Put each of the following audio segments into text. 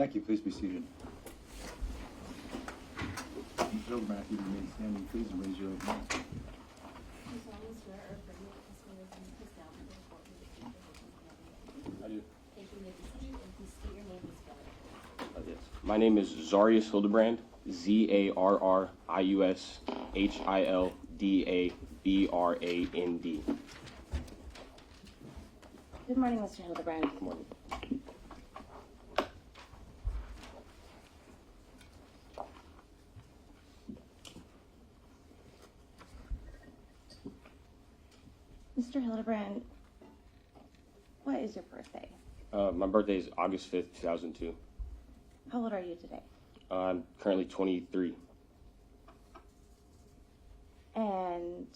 Thank you. Please be seated. Mr. Hildabrand, if you remain standing, please, and raise your right hand. Do solemnly swear or affirm that the testimony you give now before the court will be true, the whole truth, and nothing but the truth? I do. Thank you. May be seated, and please state your name and spell it. Yes. My name is Zarrius Hildabrand, Zarrius Hildabrand. Good morning, Mr. Hildebrand. Good morning. Mr. Hildebrand, what is your birthday? My birthday is August 5th, 2002. How old are you today? I'm currently 23. And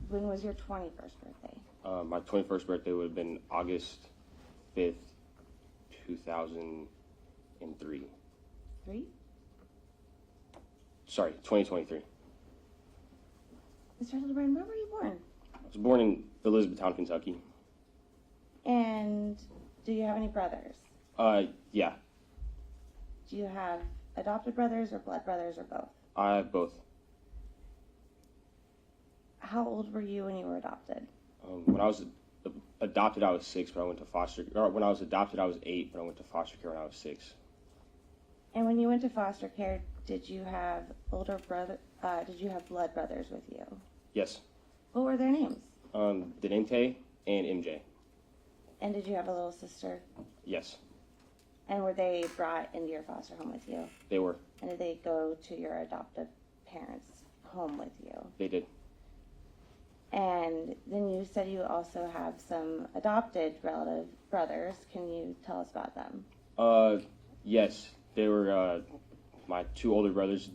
when was your 21st birthday? My 21st birthday would have been August 5th, 2003. 3? Sorry, 2023. Mr. Hildebrand, where were you born? I was born in Elizabethtown, Kentucky. And do you have any brothers? Yeah, Do you have adopted brothers or blood brothers or both? I have both. How old were you when you were adopted? When I was adopted, I was 6, but I went to foster. Or when I was adopted, I was 8, but I went to foster care when I was 6. And when you went to foster care, did you have did you have blood brothers with you? Yes. What were their names? Denente and MJ. And did you have a little sister? Yes, And were they brought into your foster home with you? they were. And did they go to your adoptive parents' home with you? They did. And then you said you also have some adopted relative brothers. Can you tell us about them? Yes, they were my 2 older brothers,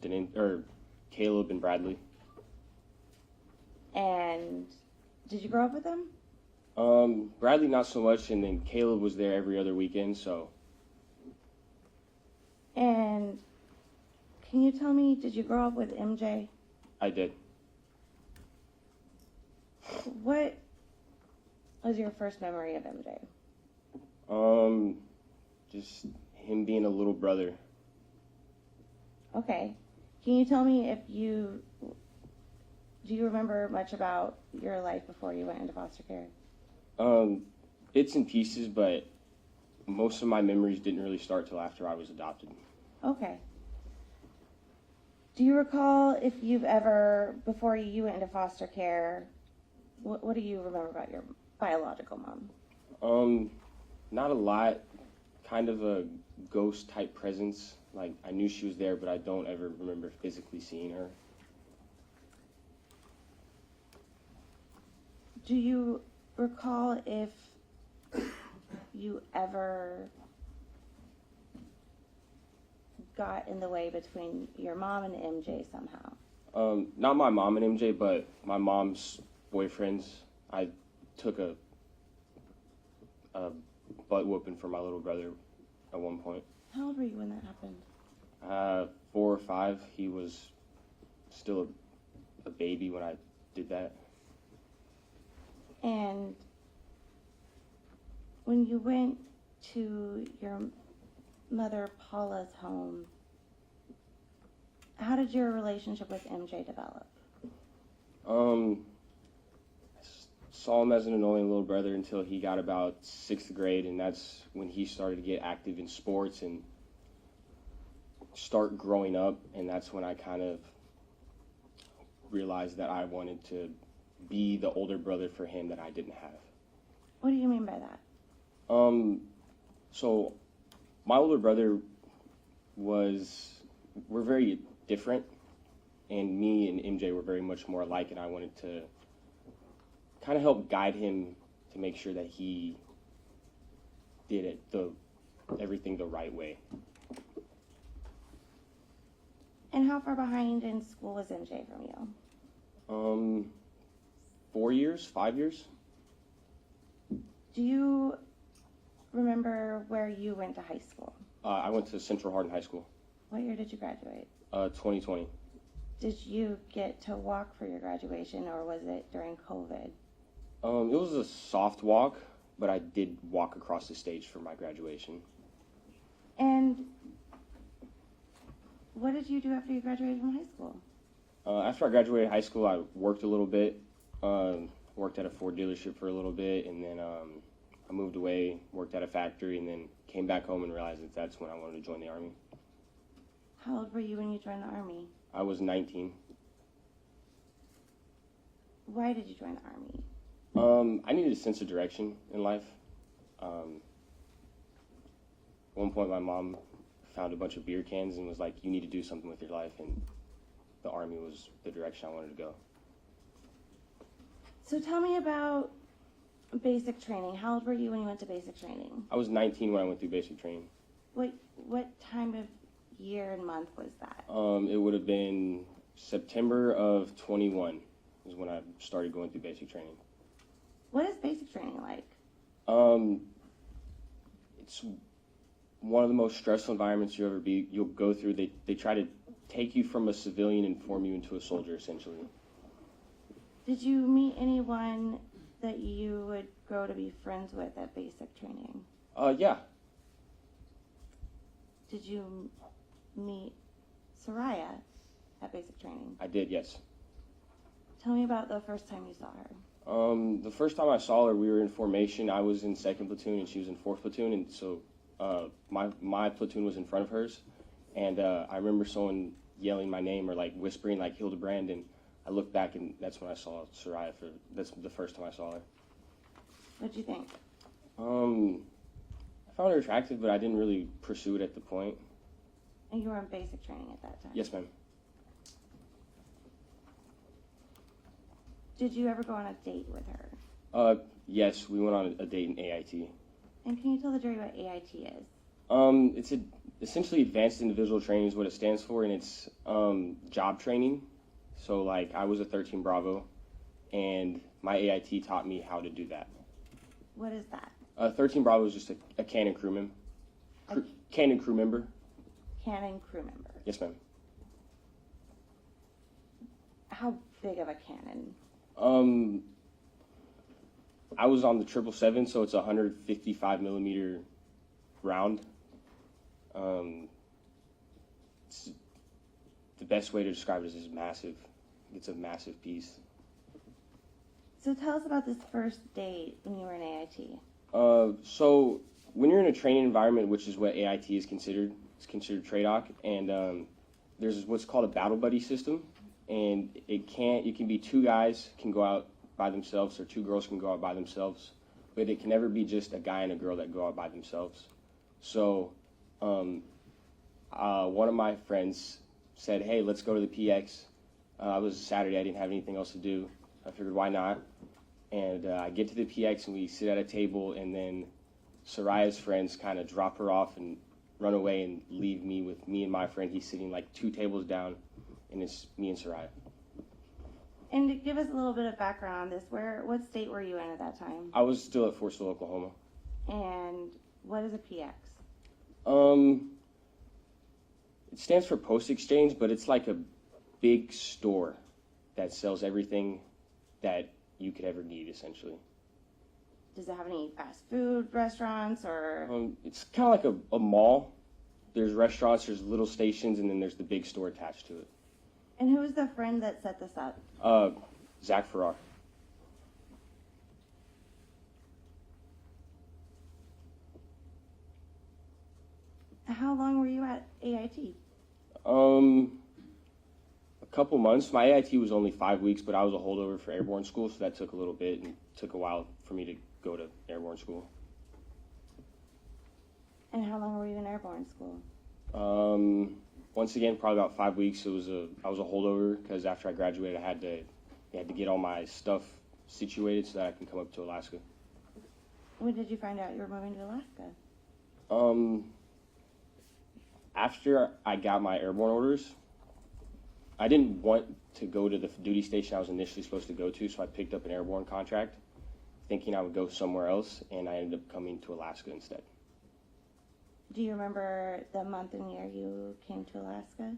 Caleb and Bradley. And did you grow up with them? Bradley not so much, and then Caleb was there every other weekend. So And can you tell me, did you grow up with MJ? I did. What was your first memory of MJ? Just him being a little brother. Okay. Can you tell me do you remember much about your life before you went into foster care? Bits and pieces, but most of my memories didn't really start till after I was adopted. Okay. Do you recall if you've ever, before you went into foster care, what do you remember about your biological mom? Not a lot. Kind of a ghost type presence. Like, I knew she was there, but I don't ever remember physically seeing her. Do you recall if you ever got in the way between your mom and MJ somehow? Not my mom and MJ, but my mom's boyfriends. I took a butt whooping for my little brother at one point. How old were you when that happened? 4 or 5. He was still a baby when I did that. And when you went to your mother Paula's home, how did your relationship with MJ develop? I saw him as an annoying little brother until he got about 6th grade, and that's when he started to get active in sports and start growing up, and that's when I kind of realized that I wanted to be the older brother for him that I didn't have. What do you mean by that? So my older brother we're very different, and me and MJ were very much more alike, and I wanted to kind of help guide him to make sure that he did everything the right way. And how far behind in school was MJ from you? 4 years, 5 years. Do you remember where you went to high school? I went to Central Hardin High School. What year did you graduate? 2020. Did you get to walk for your graduation, or was it during COVID? It was a soft walk. but I did walk across the stage for my graduation. And what did you do after you graduated from high school? After I graduated high school, I worked a little bit, worked at a Ford dealership for a little bit, and then I moved away, worked at a factory, and then came back home and realized that that's when I wanted to join the Army. How old were you when you joined the Army? I was 19. Why did you join the Army? I needed a sense of direction in life. At one point, my mom found a bunch of beer cans and was like, you need to do something with your life, and the Army was the direction I wanted to go. So tell me about basic training. How old were you when you went to basic training? I was 19 when I went through basic training. What time of year and month was that? It would have been September of 21 is when I started going through basic training. What is basic training like? It's one of the most stressful environments you'll go through. They try to take you from a civilian and form you into a soldier, essentially. Did you meet anyone that you would grow to be friends with at basic training? Yeah. Did you meet Saria at basic training? I did, yes. Tell me about the first time you saw her. The first time I saw her, we were in formation. I was in 2nd platoon and she was in 4th platoon, and so my platoon was in front of hers, and I remember someone yelling my name or like whispering like Hildabrand, and I looked back and that's when I saw Saria. That's the first time I saw her. What'd you think? I found her attractive, but I didn't really pursue it at the point. And you were in basic training at that time? Yes, ma'am. Did you ever go on a date with her? Yes, we went on a date in AIT. And can you tell the jury what AIT is? It's essentially Advanced Individual Training is what it stands for, and it's job training. So, like, I was a 13 Bravo, and my AIT taught me how to do that. What is that? 13 Bravo is just a cannon crew member. Cannon crew member. Cannon crew member. Yes, ma'am. How big of a cannon? I was on the 777, so it's a 155 millimeter round. It's, the best way to describe it is massive. It's a massive piece. So tell us about this first date when you were in AIT. So when you're in a training environment, which is what AIT is considered, it's considered TRADOC, and there's what's called a battle buddy system, and it can be 2 guys can go out by themselves or 2 girls can go out by themselves, but it can never be just a guy and a girl that go out by themselves. So one of my friends said, hey, let's go to the PX. It was Saturday, I didn't have anything else to do. I figured, why not? And I get to the PX and we sit at a table, and then Saria's friends kind of drop her off and run away and leave me with me and my friend. He's sitting like 2 tables down, and it's me and Saria. And to give us a little bit of background on this, what state were you in at that time? I was still at Fortsville, Oklahoma. And what is a PX? It stands for Post Exchange, but it's like a big store that sells everything that you could ever need, essentially. Does it have any fast food restaurants or? It's kind of like a mall. There's restaurants, there's little stations, and then there's the big store attached to it. And who was the friend that set this up? Zach Farrar. How long were you at AIT? A couple months. My AIT was only 5 weeks, but I was a holdover for airborne school, so that took a little bit and took a while for me to go to airborne school. And how long were you in airborne school? Once again, probably about 5 weeks. I was a holdover because after I graduated, I had to get all my stuff situated so that I can come up to Alaska. When did you find out you were moving to Alaska? After I got my airborne orders, I didn't want to go to the duty station I was initially supposed to go to, so I picked up an airborne contract, thinking I would go somewhere else, and I ended up coming to Alaska instead. Do you remember the month and year you came to Alaska?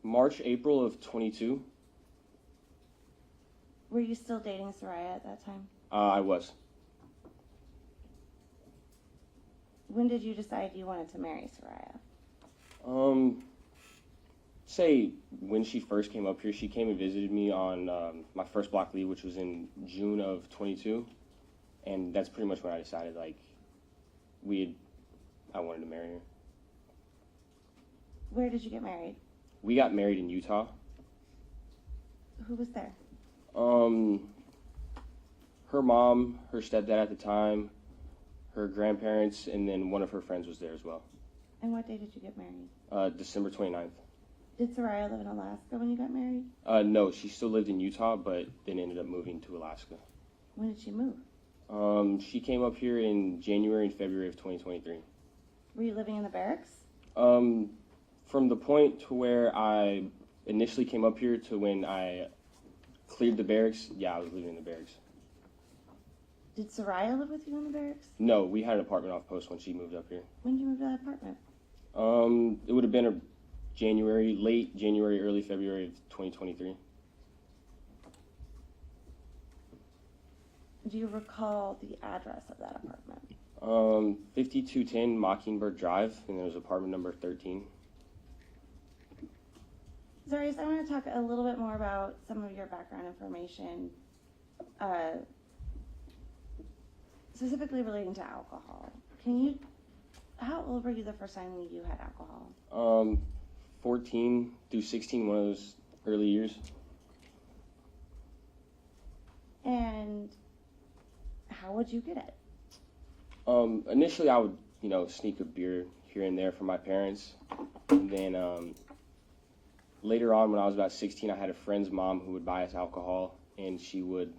March, April of 22. Were you still dating Saria at that time? I was. When did you decide you wanted to marry Saria? Say when she first came up here, she came and visited me on my first block leave, which was in June of 22, and that's pretty much when I decided I wanted to marry her. Where did you get married? We got married in Utah. Who was there? Her mom, her stepdad at the time, her grandparents, and then one of her friends was there as well. And what day did you get married? December 29th. Did Saria live in Alaska when you got married? No, she still lived in Utah, but then ended up moving to Alaska. When did she move? She came up here in January and February of 2023. Were you living in the barracks? From the point to where I initially came up here to when I cleared the barracks, yeah, I was living in the barracks. Did Saria live with you in the barracks? No, we had an apartment off post when she moved up here. When did you move to that apartment? It would have been late January, early February of 2023. Do you recall the address of that apartment? 5210 Mockingbird Drive, and there was apartment number 13. Zarrius, I want to talk a little bit more about some of your background information, specifically relating to alcohol. How old were you the first time you had alcohol? 14 through 16, one of those early years. And how would you get it? Initially, I would, sneak a beer here and there from my parents. And then later on, when I was about 16, I had a friend's mom who would buy us alcohol, and she would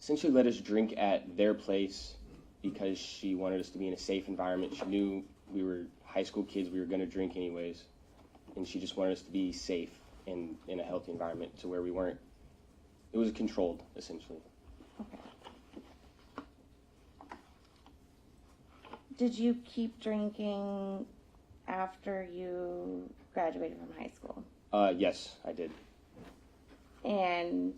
essentially let us drink at their place because she wanted us to be in a safe environment. She knew we were high school kids, we were going to drink anyways, and she just wanted us to be safe and in a healthy environment to where we weren't, it was controlled, essentially. Okay. Did you keep drinking after you graduated from high school? Yes, I did. And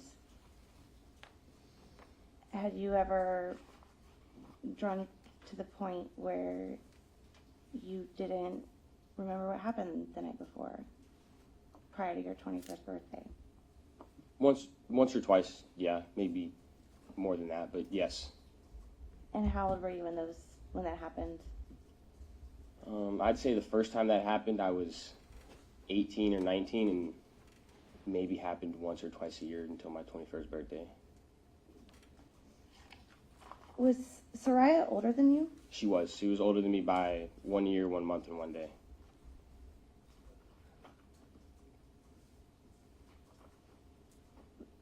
had you ever drunk to the point where you didn't remember what happened the night before, prior to your 21st birthday? Once or twice, yeah, maybe more than that, but yes. And how old were you when that happened? I'd say the first time that happened, I was 18 or 19, and maybe happened once or twice a year until my 21st birthday. Was Saria older than you? She was. She was older than me by 1 year, 1 month, and 1 day.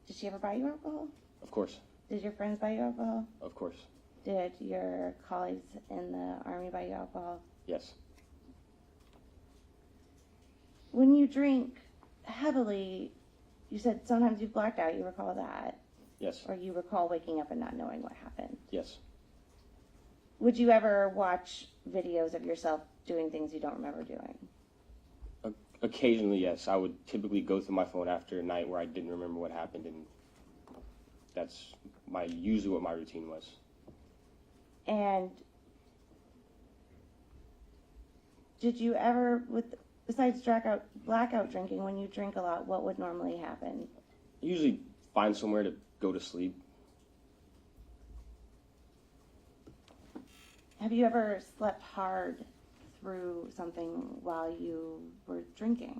Did she ever buy you alcohol? Of course. Did your friends buy you alcohol? Of course. Did your colleagues in the Army buy you alcohol? Yes. When you drink heavily, you said sometimes you've blacked out. You recall that? Yes. Or you recall waking up and not knowing what happened? Yes. Would you ever watch videos of yourself doing things you don't remember doing? Occasionally, yes. I would typically go through my phone after a night where I didn't remember what happened, and that's usually what my routine was. And did you ever, besides blackout drinking, when you drink a lot, what would normally happen? Usually find somewhere to go to sleep. Have you ever slept hard through something while you were drinking?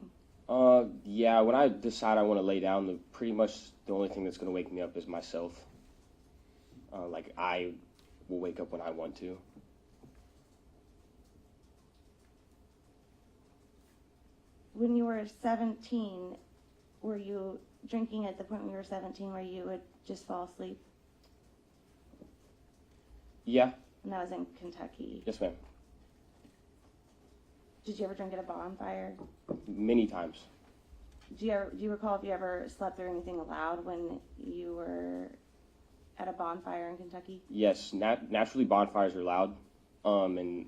Yeah, when I decide I want to lay down, pretty much the only thing that's going to wake me up is myself. I will wake up when I want to. When you were 17, were you drinking at the point when you were 17 where you would just fall asleep? Yeah. And that was in Kentucky. Yes, ma'am. Did you ever drink at a bonfire? Many times. Do you recall if you ever slept through anything loud when you were at a bonfire in Kentucky? Yes, naturally bonfires are loud, and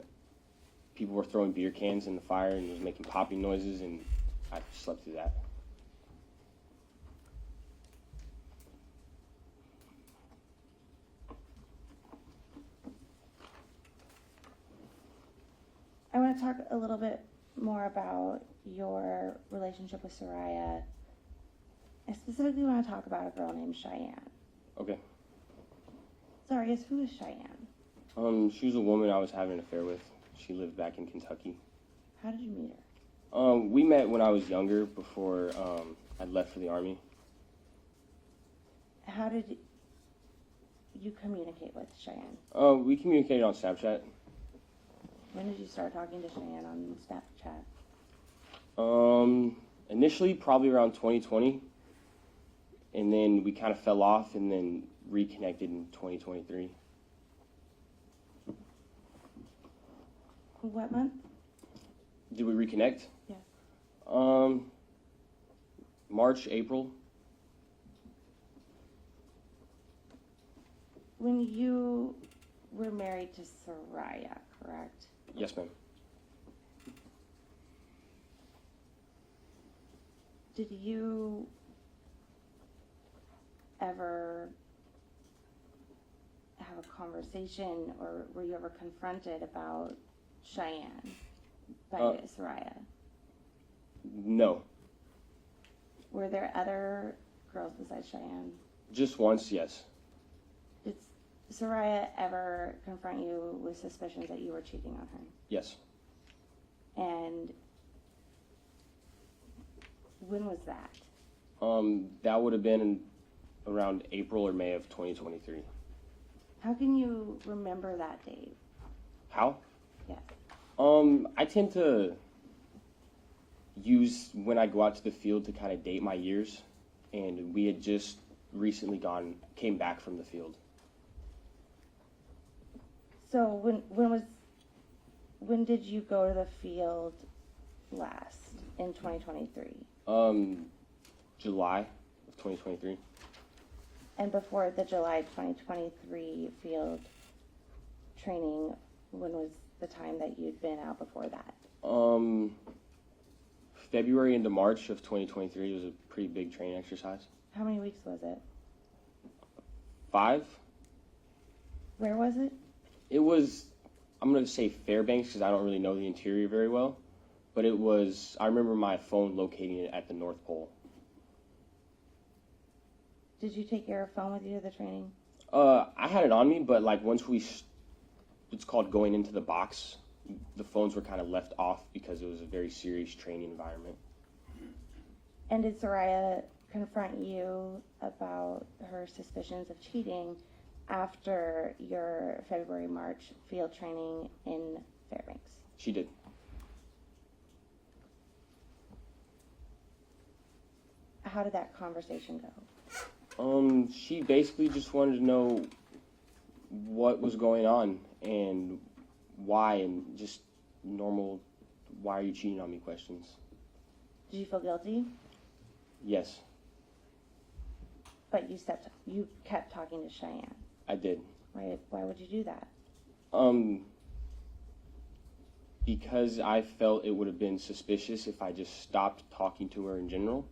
people were throwing beer cans in the fire and it was making popping noises, and I slept through that. want to talk a little bit more about your relationship with Saria. I specifically want to talk about a girl named Cheyenne. Okay. Zarrius, who is Cheyenne? She was a woman I was having an affair with. She lived back in Kentucky. How did you meet her? We met when I was younger, before I'd left for the Army. How did you communicate with Cheyenne? We communicated on Snapchat. When did you start talking to Cheyenne on Snapchat? Initially, probably around 2020. And then we kind of fell off and then reconnected in 2023. What month? Did we reconnect? Yes. March, April. When you were married to Saria, correct? Yes, ma'am. Did you ever have a conversation, or were you ever confronted about Cheyenne by Saria? No. Were there other girls besides Cheyenne? Just once, yes. Did Saria ever confront you with suspicions that you were cheating on her? Yes. And when was that? That would have been around April or May of 2023. How can you remember that date? How? Yes. I tend to use when I go out to the field to kind of date my years, and we had just recently came back from the field. So when did you go to the field last in 2023? July of 2023. And before the July 2023 field training, when was the time that you'd been out before that? February into March of 2023 was a pretty big training exercise. How many weeks was it? 5. Where was it? It was, I'm going to say Fairbanks because I don't really know the interior very well. But it was, I remember my phone locating it at the North Pole. Did you take your phone with you to the training? I had it on me, but like once it's called going into the box, the phones were kind of left off because it was a very serious training environment. And did Saria confront you about her suspicions of cheating after your February-March field training in Fairbanks? She did. How did that conversation go? She basically just wanted to know what was going on and why, and just normal, why are you cheating on me questions. Did you feel guilty? Yes. But you kept talking to Cheyenne. I did. Why would you do that? Because I felt it would have been suspicious if I just stopped talking to her in general.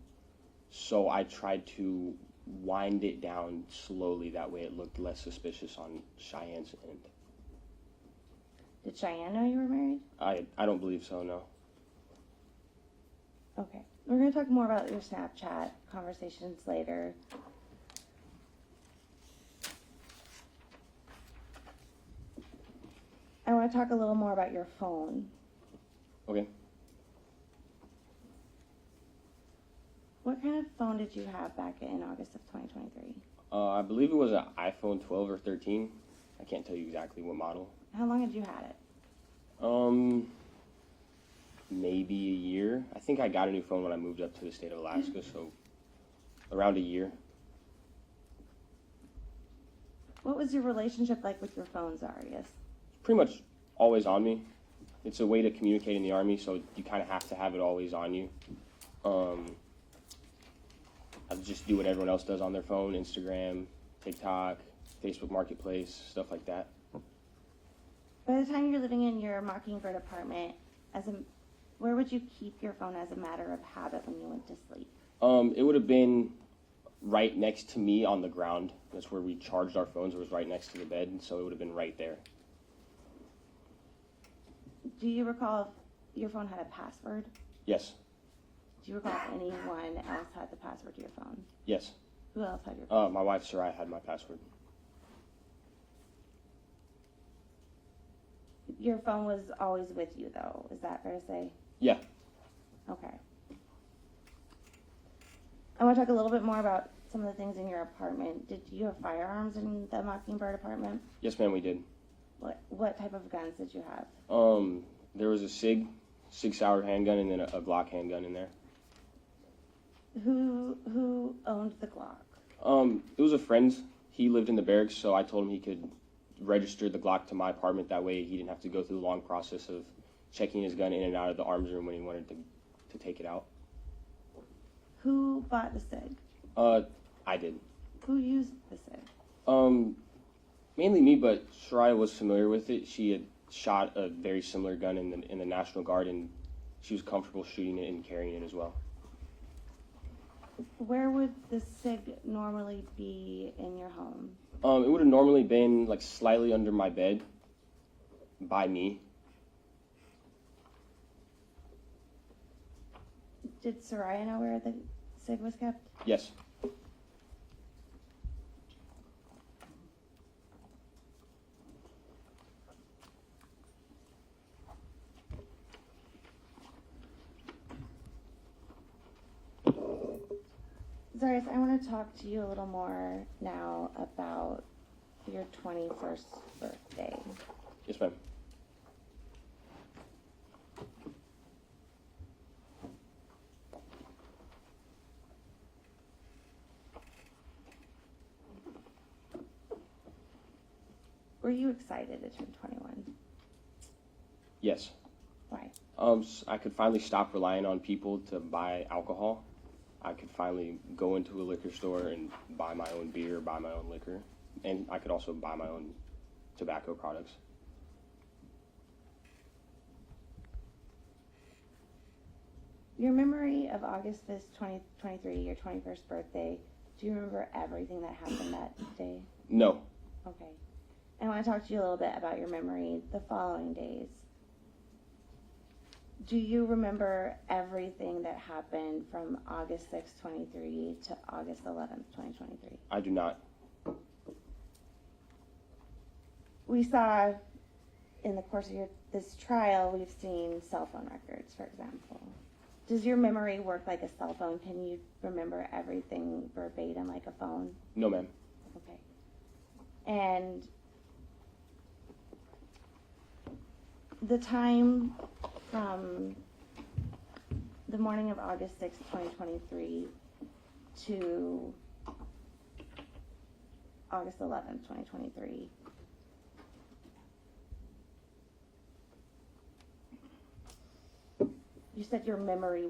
So I tried to wind it down slowly. That way it looked less suspicious on Cheyenne's end. Did Cheyenne know you were married? I don't believe so, no. Okay. We're going to talk more about your Snapchat conversations later. I want to talk a little more about your phone. Okay. What kind of phone did you have back in August of 2023? I believe it was an iPhone 12 or 13. I can't tell you exactly what model. How long had you had it? Maybe a year. I think I got a new phone when I moved up to the state of Alaska, so around a year. What was your relationship like with your phone, Zarrius? Pretty much always on me. It's a way to communicate in the Army, so you kind of have to have it always on you. I just do what everyone else does on their phone, Instagram, TikTok, Facebook Marketplace, stuff like that. By the time you're living in your Mockingbird apartment, where would you keep your phone as a matter of habit when you went to sleep? It would have been right next to me on the ground. That's where we charged our phones. It was right next to the bed, so it would have been right there. Do you recall if your phone had a password? Yes. Do you recall if anyone else had the password to your phone? Yes. Who else had your phone? My wife, Saria, had my password. Your phone was always with you, though. Is that fair to say? Yeah. Okay. I want to talk a little bit more about some of the things in your apartment. Did you have firearms in the Mockingbird apartment? Yes, ma'am, we did. What type of guns did you have? There was a Sig Sauer handgun and then a Glock handgun in there. Who owned the Glock? It was a friend. He lived in the barracks, so I told him he could register the Glock to my apartment. That way he didn't have to go through the long process of checking his gun in and out of the arms room when he wanted to take it out. Who bought the SIG? I did. Who used the SIG? Mainly me, but Saria was familiar with it. She had shot a very similar gun in the National Guard, and she was comfortable shooting it and carrying it as well. Where would the SIG normally be in your home? It would have normally been like slightly under my bed by me. Did Saria know where the SIG was kept? Yes. Zarrius, I want to talk to you a little more now about your 21st birthday. Yes, ma'am. Were you excited to turn 21? Yes. Why? I could finally stop relying on people to buy alcohol. I could finally go into a liquor store and buy my own beer, buy my own liquor, and I could also buy my own tobacco products. Your memory of August 5th, 2023, your 21st birthday, do you remember everything that happened that day? No. Okay. I want to talk to you a little bit about your memory the following days. Do you remember everything that happened from August 6th, 23 to August 11th, 2023? I do not. We saw in the course of this trial, we've seen cell phone records, for example. Does your memory work like a cell phone? Can you remember everything verbatim like a phone? No, ma'am. Okay. And the time from the morning of August 6th, 2023 to August 11th, 2023, you said your memory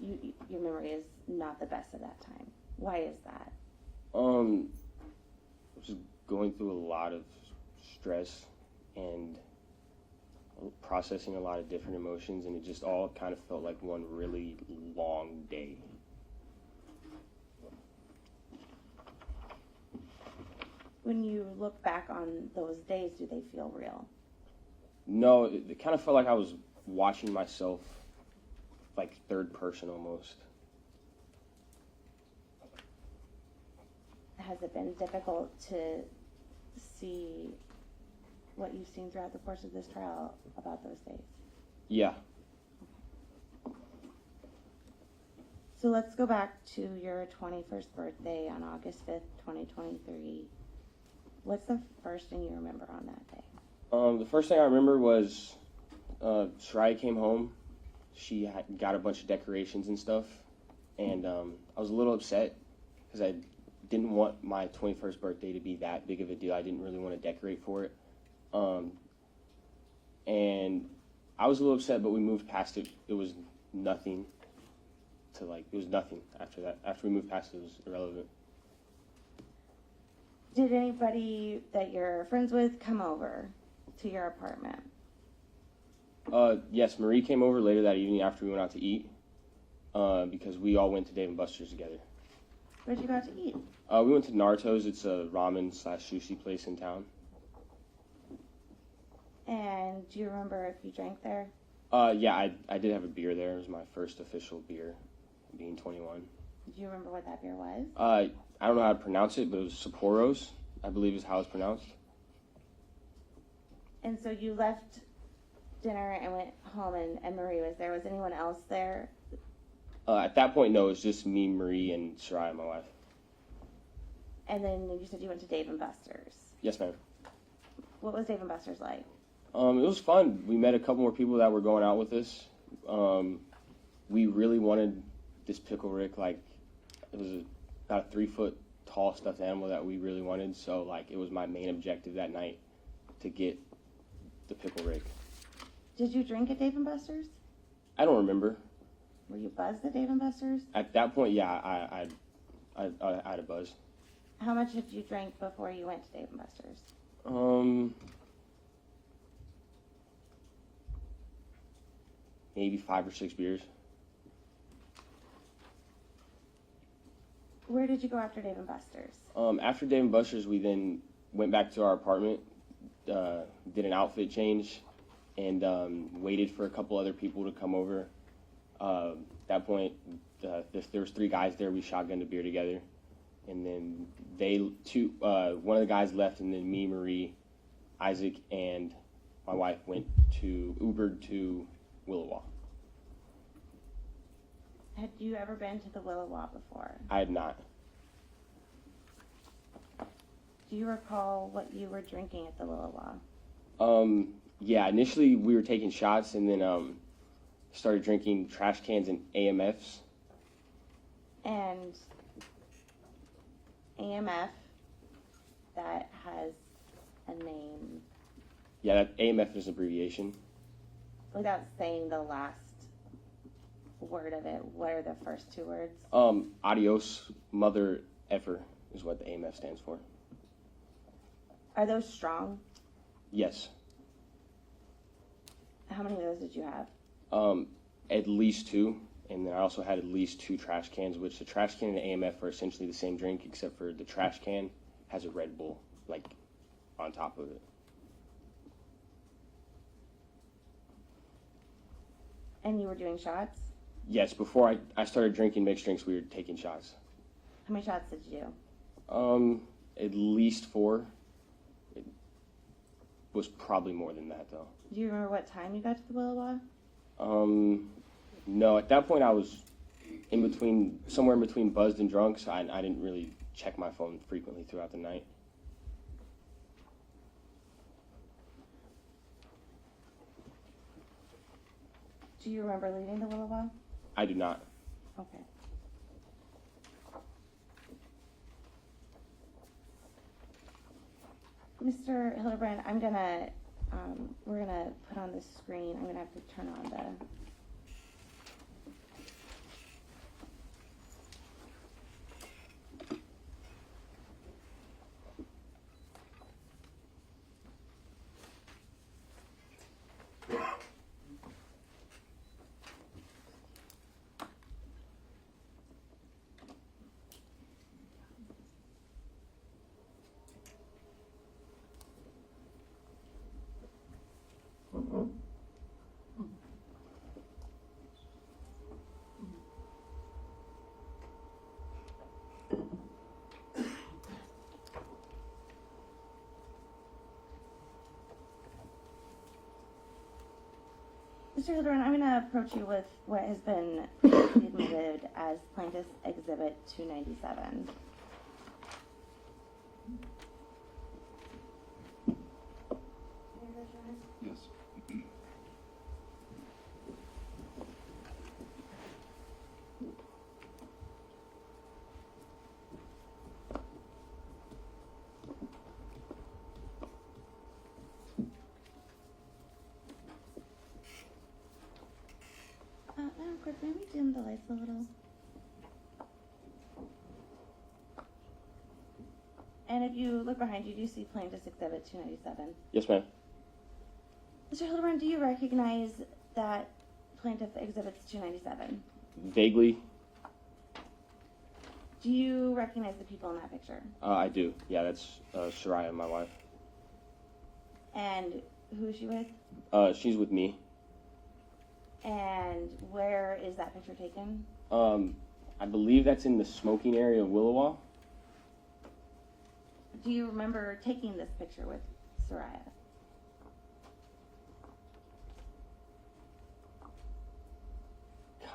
is not the best at that time. Why is that? Just going through a lot of stress and processing a lot of different emotions, and it just all kind of felt like one really long day. When you look back on those days, do they feel real? No, it kind of felt like I was watching myself like third person almost. Has it been difficult to see what you've seen throughout the course of this trial about those days? Yeah. So let's go back to your 21st birthday on August 5th, 2023. What's the first thing you remember on that day? The first thing I remember was Saria came home. She had got a bunch of decorations and stuff, and I was a little upset because I didn't want my 21st birthday to be that big of a deal. I didn't really want to decorate for it. And I was a little upset, but we moved past it. It was nothing it was nothing after that. After we moved past it, it was irrelevant. Did anybody that you're friends with come over to your apartment? Yes, Marie came over later that evening after we went out to eat, because we all went to Dave & Buster's together. Where'd you go out to eat? We went to Naruto's. It's a ramen / sushi place in town. And do you remember if you drank there? Yeah, I did have a beer there. It was my first official beer, being 21. Do you remember what that beer was? I don't know how to pronounce it, but it was Sapporo's, I believe is how it's pronounced. And so you left dinner and went home, and Marie was there. Was anyone else there? At that point, no, it was just me, Marie, and Saria, my wife. And then you said you went to Dave & Buster's. Yes, ma'am. What was Dave & Buster's like? It was fun. We met a couple more people that were going out with us. We really wanted this pickle Rick. Like, it was about a 3-foot tall stuffed animal that we really wanted. So, like, it was my main objective that night to get the pickle Rick. Did you drink at Dave & Buster's? I don't remember. Were you buzzed at Dave & Buster's? At that point, yeah, I had a buzz. How much had you drank before you went to Dave & Buster's? Maybe 5 or 6 beers. Where did you go after Dave & Buster's? After Dave & Buster's, we then went back to our apartment, did an outfit change, and waited for a couple other people to come over. At that point, there was 3 guys there. We shotgunned a beer together, and then one of the guys left, and then me, Marie, Isaac, and my wife went to Ubered to Willowa. Had you ever been to the Willowa before? I had not. Do you recall what you were drinking at the Willowa? Yeah, initially we were taking shots, and then started drinking trash cans and AMFs. And AMF, that has a name. Yeah, that AMF is an abbreviation. Without saying the last word of it, what are the first 2 words? Adios, mother effer is what the AMF stands for. Are those strong? Yes. How many of those did you have? At least 2, and then I also had at least 2 trash cans, which the trash can and the AMF are essentially the same drink, except for the trash can has a Red Bull, like, on top of it. And you were doing shots? Yes, before I started drinking mixed drinks, we were taking shots. How many shots did you do? At least 4. It was probably more than that, though. Do you remember what time you got to the Willowa? No, at that point I was somewhere in between buzzed and drunk, so I didn't really check my phone frequently throughout the night. Do you remember leaving the Willowa? I do not. Okay. Mr. Hildebrand, we're gonna put on the screen. I'm gonna have to turn on the. Mr. Hildebrand, I'm going to approach you with what has been admitted as Plaintiff's Exhibit 297. Yes. Quick, maybe dim the lights a little. And if you look behind you, do you see Plaintiff's Exhibit 297? Yes, ma'am. Mr. Hildebrand, do you recognize that Plaintiff Exhibit's 297? Vaguely. Do you recognize the people in that picture? I do. Yeah, that's Saria, my wife. And Who is she with? She's with me. And where is that picture taken? I believe that's in the smoking area of Willowa. Do you remember taking this picture with Saria?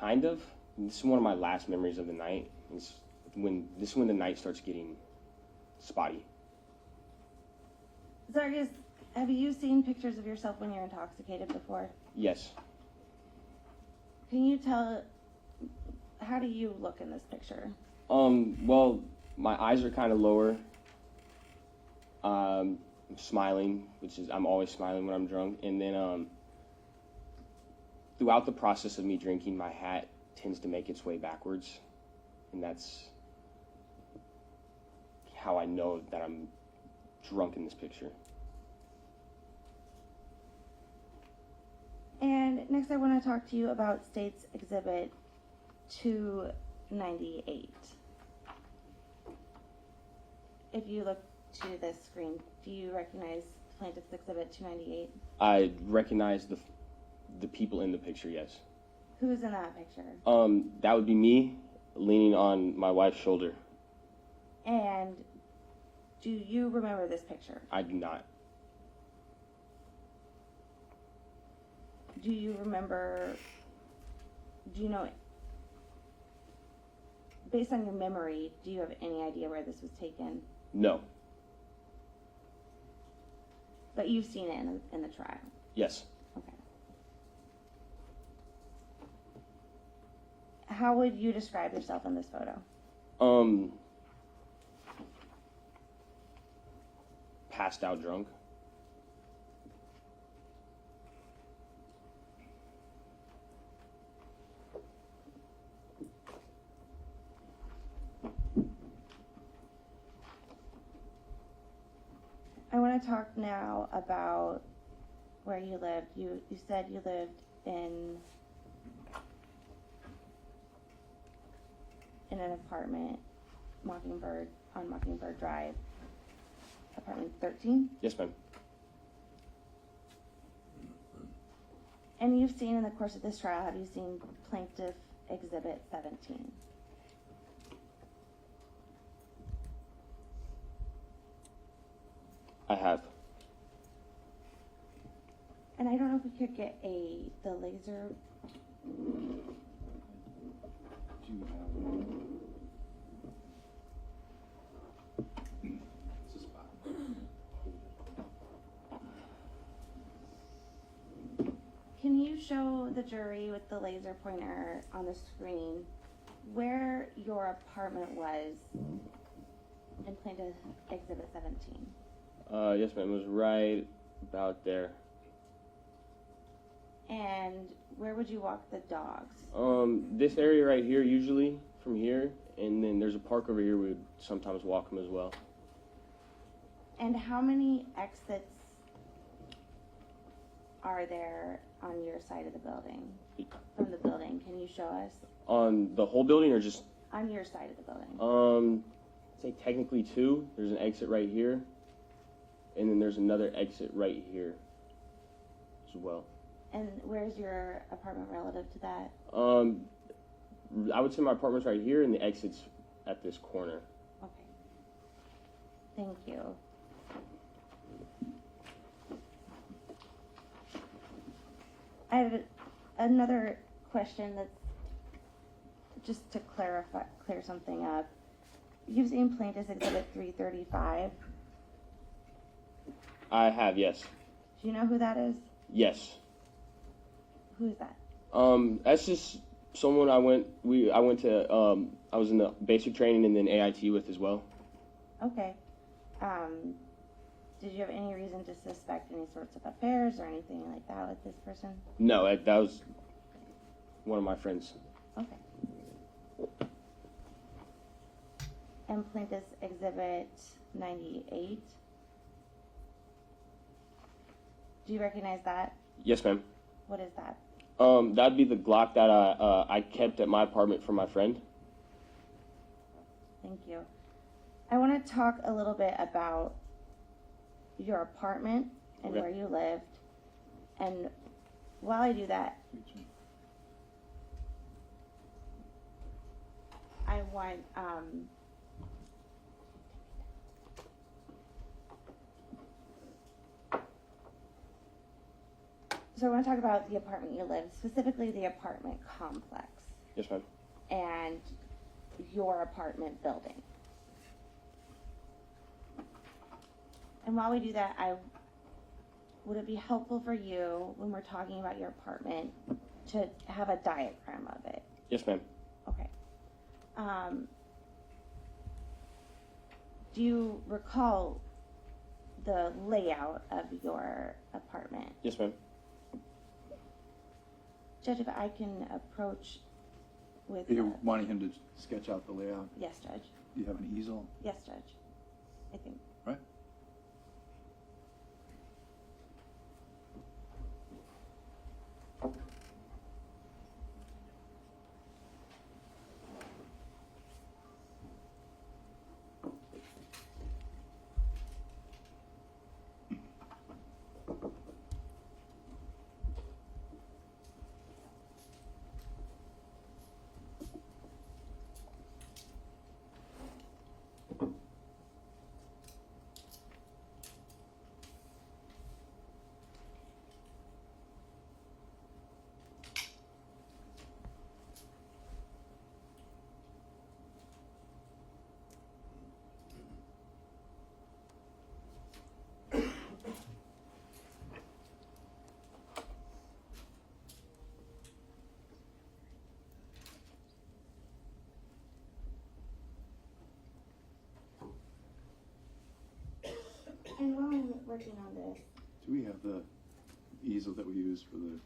Kind of. This is one of my last memories of the night. This is when the night starts getting spotty. Zarrius, have you seen pictures of yourself when you're intoxicated before? Yes. Can you tell, how do you look in this picture? Well, my eyes are kind of lower. I'm smiling, I'm always smiling when I'm drunk. And then throughout the process of me drinking, my hat tends to make its way backwards. And that's how I know that I'm drunk in this picture. And next I want to talk to you about State's Exhibit 298. If you look to this screen, do you recognize Plaintiff's Exhibit 298? I recognize the people in the picture, yes. Who's in that picture? That would be me leaning on my wife's shoulder. And do you remember this picture? I do not. Do you remember, do you know, based on your memory, do you have any idea where this was taken? No. But you've seen it in the trial? Yes. Okay. How would you describe yourself in this photo? Passed out drunk. I want to talk now about where you lived. You said you lived in an apartment, on Mockingbird Drive, apartment 13? Yes, ma'am. And you've seen in the course of this trial, have you seen Plaintiff Exhibit 17? I have. And I don't know if we could get the laser. Do you have one? It's a spot. Can you show the jury with the laser pointer on the screen where your apartment was in Plaintiff Exhibit 17? Yes, ma'am. It was right about there. And where would you walk the dogs? This area right here, usually from here, and then there's a park over here. We would sometimes walk them as well. And how many exits are there on your side of the building? From the building, can you show us? On the whole building, or just? On your side of the building. Say technically 2. There's an exit right here, and then there's another exit right here as well. And where's your apartment relative to that? I would say my apartment's right here, and the exit's at this corner. Okay. Thank you. I have another question that's just to clear something up. You've seen Plaintiff's Exhibit 335. I have, yes. Do you know who that is? Yes. Who is that? That's just someone I was in the basic training and then AIT with as well. Okay. Did you have any reason to suspect any sorts of affairs or anything like that with this person? No, that was one of my friends. Okay. And Plaintiff's Exhibit 98. Do you recognize that? Yes, ma'am. What is that? That'd be the Glock that I kept at my apartment for my friend. Thank you. I want to talk a little bit about your apartment and Okay. where you lived. And while I do that, I want, so I want to talk about the apartment you live, specifically the apartment complex Yes, ma'am. and your apartment building. And while we do that, would it be helpful for you when we're talking about your apartment to have a diagram of it? Yes, ma'am. Okay. Do you recall the layout of your apartment? Yes, ma'am. Judge, if I can approach with... You're wanting him to sketch out the layout? Yes, Judge. Do you have an easel? Yes, Judge. I think. Right. And while I'm working on this, Do we have the easel that we use for the,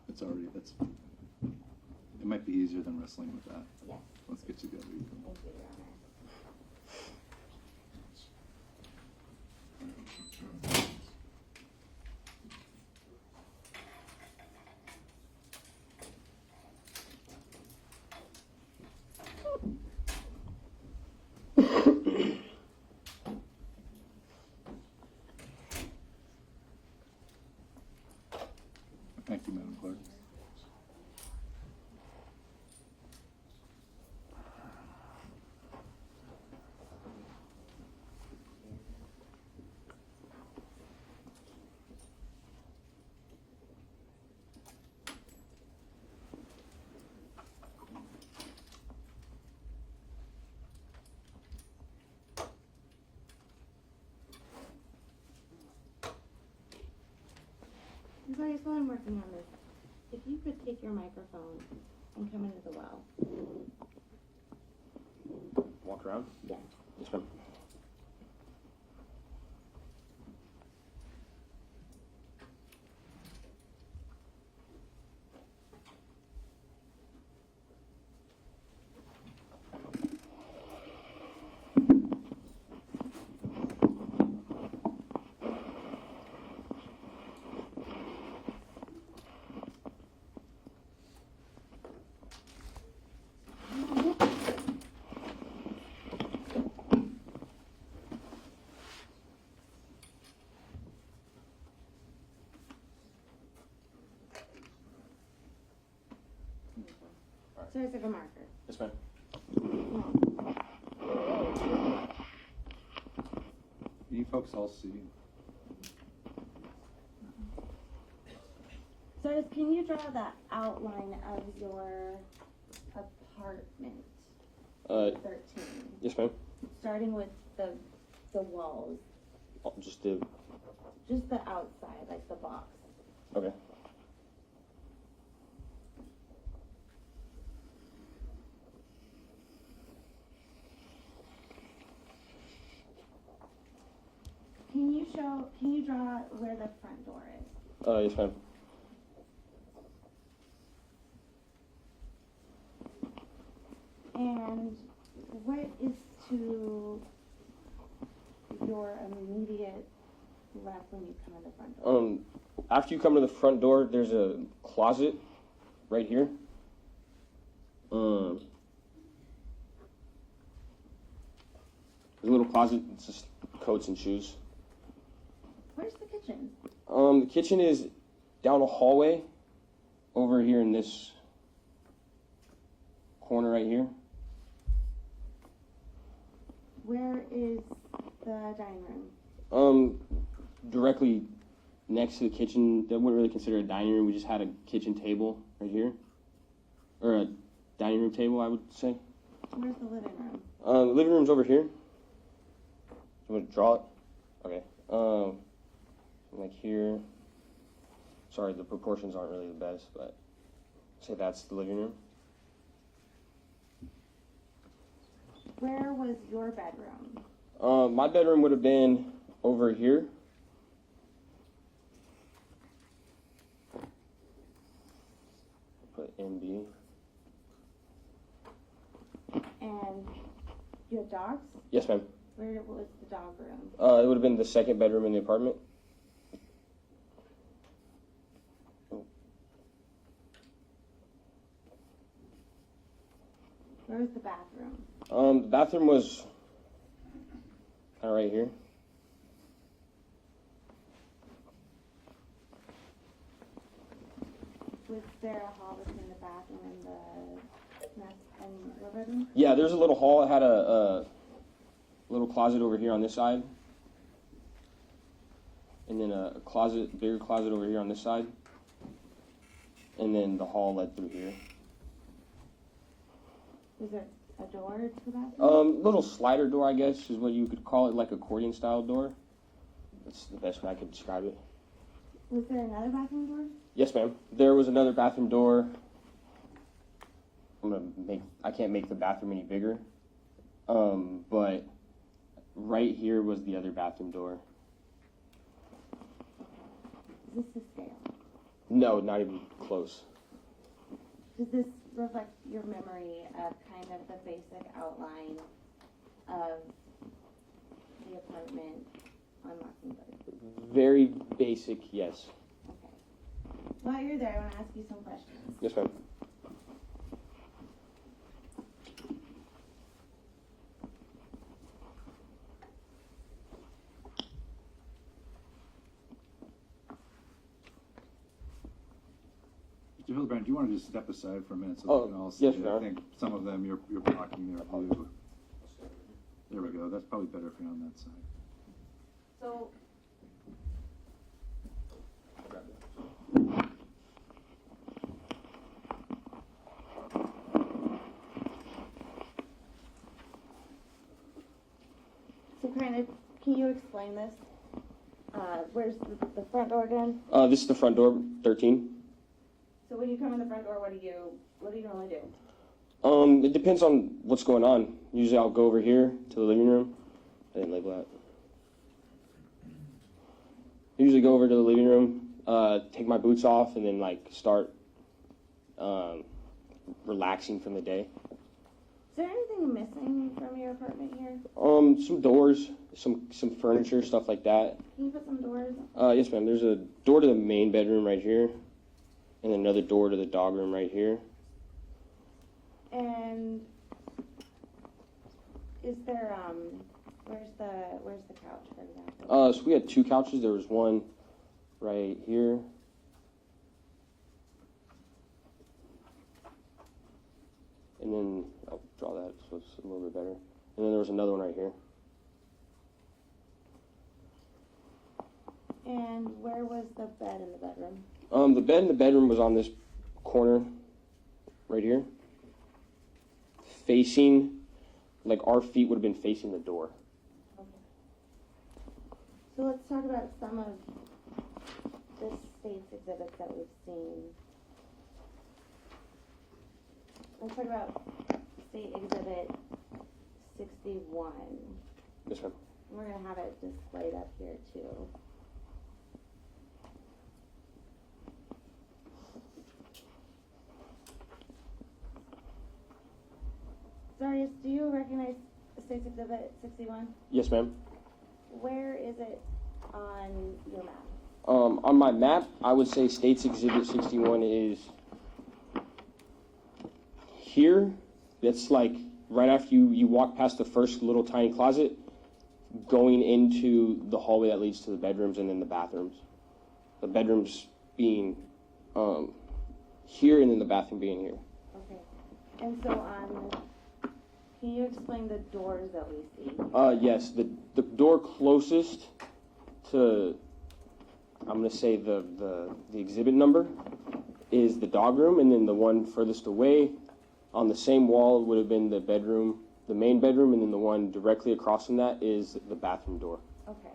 it's already, that's, it might be easier than wrestling with that. yes, Let's get together. thank you, Your Honor. Thank you, Madam Clerk. Zarrius, while I'm working on this, if you could take your microphone and come into the well. Walk around? Yeah. Yes, ma'am. So it's like a marker. Yes, ma'am. You folks all see? So can you draw the outline of your apartment? 13. Yes, ma'am. Starting with the walls, Just the, just the outside, like the box. okay. Can you draw where the front door is? Yes, ma'am. And what is to your immediate left when you come in the front door? After you come to the front door, there's a closet right here. There's a little closet. It's just coats and shoes. Where's the kitchen? The kitchen is down a hallway over here in this corner right here. Where is the dining room? Directly next to the kitchen. That wouldn't really consider a dining room. We just had a kitchen table right here, or a dining room table, I would say. Where's the living room? The living room's over here. You want to draw it? Okay. Like here. Sorry, the proportions aren't really the best, but say that's the living room. Where was your bedroom? My bedroom would have been over here. Put MB. And you have dogs? Yes, ma'am. Where was the dog room? It would have been the second bedroom in the apartment. Where was the bathroom? The bathroom was kind of right here. Was there a hall between the bathroom and your bedroom? Yeah, there's a little hall. It had a little closet over here on this side. And then a closet, bigger closet over here on this side. And then the hall led through here. Was there a door to the bathroom? Little slider door, I guess, is what you could call it, like accordion style door. That's the best way I could describe it. Was there another bathroom door? Yes, ma'am. There was another bathroom door. I can't make the bathroom any bigger. But right here was the other bathroom door. Is this the scale? No, not even close. Does this reflect your memory of kind of the basic outline of the apartment on Mockingbird? Very basic, yes. Okay. While you're there, I want to ask you some questions. Yes, ma'am. Mr. Hildebrand, do you want to just step aside for a minute so Oh, we can all see? yes, I ma'am. think some of them you're blocking their view. There we go. That's probably better if you're on that side. So, kind of, can you explain this? Where's the front door again? This is the front door, 13. So when you come in the front door, what do you normally do? It depends on what's going on. Usually I'll go over here to the living room. I didn't label that. Usually go over to the living room, take my boots off, and then like start relaxing from the day. Is there anything missing from your apartment here? Some doors, some furniture, stuff like that. Can you put some doors? Yes, ma'am. There's a door to the main bedroom right here, and another door to the dog room right here. And is there where's the couch, for example? So we had two couches. There was one right here. And then I'll draw that so it's a little bit better. And then there was another one right here. And where was the bed in the bedroom? The bed in the bedroom was on this corner right here. Facing, like our feet would have been facing the door. Okay. So let's talk about some of the state's exhibits that we've seen. Let's talk about State Exhibit 61. Yes, ma'am. We're going to have it displayed up here too. Zarrius, do you recognize State's Exhibit 61? Yes, ma'am. Where is it on your map? On my map, I would say State's Exhibit 61 is here. That's like right after you walk past the first little tiny closet, going into the hallway that leads to the bedrooms and then the bathrooms. The bedrooms being here and then the bathroom being here. Okay. And so can you explain the doors that we see? Yes, the door closest to, I'm going to say the exhibit number is the dog room, and then the one furthest away on the same wall would have been the bedroom, the main bedroom, and then the one directly across from that is the bathroom door. Okay.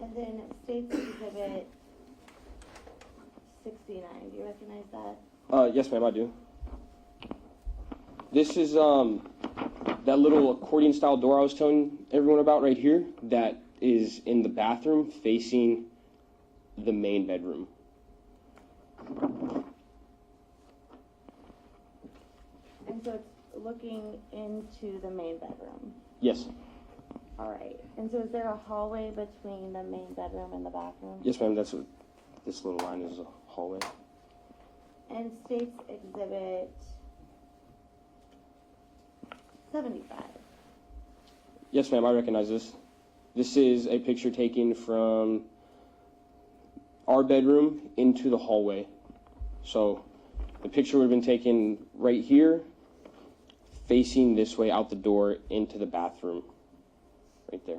And then State's Exhibit 69, do you recognize that? Yes, ma'am, I do. This is that little accordion style door I was telling everyone about right here that is in the bathroom facing the main bedroom. And so it's looking into the main bedroom. Yes. All right. And so is there a hallway between the main bedroom and the bathroom? Yes, ma'am, that's what this little line is, a hallway. And State's Exhibit 75. Yes, ma'am, I recognize this. This is a picture taken from our bedroom into the hallway. So the picture would have been taken right here, facing this way out the door into the bathroom, right there.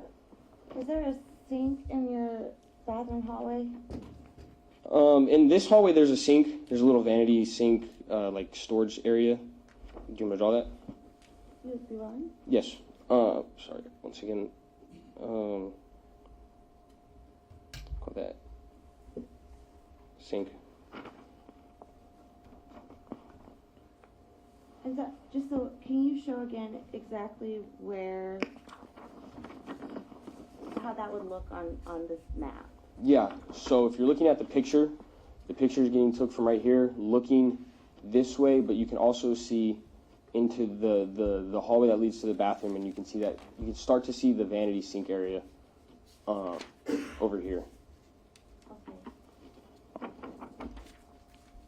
Is there a sink in your bathroom hallway? In this hallway, there's a sink. There's a little vanity sink, like storage area. Do you want me to draw that? USB one? Yes. Sorry, once again. Call that sink. And so, just so, can you show again exactly how that would look on this map? Yeah, so if you're looking at the picture is getting took from right here, looking this way, but you can also see into the hallway that leads to the bathroom, and you can start to see the vanity sink area over here. Okay.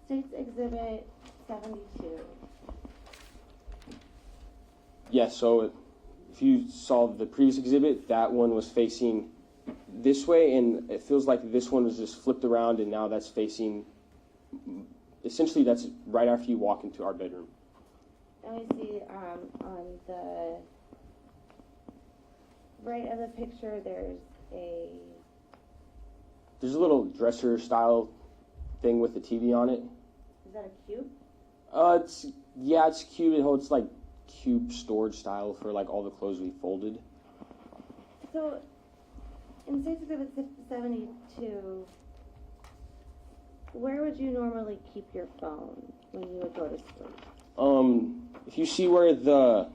State's Exhibit 72. Yes, so if you saw the previous exhibit, that one was facing this way, and it feels like this one was just flipped around, and now that's facing, essentially that's right after you walk into our bedroom. And we see on the right of the picture, there's a little dresser style thing with the TV on it. Is that a cube? It's cube. It's like cube storage style for like all the clothes we folded. So, in State's Exhibit 72, where would you normally keep your phone when you would go to sleep? If you see where the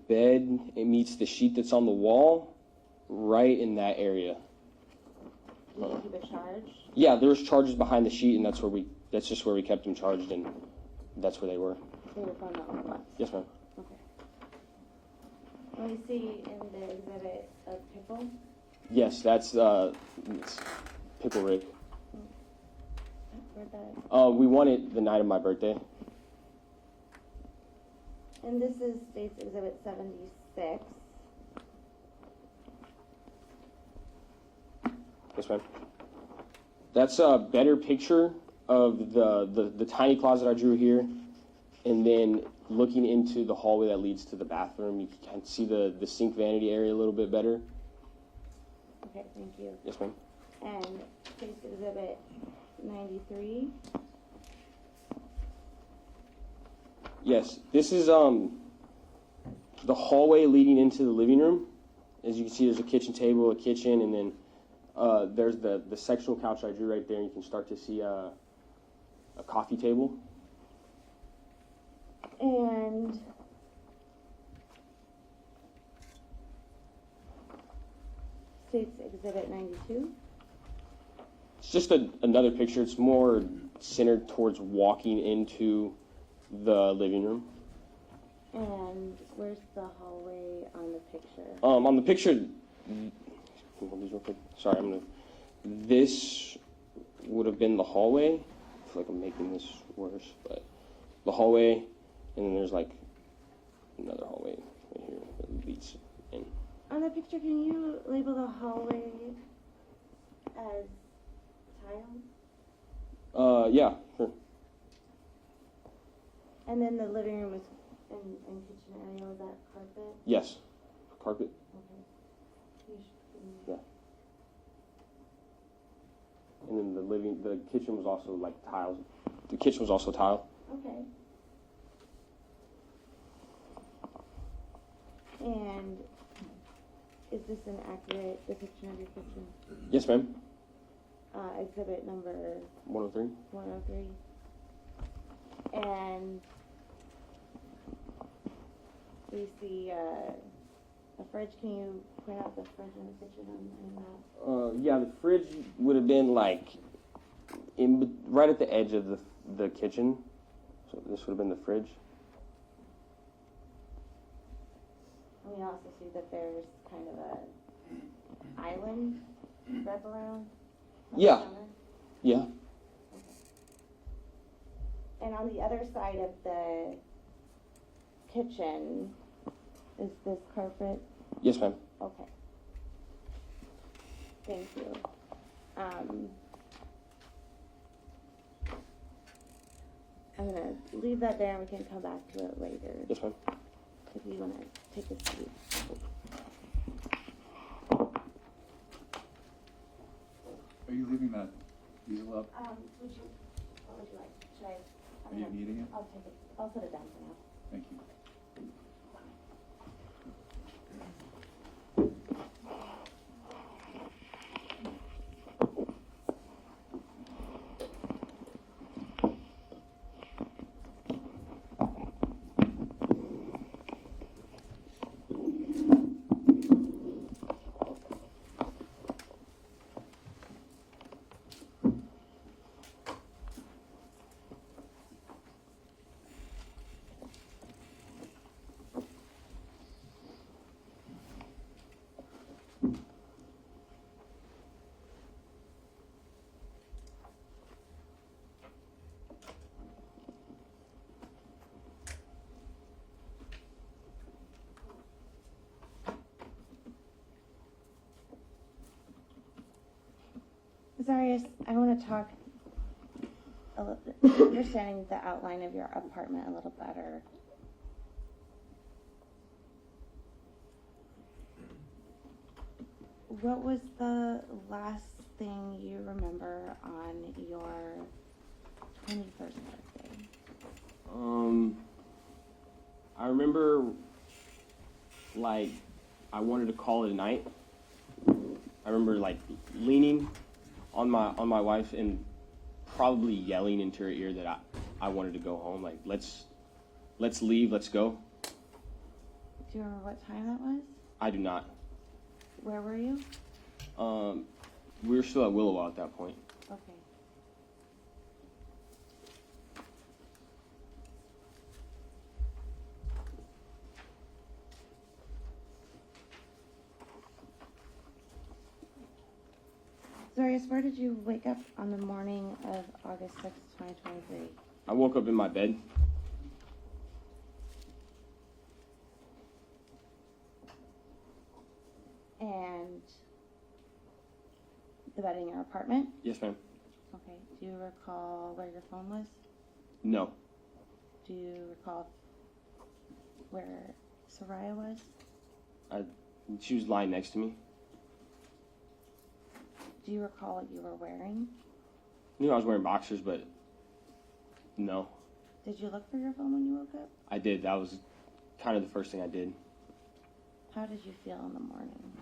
bed meets the sheet that's on the wall, right in that area. Do you keep it charged? Yeah, there's charges behind the sheet, and that's just where we kept them charged, and that's where they were. So your phone not on once? Yes, ma'am. Okay. And we see in the exhibit a pickle? Yes, that's it's pickle rig. Where'd that? We won it the night of my birthday. And this is State's Exhibit 76. Yes, ma'am. That's a better picture of the tiny closet I drew here, and then looking into the hallway that leads to the bathroom, you can see the sink vanity area a little bit better. Okay, thank you. Yes, ma'am. And State's Exhibit 93. Yes, this is the hallway leading into the living room. As you can see, there's a kitchen table, a kitchen, and then there's the sectional couch I drew right there, and you can start to see a coffee table. And State's Exhibit 92. It's just another picture. It's more centered towards walking into the living room. And where's the hallway on the picture? On the picture, can you hold these real quick? Sorry, this would have been the hallway. I feel like I'm making this worse, but the hallway, and then there's like another hallway right here that leads in. On the picture, can you label the hallway as tile? Yeah, sure. And then the living room is and kitchen area, was that carpet? Yes. Carpet? Okay. Yeah. And then the kitchen was also like tiles. The kitchen was also tile. Okay. And is this an accurate depiction of your kitchen? Yes, ma'am. Exhibit number 103. 103. And we see a fridge. Can you point out the fridge in the kitchen on that? Yeah, the fridge would have been like right at the edge of the kitchen. So this would have been the fridge. And we also see that there's kind of a island wrap around. Yeah. The counter. Yeah. And on the other side of the kitchen, is this carpet? Yes, ma'am. Okay. Thank you. I'm going to leave that there and we can come back to it later. Yes, ma'am. If you want to take a seat. Are you leaving that easel up? What would you like? Should I? Are you needing it? I'll take it. I'll put it down for now. Thank you. Zarrius, I want to talk a little bit, understanding the outline of your apartment a little better. What was the last thing you remember on your 21st birthday? I remember, like, I wanted to call it a night. I remember, like, leaning on my wife and probably yelling into her ear that I wanted to go home. Like, let's leave, let's go. Do you remember what time that was? I do not. Where were you? We were still at Willowell at that point. Okay. Zarrius, where did you wake up on the morning of August 6th, 2023? I woke up in my bed. And the bed in your apartment? Yes, ma'am. Okay. Do you recall where your phone was? No. Do you recall where Saria was? She was lying next to me. Do you recall what you were wearing? I knew I was wearing boxers, but no. Did you look for your phone when you woke up? I did. That was kind of the first thing I did. How did you feel in the morning?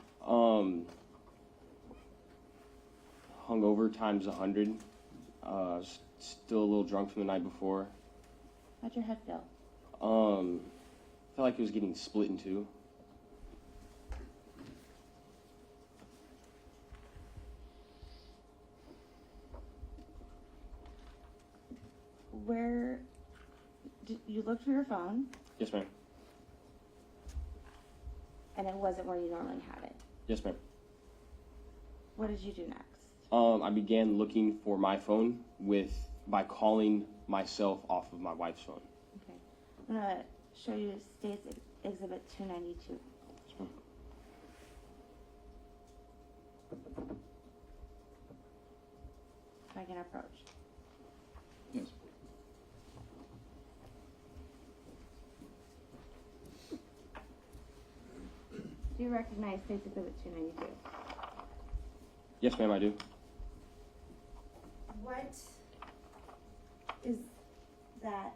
Hungover times 100. Still a little drunk from the night before. How'd your head feel? Felt like it was getting split in two. Where did you look for your phone? Yes, ma'am. And it wasn't where you normally had it. Yes, ma'am. What did you do next? I began looking for my phone by calling myself off of my wife's phone. Okay. I'm going to show you State's Exhibit 292. If I can approach. Yes. Do you recognize State's Exhibit 292? Yes, ma'am, I do. What is that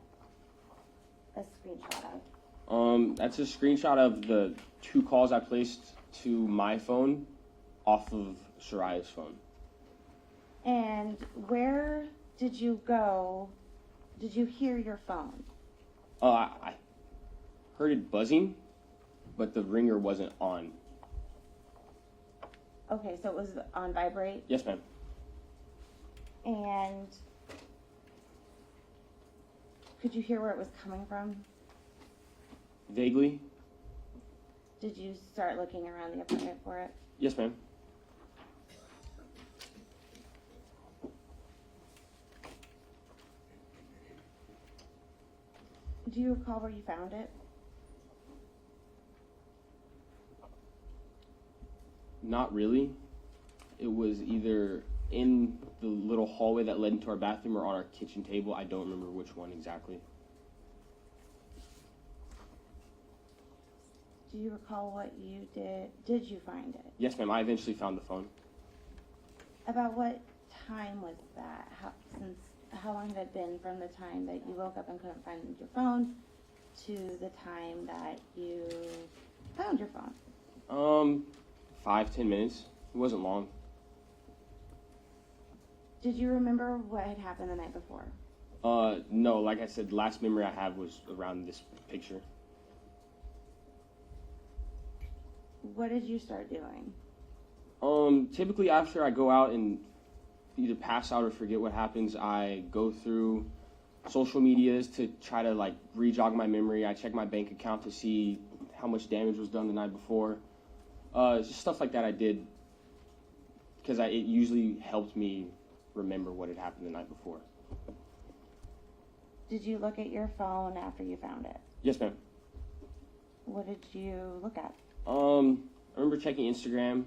a screenshot of? That's a screenshot of the 2 calls I placed to my phone off of Saria's phone. And where did you go? Did you hear your phone? I heard it buzzing, but the ringer wasn't on. Okay, so it was on vibrate. Yes, ma'am. And could you hear where it was coming from? Vaguely. Did you start looking around the apartment for it? Yes, ma'am. Do you recall where you found it? Not really. It was either in the little hallway that led into our bathroom or on our kitchen table. I don't remember which one exactly. Do you recall what you did? Did you find it? Yes, ma'am. I eventually found the phone. About what time was that? How long had it been from the time that you woke up and couldn't find your phone to the time that you found your phone? 5-10 minutes. It wasn't long. Did you remember what had happened the night before? No. Like I said, the last memory I have was around this picture. What did you start doing? Typically after I go out and either pass out or forget what happens, I go through social medias to try to like re-jog my memory. I check my bank account to see how much damage was done the night before. Just stuff like that I did because it usually helped me remember what had happened the night before. Did you look at your phone after you found it? Yes, ma'am. What did you look at? I remember checking Instagram,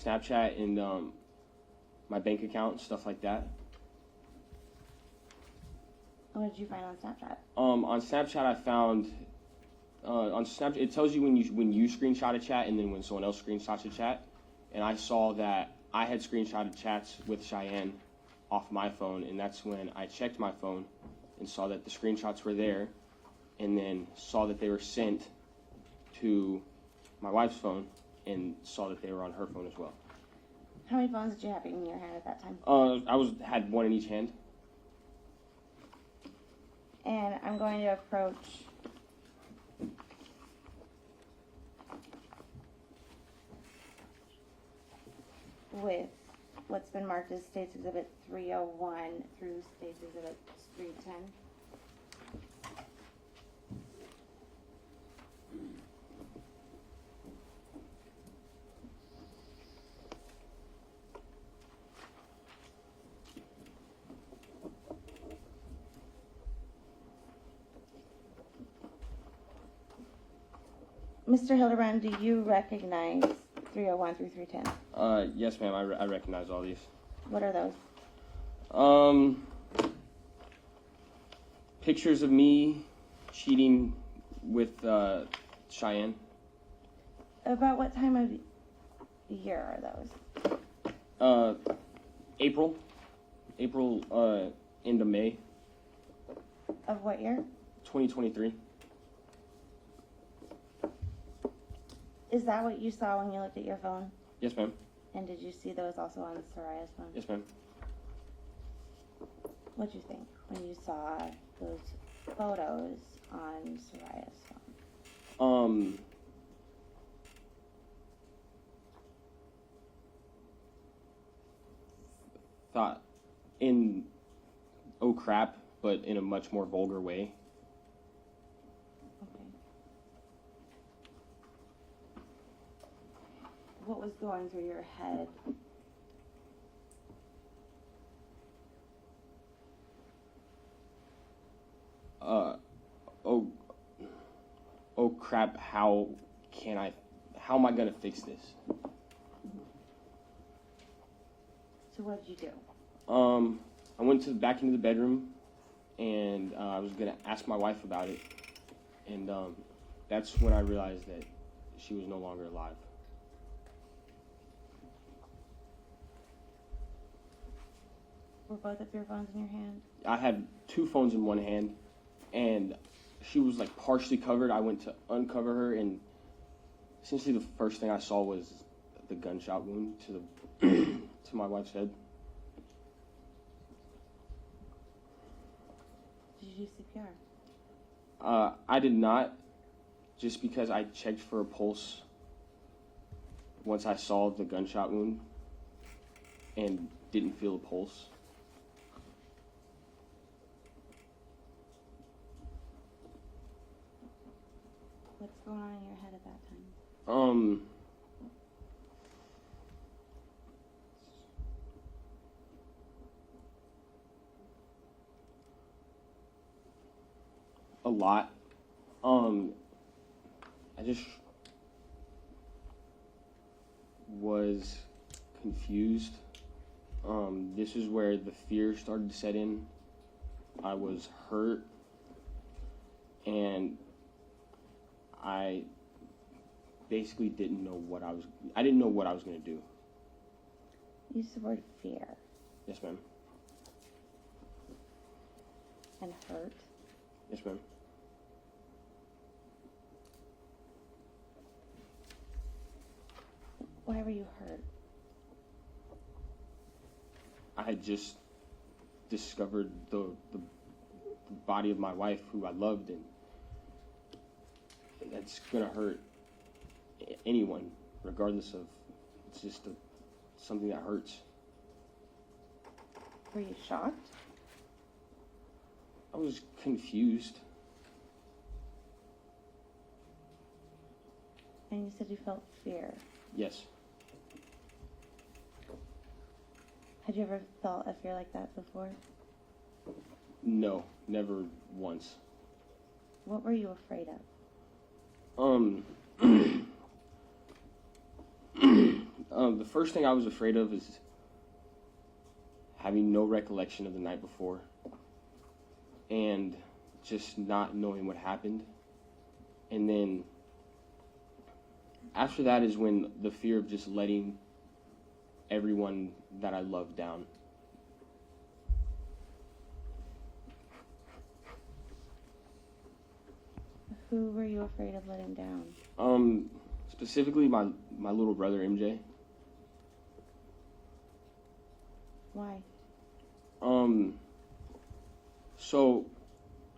Snapchat, and my bank account, stuff like that. What did you find on Snapchat? On Snapchat, I found on Snapchat it tells you when you screenshot a chat and then when someone else screenshots a chat. And I saw that I had screenshotted chats with Cheyenne off my phone, and that's when I checked my phone and saw that the screenshots were there, and then saw that they were sent to my wife's phone and saw that they were on her phone as well. How many phones did you have in your hand at that time? I had one in each hand. And I'm going to approach with what's been marked as State's Exhibit 301 through State's Exhibit 310. Mr. Hildebrand, do you recognize 301 through 310? Yes, ma'am. I recognize all these. What are those? Pictures of me cheating with Cheyenne. About what time of year are those? April, end of May, Of what year? 2023. Is that what you saw when you looked at your phone? Yes, ma'am. And did you see those also on Saria's phone? Yes, ma'am. What'd you think when you saw those photos on Saria's phone? Thought in oh crap, but in a much more vulgar way. Okay. What was going through your head? crap, how am I gonna fix this? So what did you do? I went back into the bedroom, and I was gonna ask my wife about it, and that's when I realized that she was no longer alive. Were both of your phones in your hand? I had 2 phones in one hand, and she was like partially covered. I went to uncover her, and essentially the first thing I saw was the gunshot wound to the to my wife's head. Did you do CPR? I did not, just because I checked for a pulse once I saw the gunshot wound and didn't feel a pulse. What's going on in your head at that time? A lot. I just was confused. This is where the fear started to set in. I was hurt, and I basically didn't know what I didn't know what I was going to do. Use the word fear Yes, ma'am. and hurt. Yes, ma'am. Why were you hurt? I had just discovered the body of my wife, who I loved, and that's gonna hurt anyone, regardless of. It's just something that hurts. Were you shocked? I was confused. And you said you felt fear. Yes. Had you ever felt a fear like that before? No, never once. What were you afraid of? The first thing I was afraid of is having no recollection of the night before and just not knowing what happened. And then after that is when the fear of just letting everyone that I love down. Who were you afraid of letting down? Specifically my little brother MJ. Why? So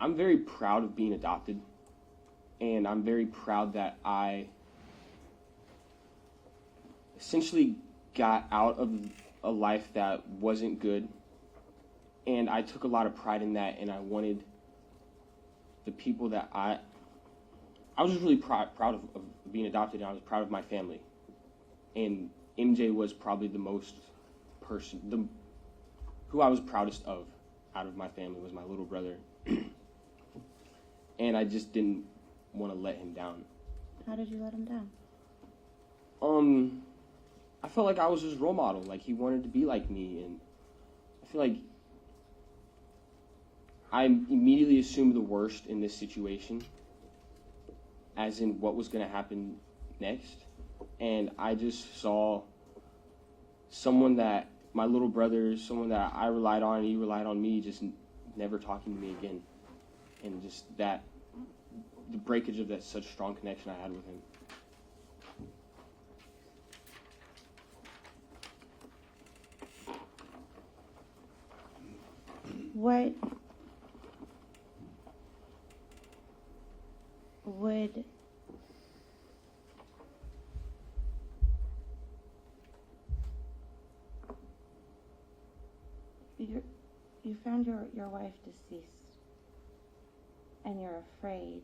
I'm very proud of being adopted, and I'm very proud that I essentially got out of a life that wasn't good, and I took a lot of pride in that, and I wanted the people that I was just really proud of being adopted, and I was proud of my family. And MJ was probably the most who I was proudest of out of my family was my little brother. And I just didn't want to let him down. How did you let him down? I felt like I was his role model, like he wanted to be like me, and I feel like I immediately assumed the worst in this situation, as in what was going to happen next, and I just saw someone that my little brother, someone that I relied on, and he relied on me, just never talking to me again, and just that, the breakage of that such strong connection I had with him. What would you found your wife deceased and you're afraid.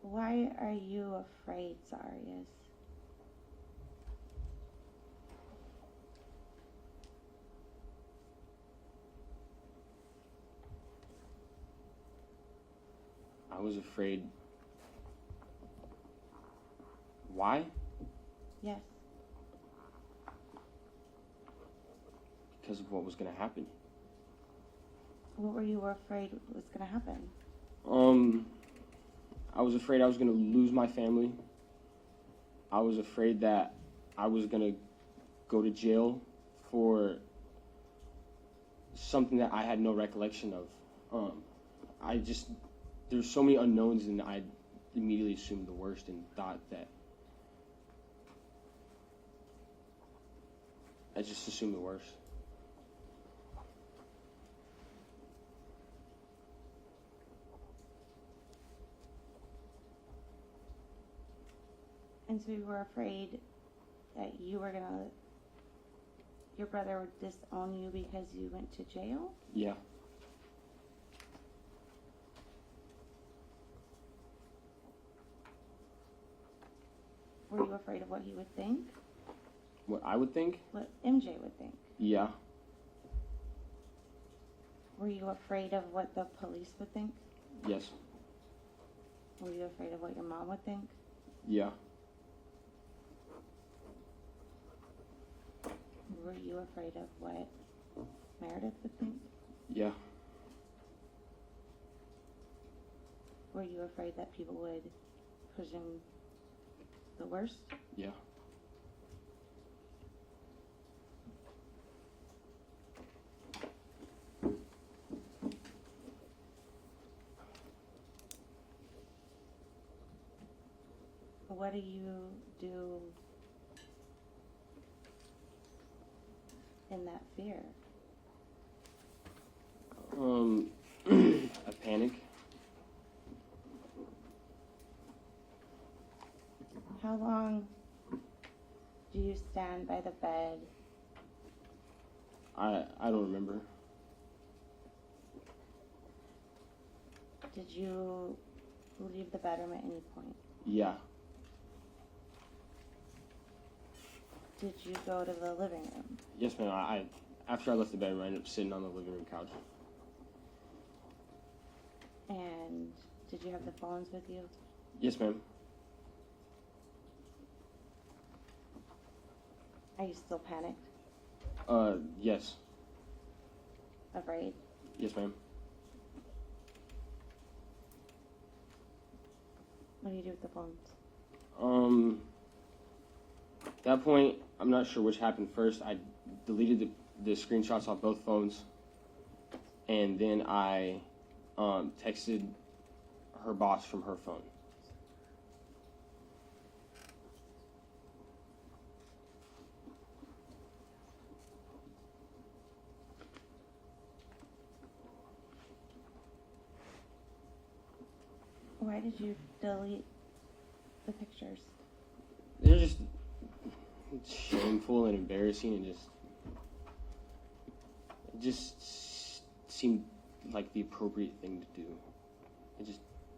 Why are you afraid, Zarrius? I was afraid Why? Yes. Because of what was going to happen. What were you afraid was going to happen? I was afraid I was going to lose my family. I was afraid that I was going to go to jail for something that I had no recollection of. There's so many unknowns, and I immediately assumed the worst and thought that I just assumed the worst. And so you were afraid that your brother would disown you because you went to jail? Yeah. Were you afraid of what he would think? What I would think? What MJ would think? Yeah. Were you afraid of what the police would think? Yes. Were you afraid of what your mom would think? Yeah. Were you afraid of what Meredith would think? Yeah. Were you afraid that people would presume the worst? Yeah. What do you do in that fear? I panic. How long do you stand by the bed? I don't remember. Did you leave the bedroom at any point? Yeah. Did you go to the living room? Yes, ma'am. I after I left the bedroom, I ended up sitting on the living room couch. And did you have the phones with you? Yes, ma'am. Are you still panicked? Yes. Afraid? Yes, ma'am. What do you do with the phones? At that point, I'm not sure which happened first. I deleted the screenshots off both phones, and then I texted her boss from her phone. Why did you delete the pictures? They're just shameful and embarrassing, and it just seemed like the appropriate thing to do.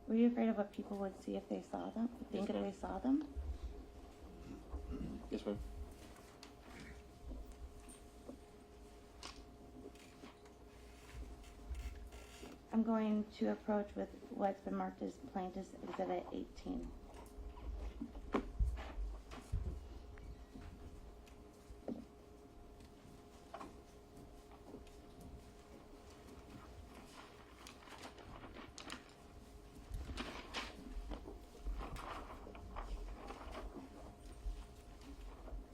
Were you afraid of what people would see if they saw them? Think if they saw them? Yes, ma'am. I'm going to approach with what's been marked as Plaintiff's Exhibit 18.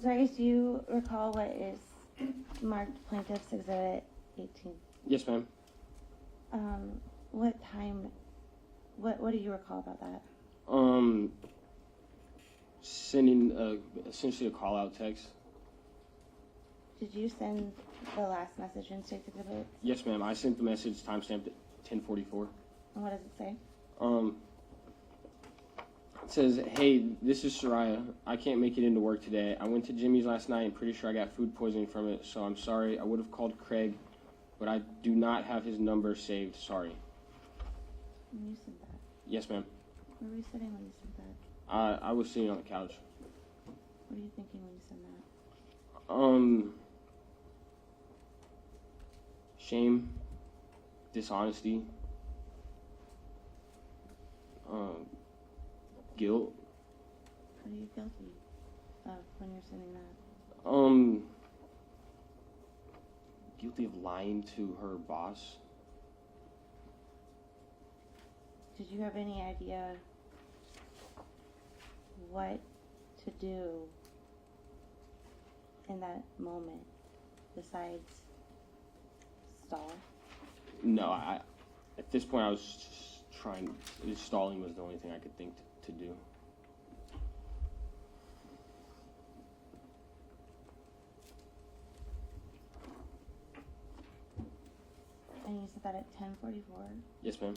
Zarrius, do you recall what is marked Plaintiff's Exhibit 18? Yes, ma'am. What time, what do you recall about that? Sending essentially a call-out text. Did you send the last message in State's Exhibit? Yes, ma'am. I sent the message timestamped at 10:44. And what does it say? It says, "Hey, this is Saria. I can't make it into work today. I went to Jimmy's last night and pretty sure I got food poisoning from it, so I'm sorry. I would have called Craig, but I do not have his number saved. Sorry." When you sent that? Yes, ma'am. Where were you sitting when you sent that? I was sitting on the couch. What are you thinking when you sent that? Shame, dishonesty, guilt. What are you guilty of when you're sending that? Guilty of lying to her boss. Did you have any idea what to do in that moment besides stall? No, at this point I was just stalling was the only thing I could think to do. And you said that at 10:44? Yes, ma'am.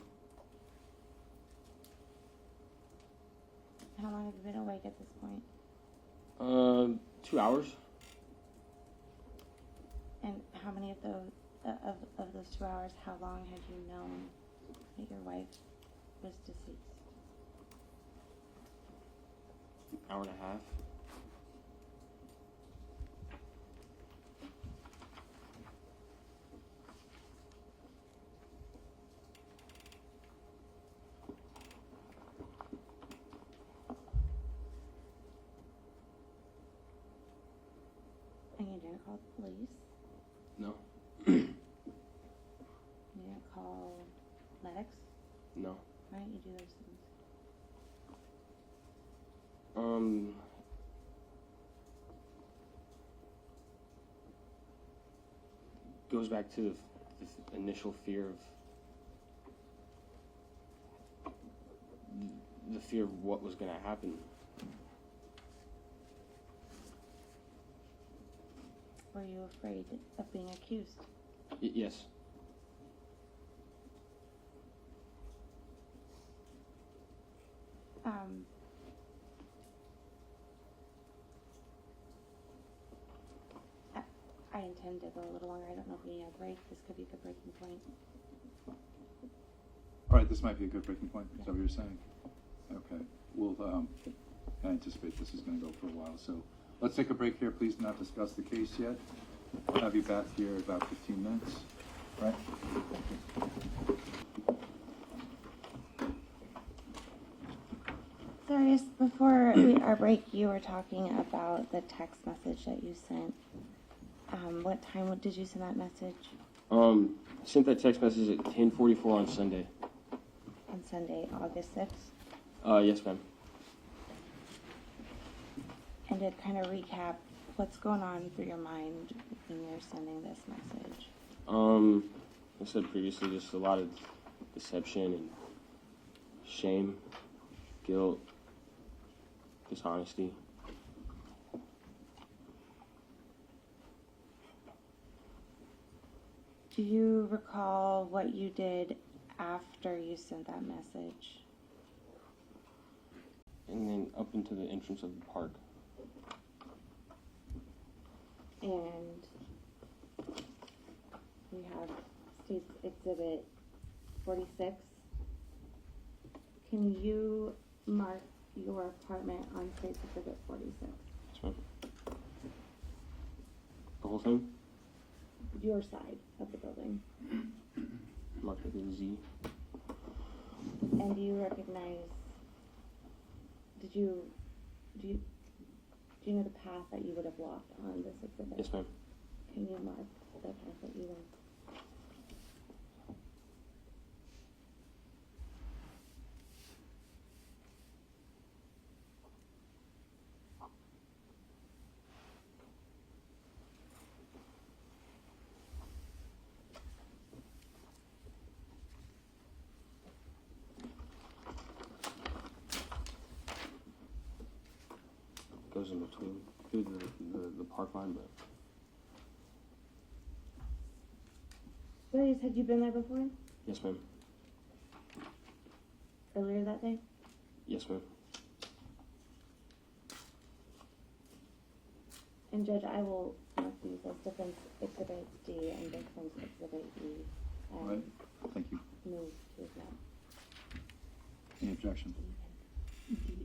How long have you been awake at this point? 2 hours. And how many of those of those 2 hours, how long had you known that your wife was deceased? Hour and a half. And you didn't call the police? No. You didn't call medics? No. Why didn't you do those things? Goes back to the initial fear of the fear of what was going to happen. Were you afraid of being accused? Yes. I intend to go a little longer. I don't know if we need a break. This could be a good breaking point. All right, this might be a good breaking point. Is that what you're saying? Okay. We'll, I anticipate this is going to go for a while. So let's take a break here. Please do not discuss the case yet. We'll have you back here in about 15 minutes. Right? Zarrius, before our break, you were talking about the text message that you sent. What time did you send that message? I sent that text message at 10:44 on Sunday. On Sunday, August 6th? Yes, ma'am. And to kind of recap, what's going on through your mind when you're sending this message? I said previously, just a lot of deception and shame, guilt, dishonesty. Do you recall what you did after you sent that message? And then up into the entrance of the park. And we have State's Exhibit 46. Can you mark your apartment on State's Exhibit 46? Yes, ma'am. The whole thing? Your side of the building. Marked with a Z. And do you recognize, do you know the path that you would have walked on this exhibit? Yes, ma'am. Can you mark the path that you walked? Goes in between, through the park line, but Zarrius, had you been there before? yes, ma'am. Earlier that day? Yes, ma'am. And Judge, I will mark these as Defense Exhibit D and Defense Exhibit E. All right. Thank you. Move to that. Any objection? D and E.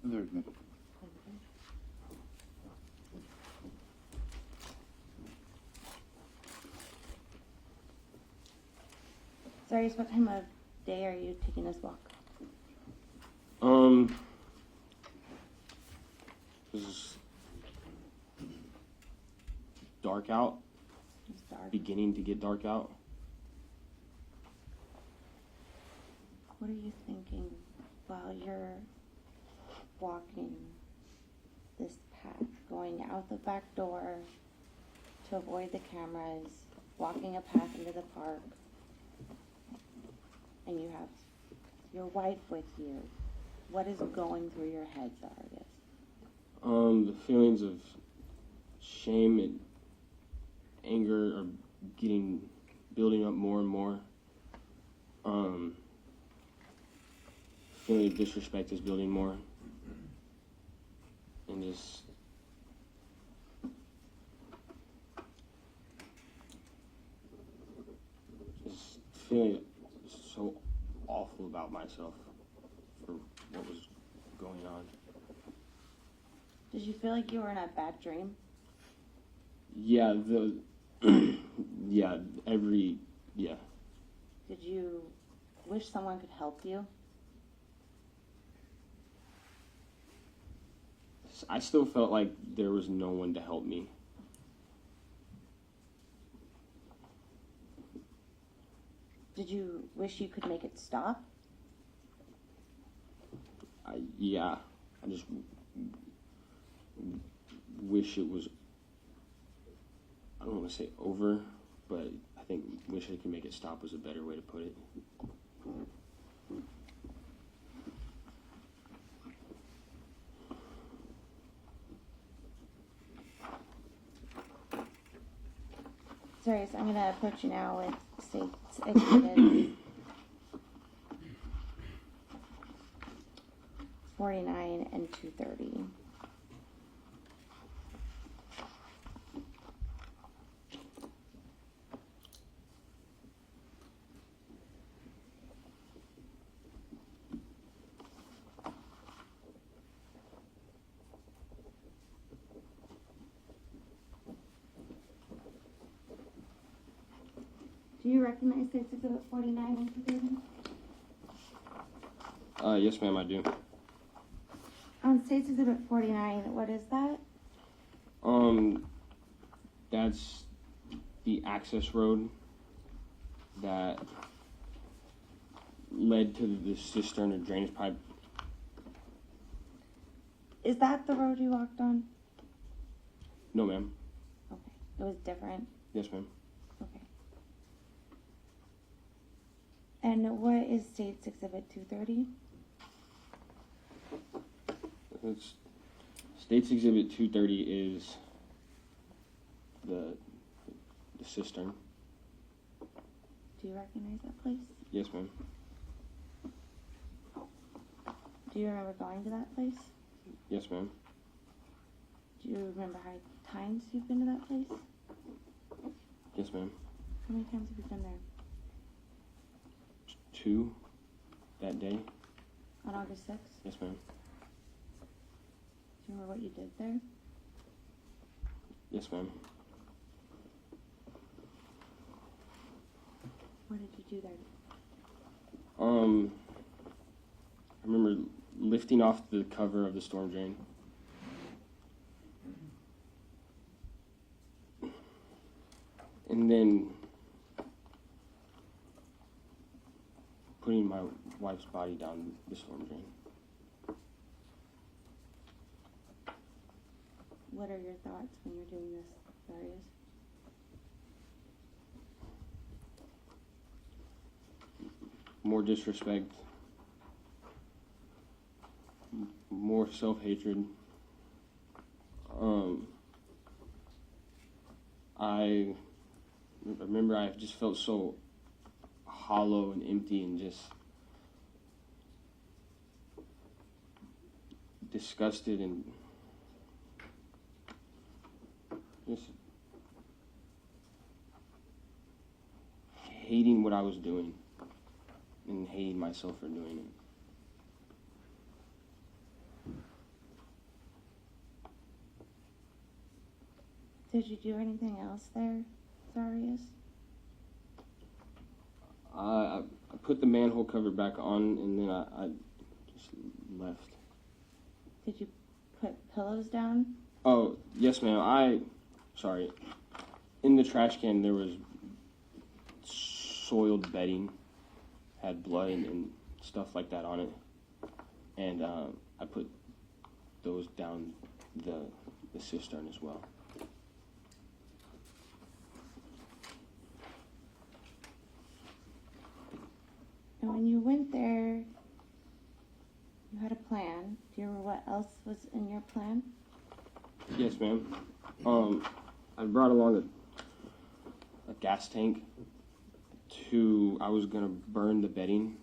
They're admitted. Zarrius, what time of day are you taking this walk? It was dark out, It's dark. beginning to get dark out. What are you thinking while you're walking this path, going out the back door to avoid the cameras, walking a path into the park, and you have your wife with you? What is going through your head, Zarrius? The feelings of shame and anger are building up more and more. Feeling of disrespect is building more. And just feeling so awful about myself for what was going on. Did you feel like you were in a bad dream? Yeah, yeah. Did you wish someone could help you? I still felt like there was no one to help me. Did you wish you could make it stop? Yeah, I just wish it was, I don't want to say over, but I think wish I could make it stop was a better way to put it. Zarrius, I'm going to approach you now with State's Exhibit 49 and 230. Do you recognize State's Exhibit 49 and 230? Yes, ma'am, I do. On State's Exhibit 49, what is that? That's the access road that led to the cistern or drainage pipe. Is that the road you walked on? No, ma'am. Okay. It was different. Yes, ma'am. Okay. And what is State's Exhibit 230? It's, State's Exhibit 230 is the cistern. Do you recognize that place? Yes, ma'am. Do you remember going to that place? Yes, ma'am. Do you remember how many times you've been to that place? Yes, ma'am. How many times have you been there? 2 that day. On August 6th? Yes, ma'am. Do you remember what you did there? Yes, ma'am. What did you do there? I remember lifting off the cover of the storm drain. And then putting my wife's body down the storm drain. What are your thoughts when you're doing this, Zarrius? More disrespect, more self-hatred. I remember I just felt so hollow and empty and just disgusted and just hating what I was doing and hating myself for doing it. Did you do anything else there, Zarrius? I put the manhole cover back on and then I just left. Did you put pillows down? Oh, yes, ma'am. Sorry. In the trash can, there was soiled bedding, had blood and stuff like that on it. And I put those down the cistern as well. And when you went there, you had a plan. Do you remember what else was in your plan? Yes, ma'am. I brought along a gas tank I was gonna burn the bedding,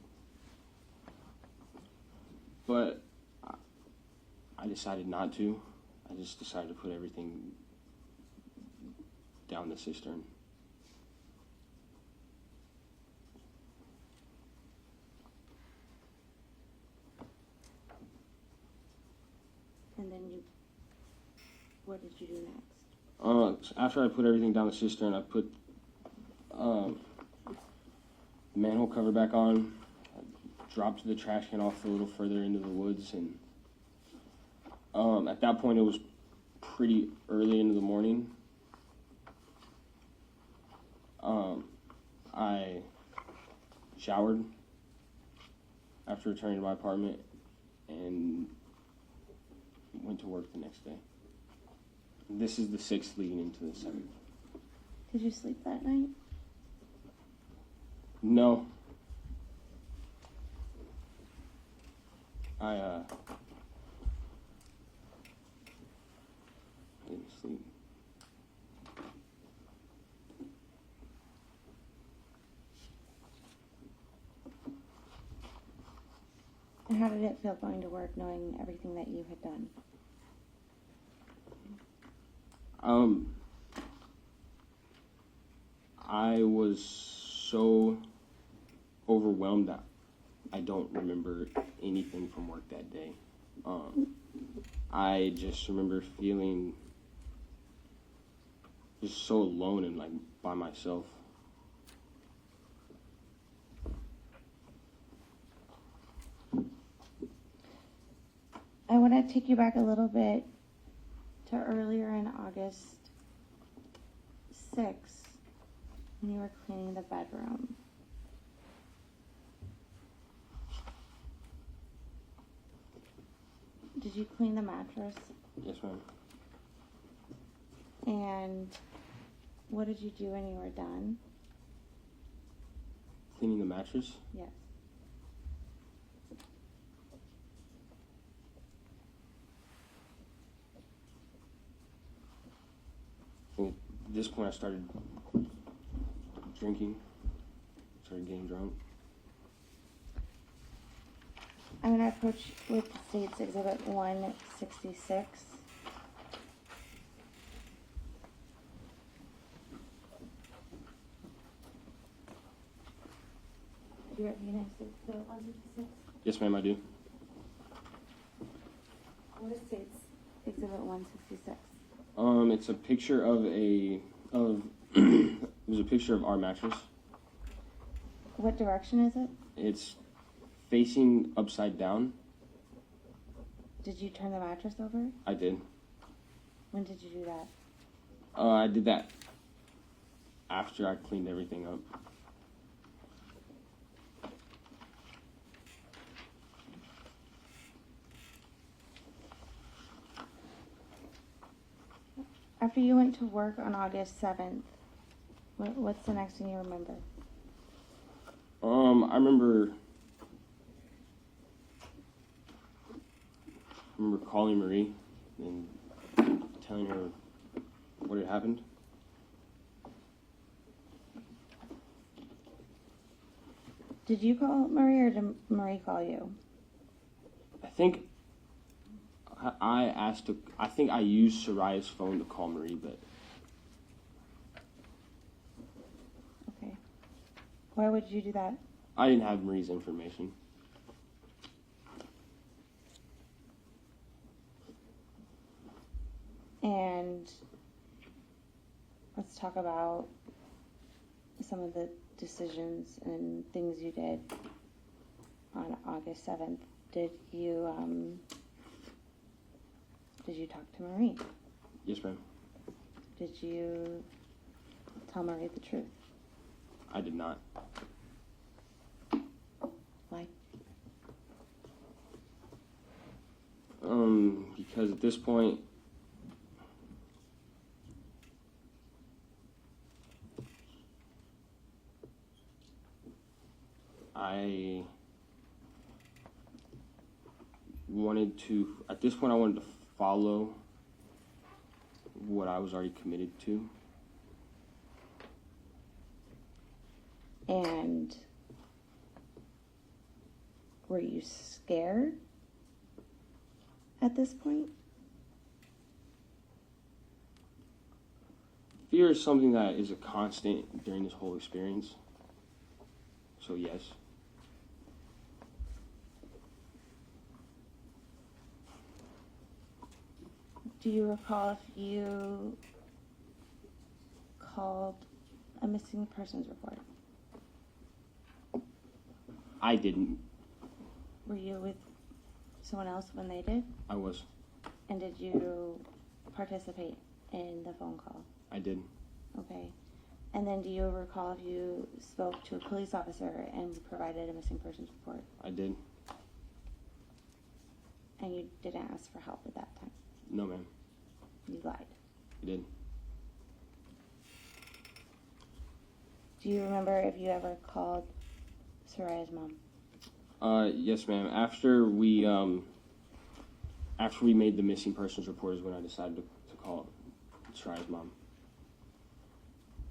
but I decided not to. I just decided to put everything down the cistern. And then what did you do next? After I put everything down the cistern, I put the manhole cover back on, I dropped the trash can off a little further into the woods, and at that point it was pretty early into the morning. I showered after returning to my apartment and went to work the next day. This is the 6th leading into the 7th. Did you sleep that night? No. I didn't sleep. And how did it feel going to work knowing everything that you had done? I was so overwhelmed that I don't remember anything from work that day. I just remember feeling just so alone and like by myself. I want to take you back a little bit to earlier in August 6th when you were cleaning the bedroom. Did you clean the mattress? Yes, ma'am. And what did you do when you were done? Cleaning the mattress? Yes. At this point, I started drinking, started getting drunk. I'm going to approach with State's Exhibit 166. Do you recognize Exhibit 166? Yes, ma'am, I do. What is State's Exhibit 166? It's a picture of it was a picture of our mattress. What direction is it? It's facing upside down. Did you turn the mattress over? I did. When did you do that? I did that after I cleaned everything up. After you went to work on August 7th, what's the next thing you remember? I remember calling Marie and telling her what had happened. Did you call Marie or did Marie call you? I think I used Saria's phone to call Marie, but Okay. Why would you do that? I didn't have Marie's information. And let's talk about some of the decisions and things you did on August 7th. Did you Did you talk to Marie? Yes, ma'am. Did you tell Marie the truth? I did not. Why? Because at this point, I wanted to follow what I was already committed to. And were you scared at this point? Fear is something that is a constant during this whole experience. So yes. Do you recall if you called a missing persons report? I didn't. Were you with someone else when they did? I was. And did you participate in the phone call? I did. Okay. And then do you recall if you spoke to a police officer and provided a missing persons report? I did. And you didn't ask for help at that time? No, ma'am. You lied. I did. Do you remember if you ever called Saria's mom? Yes, ma'am. After we made the missing persons report is when I decided to call Saria's mom.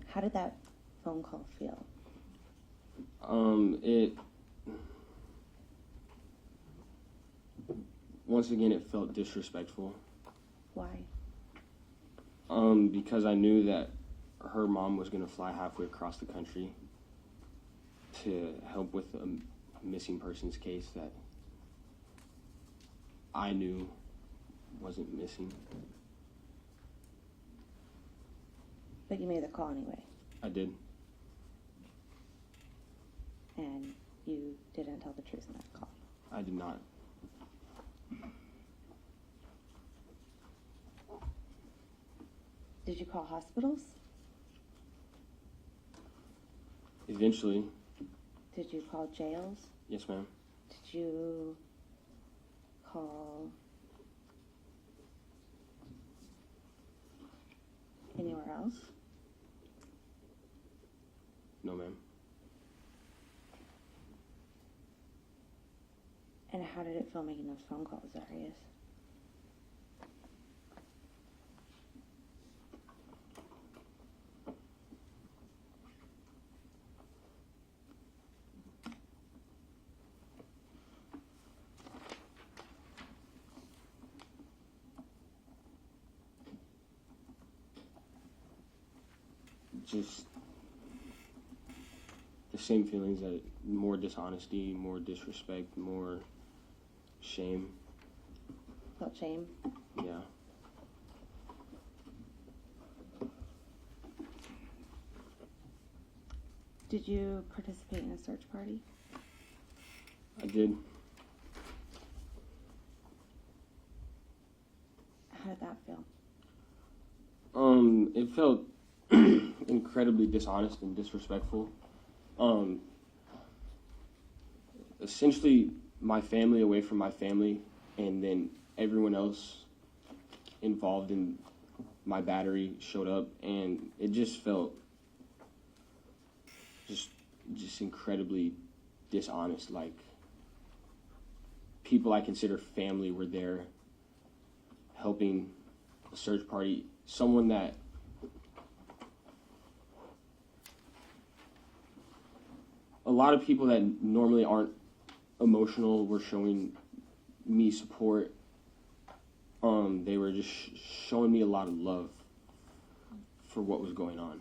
How did that phone call feel? Once again, it felt disrespectful. Why? Because I knew that her mom was going to fly halfway across the country to help with a missing persons case that I knew wasn't missing. But you made the call anyway, I did. and you didn't tell the truth in that call. I did not. Did you call hospitals? Eventually, Did you call jails? yes, ma'am. Did you call anywhere else? No, ma'am. And how did it feel making those phone calls, Zarrius? Just the same feelings, that more dishonesty, more disrespect, more shame. Felt shame? Yeah. Did you participate in a search party? I did. How did that feel? It felt incredibly dishonest and disrespectful. Essentially, my family away from my family, and then everyone else involved in my battery showed up, and it just felt just incredibly dishonest. Like, people I consider family were there helping a search party. Someone that a lot of people that normally aren't emotional were showing me support. They were just showing me a lot of love for what was going on.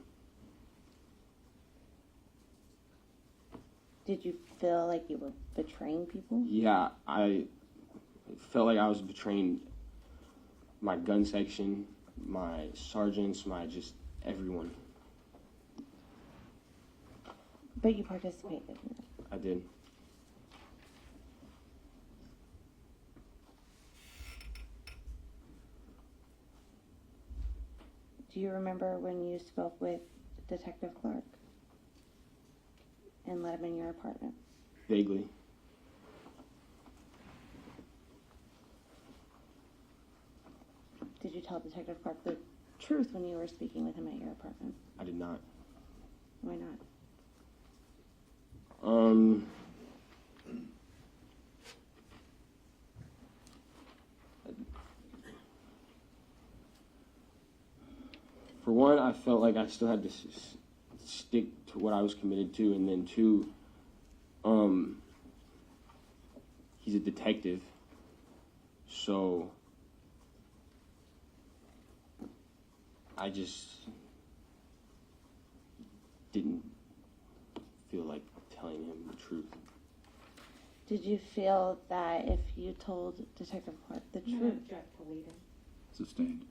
Did you feel like you were betraying people? Yeah, I felt like I was betraying my gun section, my sergeants, my just everyone. But you participated in it. I did. Do you remember when you spoke with Detective Clark and let him in your apartment? Vaguely. Did you tell Detective Clark the truth when you were speaking with him at your apartment? I did not. Why not? For one, I felt like I still had to stick to what I was committed to, and then two, he's a detective, so I just didn't feel like telling him the truth. Did you feel that if you told Detective Clark the truth? Sustained.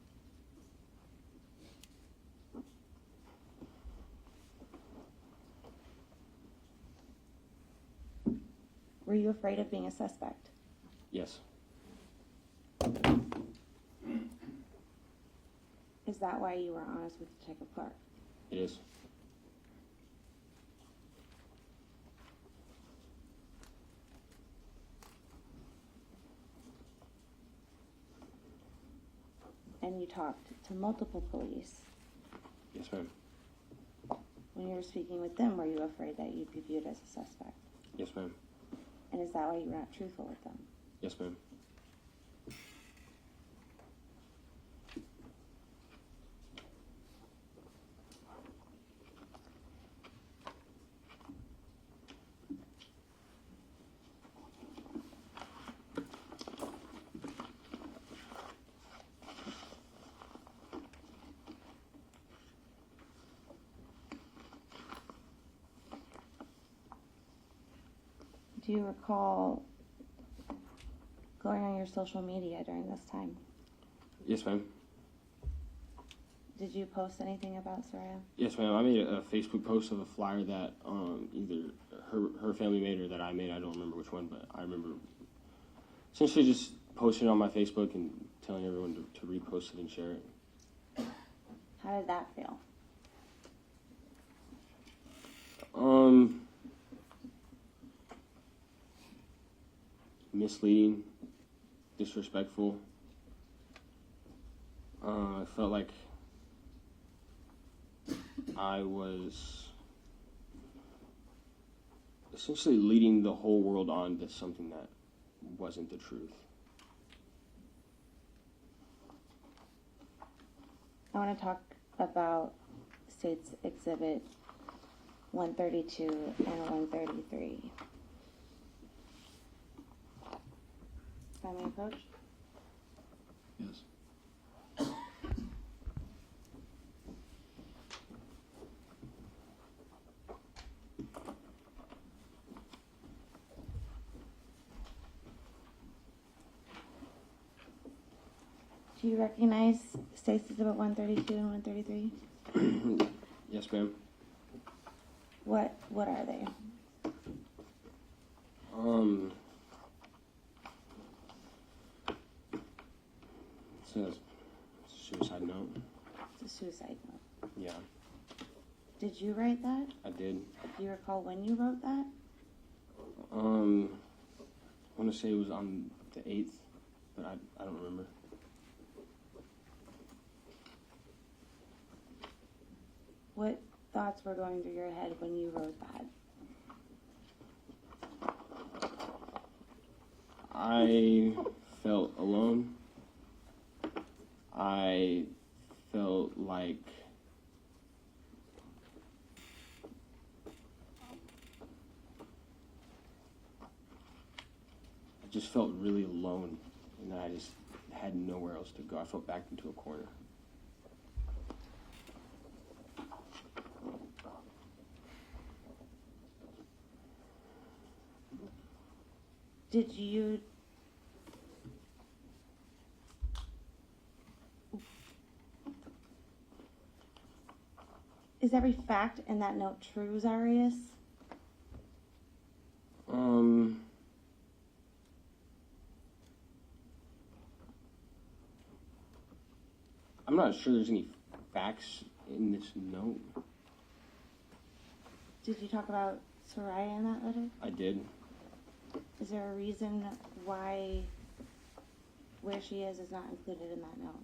Were you afraid of being a suspect? Yes. Is that why you were honest with Detective Clark? It is. And you talked to multiple police. Yes, ma'am. When you were speaking with them, were you afraid that you'd be viewed as a suspect? Yes, ma'am. And is that why you were not truthful with them? Yes, ma'am. Do you recall going on your social media during this time? Yes, ma'am. Did you post anything about Saria? Yes, ma'am. I made a Facebook post of a flyer that either her family made or that I made. I don't remember which one, but I remember essentially just posting it on my Facebook and telling everyone to repost it and share it. How did that feel? Misleading, disrespectful. I felt like I was essentially leading the whole world on to something that wasn't the truth. I want to talk about State's Exhibit 132 and 133. Can we approach? Yes. Do you recognize State's Exhibit 132 and 133? Yes, ma'am. What are they? It's a suicide note. It's a suicide note. Yeah, Did you write that? I did. Do you recall when you wrote that? I want to say it was on the 8th, but I don't remember. What thoughts were going through your head when you wrote that? I felt alone. I felt like I just felt really alone, and that I just had nowhere else to go. I felt backed into a corner. Did you Is every fact in that note true, Zarrius? I'm not sure there's any facts in this note. Did you talk about Saria in that letter? I did. Is there a reason why where she is not included in that note?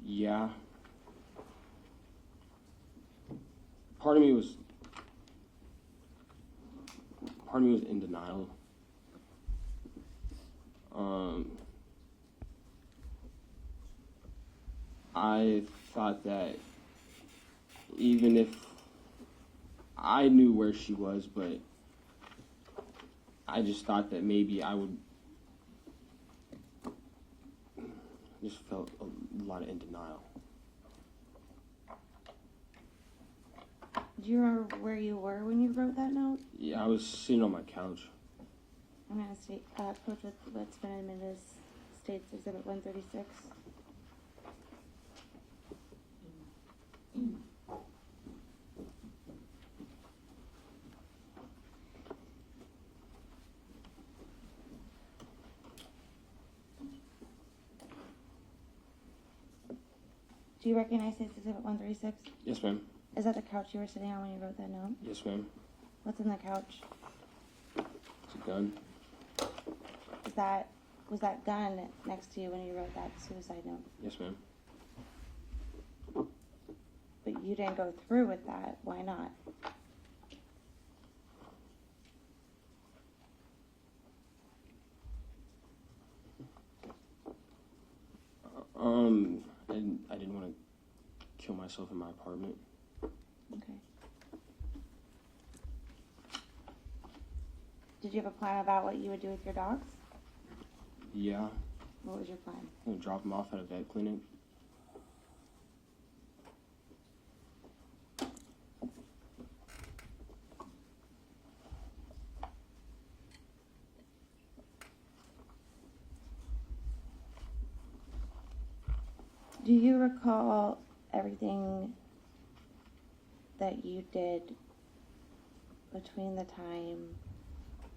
Yeah. Part of me was in denial. I thought that even if I knew where she was, but I just thought that maybe I would just felt a lot in denial. Do you remember where you were when you wrote that note? Yeah, I was sitting on my couch. I'm going to approach with what's been admitted as States Exhibit 136. Do you recognize States Exhibit 136? Yes, ma'am. Is that the couch you were sitting on when you wrote that note? Yes, ma'am. What's in the couch? It's a gun. Was that gun next to you when you wrote that suicide note? Yes, ma'am. But you didn't go through with that. Why not? I didn't want to kill myself in my apartment. Okay. Did you have a plan about what you would do with your dogs? Yeah. What was your plan? I'm gonna drop them off at a vet clinic. Do you recall everything that you did between the time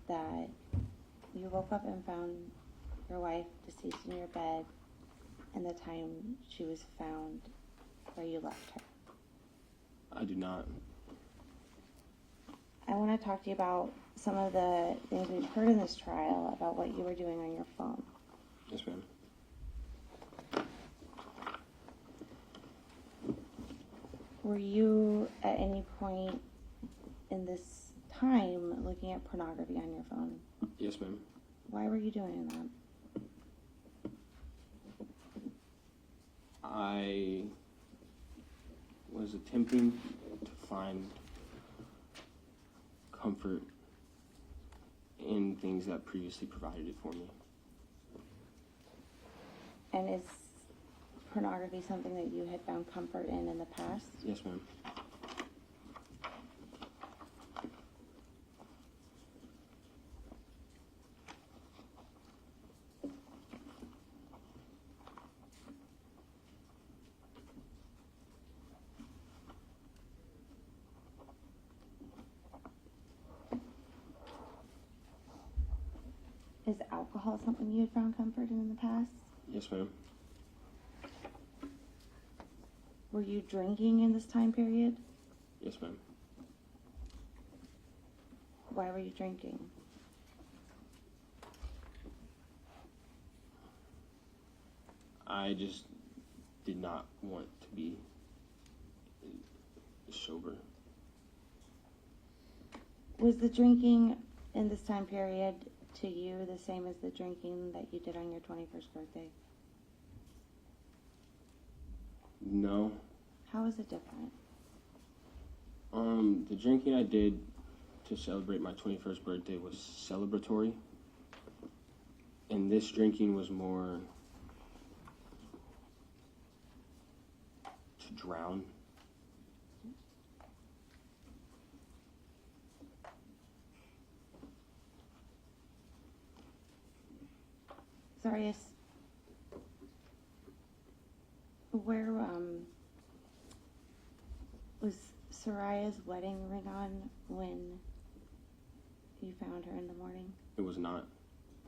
that you woke up and found your wife deceased in your bed and the time she was found where you left her? I do not. I want to talk to you about some of the things we've heard in this trial about what you were doing on your phone. Yes, ma'am. Were you at any point in this time looking at pornography on your phone? Yes, ma'am. Why were you doing that? I was attempting to find comfort in things that previously provided it for me. And is pornography something that you had found comfort in the past? Yes, ma'am. Is alcohol something you had found comfort in the past? Yes, ma'am. Were you drinking in this time period? Yes, ma'am. Why were you drinking? I just did not want to be sober. Was the drinking in this time period to you the same as the drinking that you did on your 21st birthday? No. How is it different? The drinking I did to celebrate my 21st birthday was celebratory. And this drinking was more to drown. Zarrius, where was Saria's wedding ring on when you found her in the morning? It was not.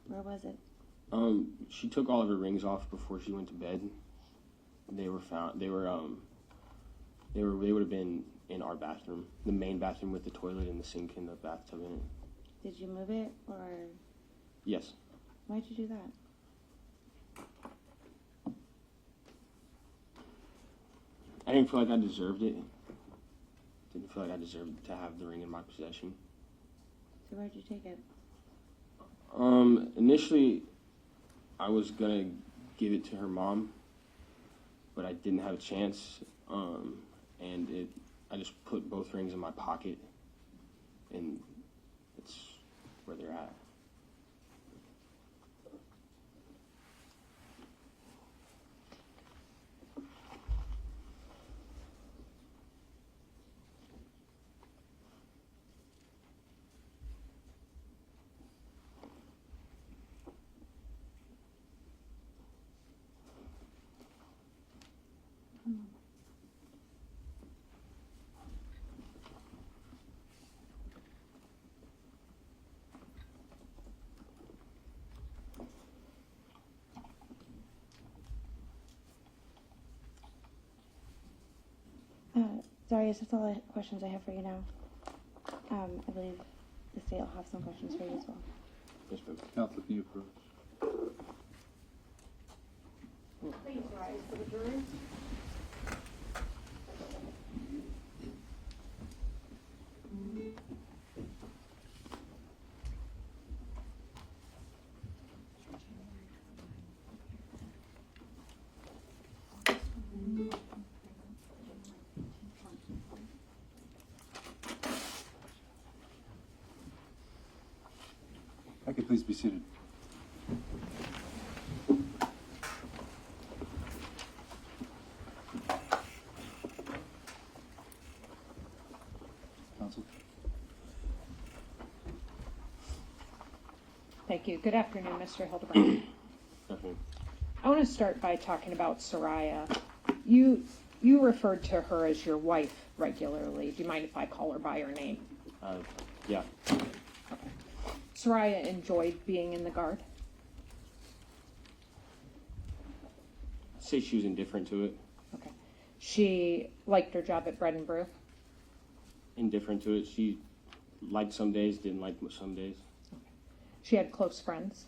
Where was it? She took all of her rings off before she went to bed. They were found. They would have been in our bathroom, the main bathroom with the toilet and the sink and the bathtub in it. Did you move it, or Yes. why'd you do that? I didn't feel like I deserved it. Didn't feel like I deserved to have the ring in my possession. So where'd you take it? Initially, I was gonna give it to her mom, but I didn't have a chance. I just put both rings in my pocket, and it's where they're at. Zarrius, that's all the questions I have for you now. I believe the state will have some questions for you as well. Yes, ma'am. Counsel, can you approach? Please rise for the jury. I could please be seated. Counsel? Thank you. Good afternoon, Mr. Hildabrand. Definitely. I want to start by talking about Saria. You referred to her as your wife regularly. Do you mind if I call her by her name? Yeah. Okay. Saria enjoyed being in the Guard. I'd say she was indifferent to it. Okay. She liked her job at Bread and Brew. Indifferent to it. She liked some days, didn't like some days. She had close friends.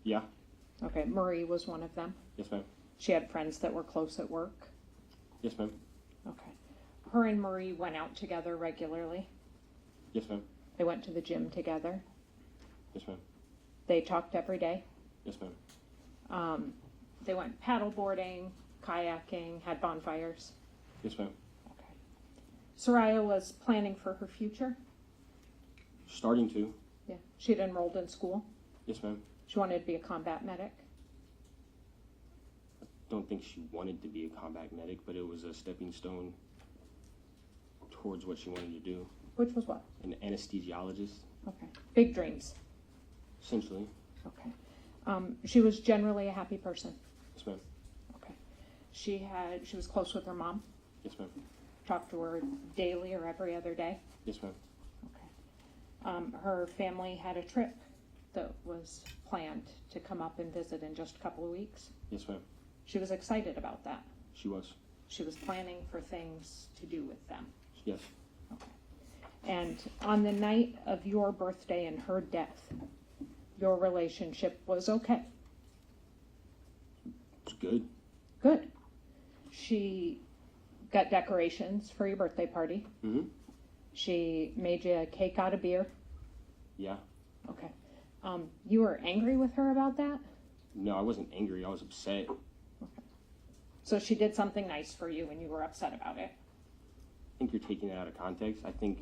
Yeah. Okay. Marie was one of them. Yes, ma'am. She had friends that were close at work. Yes, ma'am. Okay. Her and Marie went out together regularly. Yes, ma'am. They went to the gym together. Yes, ma'am. They talked every day. Yes, ma'am. They went paddle boarding, kayaking, had bonfires. Yes, ma'am. Okay. Saria was planning for her future. Starting to. Yeah. She'd enrolled in school. Yes, ma'am. She wanted to be a combat medic. Don't think she wanted to be a combat medic, but it was a stepping stone towards what she wanted to do. Which was what? An anesthesiologist, Okay. Big dreams. essentially. Okay. She was generally a happy person. Yes, ma'am. Okay. She was close with her mom. Yes, ma'am. Talked to her daily or every other day. Yes, ma'am. Okay. Her family had a trip that was planned to come up and visit in just a couple of weeks. Yes, ma'am. She was excited about that. She was. She was planning for things to do with them. Yes. Okay. And on the night of your birthday and her death, your relationship was okay. It's good. Good. She got decorations for your birthday party. Mm-hmm. She made you a cake out of beer. Yeah. Okay. You were angry with her about that? No, I wasn't angry. I was upset. Okay. So she did something nice for you and you were upset about it. I think you're taking it out of context. I think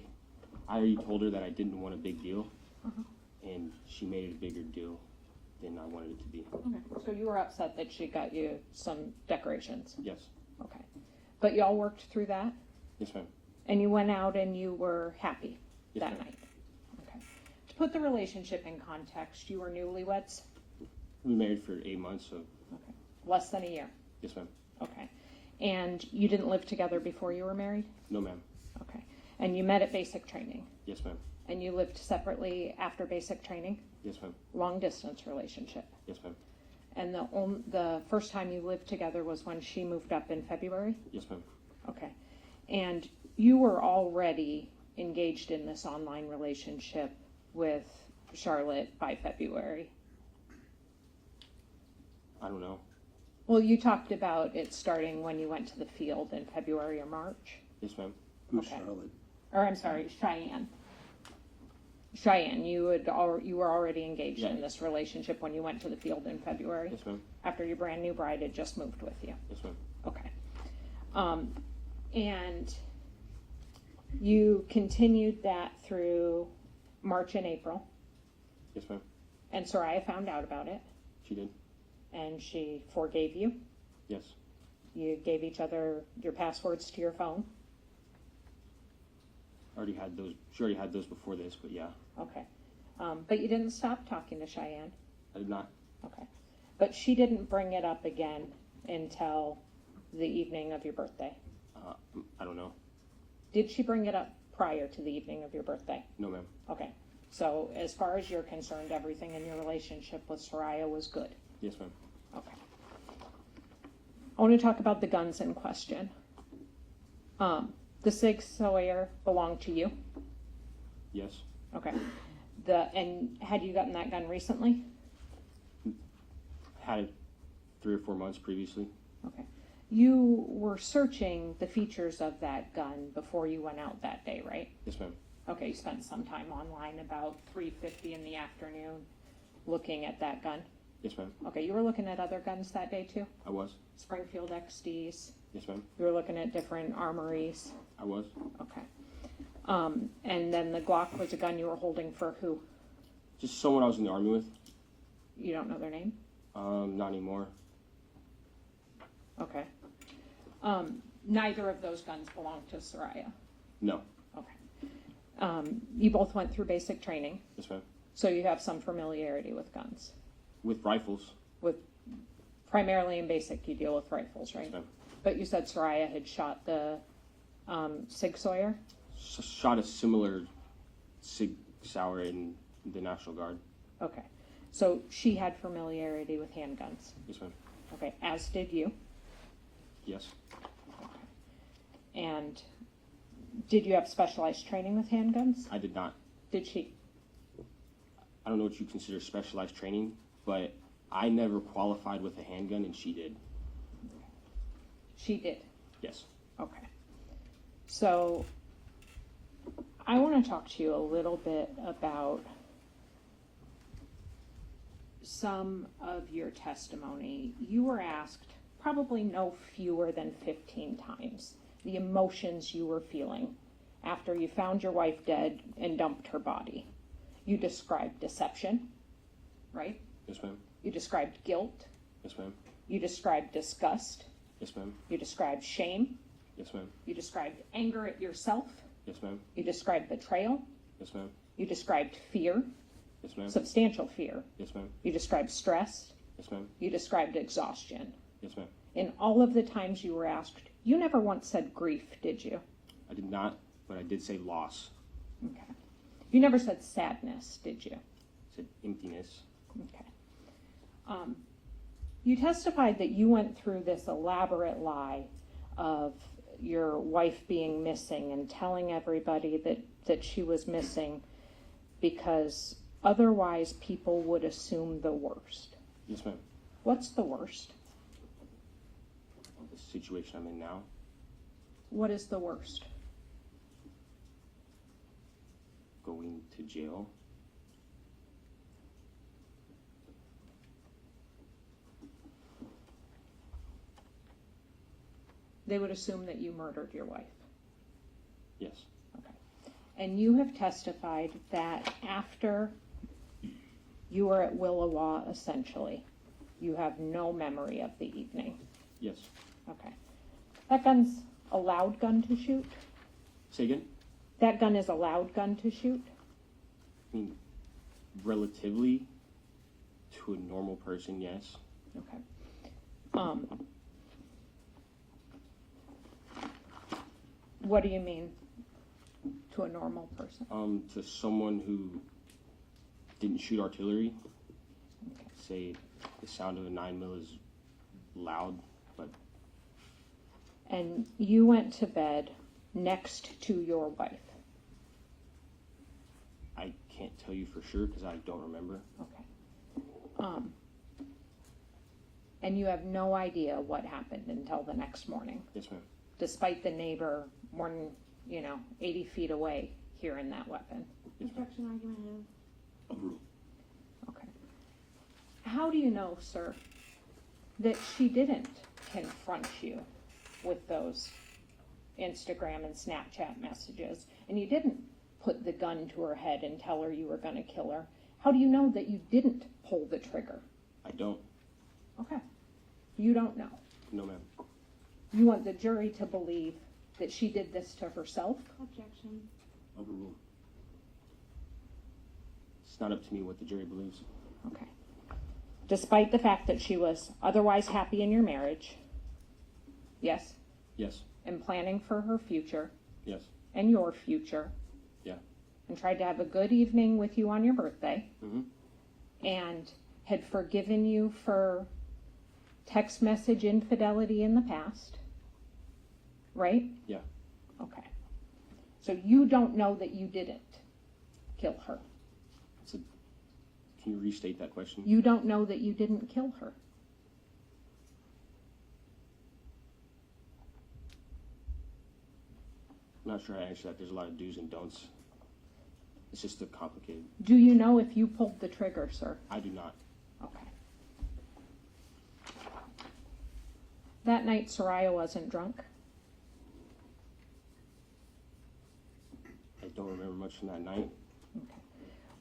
I already told her that I didn't want a big deal, and she made it a bigger deal than I wanted it to be. Okay. So you were upset that she got you some decorations. Yes. Okay. But y'all worked through that? Yes, ma'am. And you went out and you were happy Yes, that ma'am. night? Okay. To put the relationship in context, you were newlyweds? We were married for 8 months, so Okay. Less than a year? yes, ma'am. Okay. And you didn't live together before you were married? No, ma'am. Okay. And you met at basic training. Yes, ma'am. And you lived separately after basic training? Yes, ma'am. Long distance relationship. Yes, ma'am. And the first time you lived together was when she moved up in February? Yes, ma'am. Okay. And you were already engaged in this online relationship with Charlotte by February? I don't know. Well, you talked about it starting when you went to the field in February or March. Yes, ma'am. Who's Okay. Charlotte? Or I'm sorry, Cheyenne. Cheyenne, you were already engaged in Yeah. this relationship when you went to the field in February? Yes, ma'am. After your brand new bride had just moved with you? Yes, ma'am. Okay. And you continued that through March and April, Yes, ma'am. and Saria found out about it, She did. and she forgave you. Yes. You gave each other your passwords to your phone. Already had those. She already had those before this, but yeah, Okay. But you didn't stop talking to Cheyenne. I did not. Okay. But she didn't bring it up again until the evening of your birthday. I don't know. Did she bring it up prior to the evening of your birthday? No, ma'am. Okay. So as far as you're concerned, everything in your relationship with Saria was good. Yes, ma'am. Okay. I want to talk about the guns in question. The Sig Sauer belonged to you. Yes. Okay. And had you gotten that gun recently? Had it 3 or 4 months previously. Okay. You were searching the features of that gun before you went out that day, right? Yes, ma'am. Okay, you spent some time online about 3:50 in the afternoon looking at that gun. Yes, ma'am. Okay, you were looking at other guns that day too? I was. Springfield XDs. Yes, ma'am. You were looking at different armories. I was. Okay. And then the Glock was a gun you were holding for who? Just someone I was in the army with. You don't know their name? Not anymore. Okay. Neither of those guns belong to Saria. No. Okay. You both went through basic training, Yes, ma'am. so you have some familiarity with guns. With rifles. Primarily in basic, you deal with rifles, right? Yes, ma'am. But you said Saria had shot the Sig Sauer? Shot a similar Sig Sauer in the National Guard. Okay. So she had familiarity with handguns. Yes, ma'am. Okay, as did you. Yes. And did you have specialized training with handguns? I did not. Did she? I don't know what you consider specialized training, but I never qualified with a handgun, and she did. She did. Yes. Okay. So I want to talk to you a little bit about some of your testimony. You were asked probably no fewer than 15 times the emotions you were feeling after you found your wife dead and dumped her body. You described deception, right? Yes, ma'am. You described guilt. Yes, ma'am. You described disgust. Yes, ma'am. You described shame. Yes, ma'am. You described anger at yourself. Yes, ma'am. You described betrayal. Yes, ma'am. You described fear, Yes, ma'am. substantial fear. Yes, ma'am. You described stress. Yes, ma'am. You described exhaustion. Yes, ma'am. In all of the times you were asked, you never once said grief, did you? I did not, but I did say loss. Okay. You never said sadness, did you? I said emptiness. Okay. You testified that you went through this elaborate lie of your wife being missing and telling everybody that she was missing because otherwise people would assume the worst. Yes, ma'am. What's the worst? The situation I'm in now. What is the worst? Going to jail. They would assume that you murdered your wife. Yes. Okay. And you have testified that after you were at Willowa, essentially, you have no memory of the evening. Yes. Okay. That gun's a loud gun to shoot? Say again? That gun is a loud gun to shoot? I mean, relatively to a normal person, yes. Okay. What do you mean? to a normal person? To someone who didn't shoot artillery, Okay. say the sound of a 9mm is loud, but And you went to bed next to your wife? I can't tell you for sure because I don't remember. Okay. And you have no idea what happened until the next morning, Yes, ma'am. despite the neighbor more than, 80 feet away hearing that weapon. Objection argumentative. Overruled. Okay. How do you know, sir, that she didn't confront you with those Instagram and Snapchat messages, and you didn't put the gun to her head and tell her you were going to kill her? How do you know that you didn't pull the trigger? I don't. Okay. You don't know. No, ma'am. You want the jury to believe that she did this to herself? Objection. Overruled. It's not up to me what the jury believes. Okay. Despite the fact that she was otherwise happy in your marriage, yes, Yes. and planning for her future Yes. and your future, Yeah. and tried to have a good evening with you on your birthday, Mm-hmm. and had forgiven you for text message infidelity in the past, right? Yeah. Okay. So you don't know that you didn't kill her. Can you restate that question? You don't know that you didn't kill her. I'm not sure how to answer that. There's a lot of do's and don'ts. It's just a complicated. Do you know if you pulled the trigger, sir? I do not. Okay. That night, Saria wasn't drunk. I don't remember much from that night. Okay.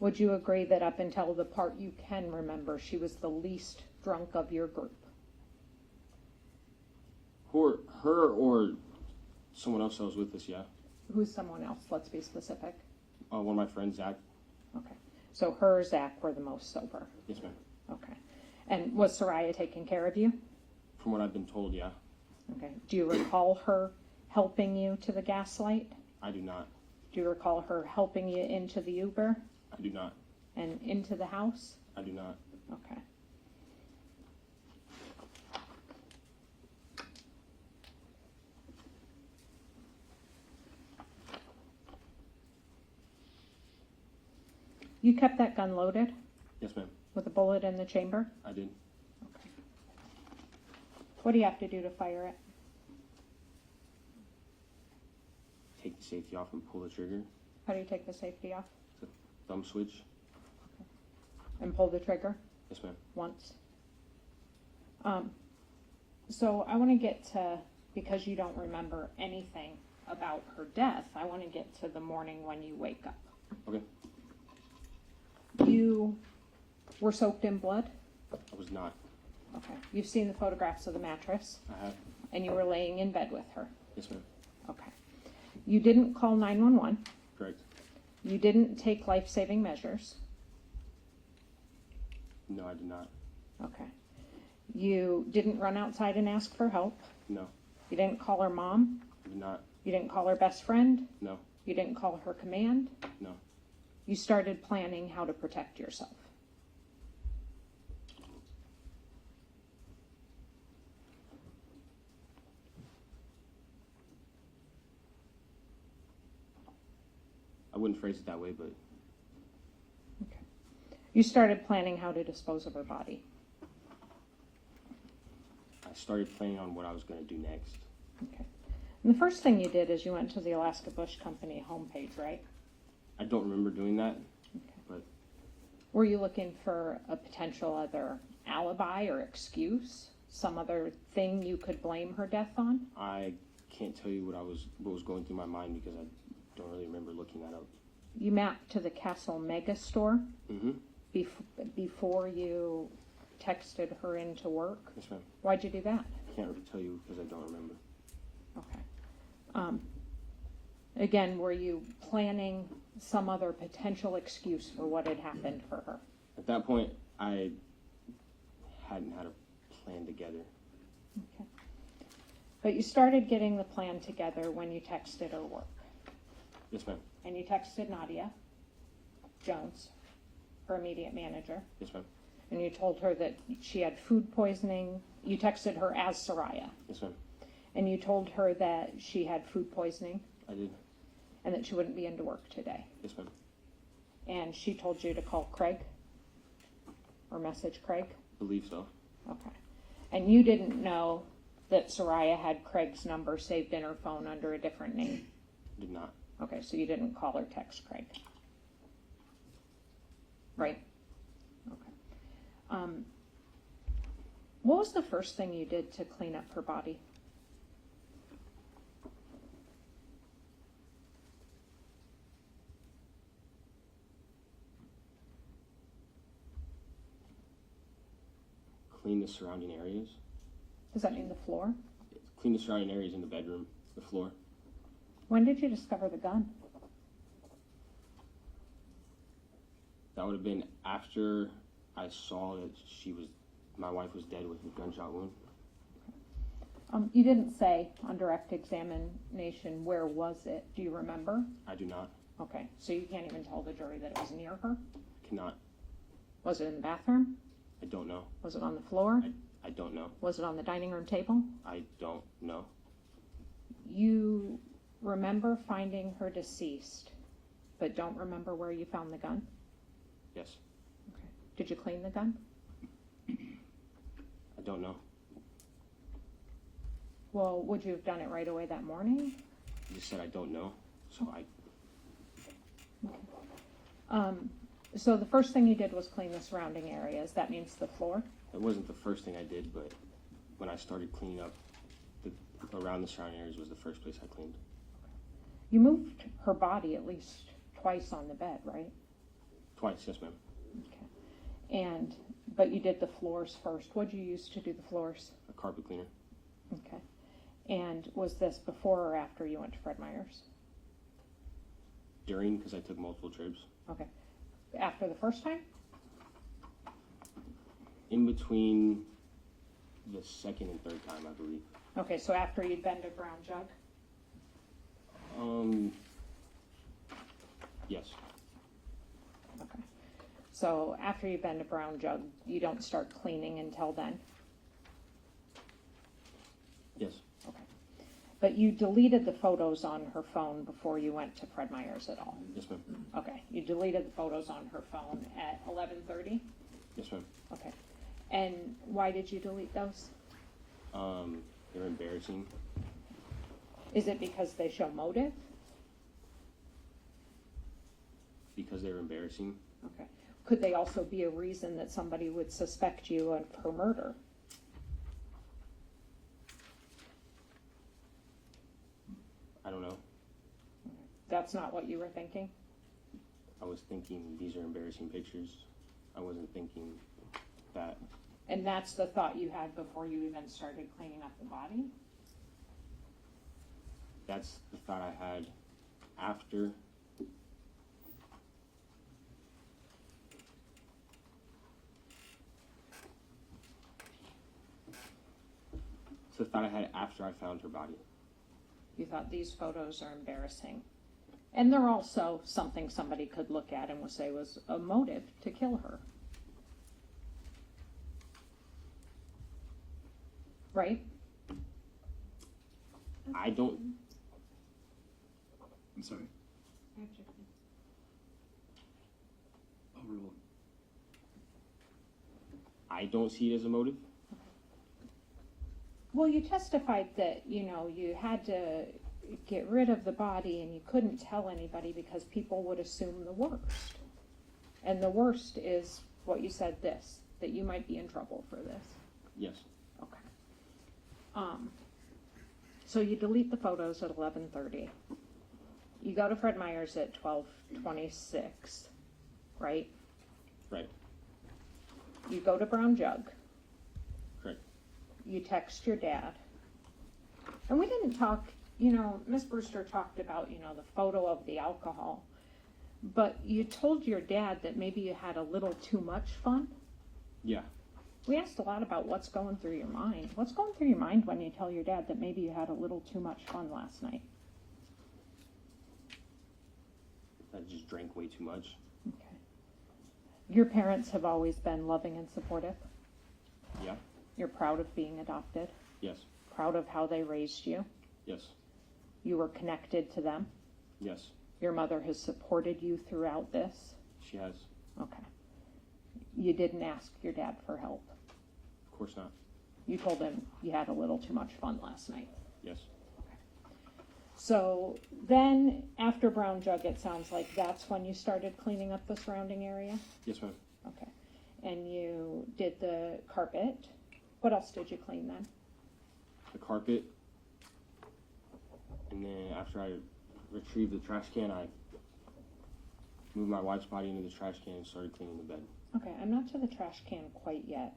Would you agree that up until the part you can remember, she was the least drunk of your group? Her or someone else that was with us, yeah. Who's someone else? Let's be specific. One of my friends, Zach. Okay. So her, Zach, were the most sober. Yes, ma'am. Okay. And was Saria taking care of you? From what I've been told, yeah. Okay. Do you recall her helping you to the gaslight? I do not. Do you recall her helping you into the Uber I do not. and into the house? I do not. Okay. You kept that gun loaded Yes, ma'am. with a bullet in the chamber? I did. Okay. What do you have to do to fire it? Take the safety off and pull the trigger. How do you take the safety off? Thumb switch. And pull the trigger Yes, ma'am. once? So I want to get to, because you don't remember anything about her death, I want to get to the morning when you wake up. Okay. You were soaked in blood? I was not. Okay. You've seen the photographs of the mattress, I have. and you were laying in bed with her? Yes, ma'am. Okay. You didn't call 911. Correct. You didn't take life-saving measures. No, I did not. Okay. You didn't run outside and ask for help. No. You didn't call her mom. I did not. You didn't call her best friend. No. You didn't call her command. No. You started planning how to protect yourself. I wouldn't phrase it that way, but Okay. You started planning how to dispose of her body. I started planning on what I was going to do next. Okay. And the first thing you did is you went to the Alaska Bush Company homepage, right? I don't remember doing that, Okay. but Were you looking for a potential other alibi or excuse? Some other thing you could blame her death on? I can't tell you what was going through my mind because I don't really remember looking that up. You mapped to the Castle Mega Store Mm-hmm. before you texted her into work. Yes, ma'am. Why'd you do that? I can't really tell you because I don't remember. Okay. Again, were you planning some other potential excuse for what had happened for her? At that point, I hadn't had a plan together. Okay. But you started getting the plan together when you texted her work. Yes, ma'am. And you texted Nadia Jones, her immediate manager, Yes, ma'am. and you told her that she had food poisoning. You texted her as Saria, Yes, ma'am. and you told her that she had food poisoning I did. and that she wouldn't be into work today. Yes, ma'am. And she told you to call Craig or message Craig. Believe so. Okay. And you didn't know that Saria had Craig's number saved in her phone under a different name. Did not. Okay, so you didn't call or text Craig. Right? Okay. What was the first thing you did to clean up her body? Clean the surrounding areas. Does that mean the floor? Clean the surrounding areas in the bedroom, the floor. When did you discover the gun? That would have been after I saw that my wife was dead with a gunshot wound. You didn't say on direct examination, where was it? Do you remember? I do not. Okay, so you can't even tell the jury that it was near her? Cannot. Was it in the bathroom? I don't know. Was it on the floor? I don't know. Was it on the dining room table? I don't know. You remember finding her deceased, but don't remember where you found the gun? Yes. Okay. Did you clean the gun? I don't know. Well, would you have done it right away that morning? You just said I don't know. So So the first thing you did was clean the surrounding areas. That means the floor? it wasn't the first thing I did, but when I started cleaning up around the surrounding areas was the first place I cleaned. You moved her body at least twice on the bed, right? Twice, yes, ma'am. Okay. But you did the floors first. What'd you use to do the floors? A carpet cleaner. Okay. And was this before or after you went to Fred Meyer's? During, because I took multiple trips. Okay. After the first time? In between the second and third time, I believe. Okay, so after you'd been to Brown Jug? Yes. Okay. So after you've been to Brown Jug, you don't start cleaning until then? Yes. Okay. But you deleted the photos on her phone before you went to Fred Meyer's at all? Yes, ma'am. Okay. You deleted the photos on her phone at 11:30? Yes, ma'am. Okay. And why did you delete those? They're embarrassing. Is it because they show motive? Because they're embarrassing. Okay. Could they also be a reason that somebody would suspect you of her murder? I don't know. That's not what you were thinking? I was thinking these are embarrassing pictures. I wasn't thinking that. And that's the thought you had before you even started cleaning up the body? That's the thought I had after. It's the thought I had after I found her body. You thought these photos are embarrassing. And they're also something somebody could look at and would say was a motive to kill her. Right? I don't. I'm sorry. Overruled. I don't see it as a motive. Well, you testified that, you had to get rid of the body and you couldn't tell anybody because people would assume the worst. And the worst is what you said that you might be in trouble for this. Yes. Okay. So you delete the photos at 11:30. You go to Fred Meyer's at 12:26, right? Right. You go to Brown Jug. Correct. You text your dad. And we didn't talk, Miss Brewster talked about, the photo of the alcohol. But you told your dad that maybe you had a little too much fun. Yeah. We asked a lot about what's going through your mind. What's going through your mind when you tell your dad that maybe you had a little too much fun last night? just drank way too much. Okay. Your parents have always been loving and supportive. Yeah. You're proud of being adopted. Yes. Proud of how they raised you. Yes. You were connected to them. Yes. Your mother has supported you throughout this. She has. Okay. You didn't ask your dad for help. Of course not. You told him you had a little too much fun last night. Yes. So then, after Brown Jug, it sounds like that's when you started cleaning up the surrounding area? Yes, ma'am. Okay. And you did the carpet. What else did you clean then? The carpet. And then after I retrieved the trash can, I moved my wife's body into the trash can and started cleaning the bed. Okay, I'm not to the trash can quite yet.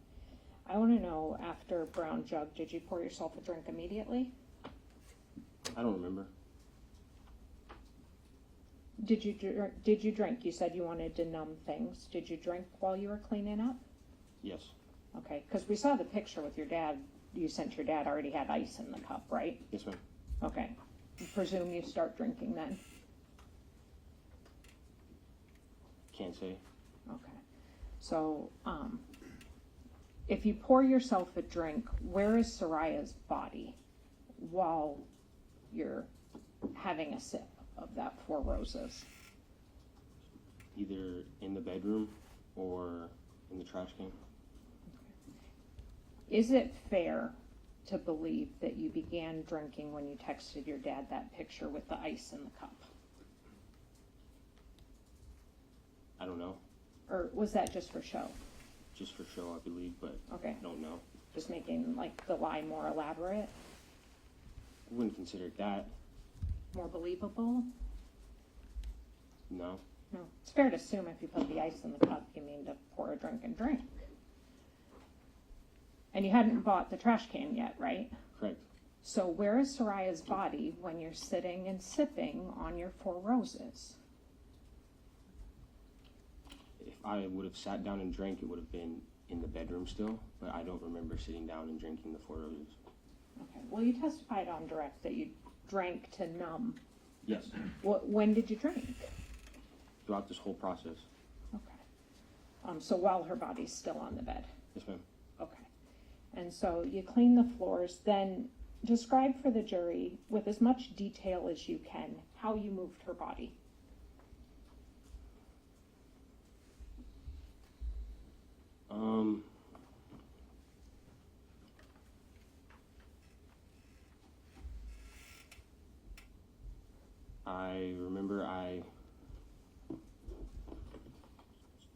I want to know, after Brown Jug, did you pour yourself a drink immediately? I don't remember. Did you drink? You said you wanted to numb things. Did you drink while you were cleaning up? Yes. Okay, because we saw the picture with your dad. You sent your dad already had ice in the cup, right? Yes, ma'am. Okay. I presume you start drinking then? Can't say. Okay. So, if you pour yourself a drink, where is Saria's body while you're having a sip of that Four Roses? Either in the bedroom or in the trash can. Is it fair to believe that you began drinking when you texted your dad that picture with the ice in the cup? I don't know. Or was that just for show? Just for show, I believe, but Okay, I don't know. just making like the lie more elaborate, I wouldn't consider it that. more believable? No. No. It's fair to assume if you put the ice in the cup, you mean to pour a drink and drink. And you hadn't bought the trash can yet, right? Correct. So where is Saria's body when you're sitting and sipping on your Four Roses? If I would have sat down and drank, it would have been in the bedroom still, but I don't remember sitting down and drinking the Four Roses. Okay. Well, you testified on direct that you drank to numb. Yes. When did you drink? Throughout this whole process. Okay. So while her body's still on the bed. Yes, ma'am. Okay. And so you clean the floors, then describe for the jury, with as much detail as you can, how you moved her body. I remember I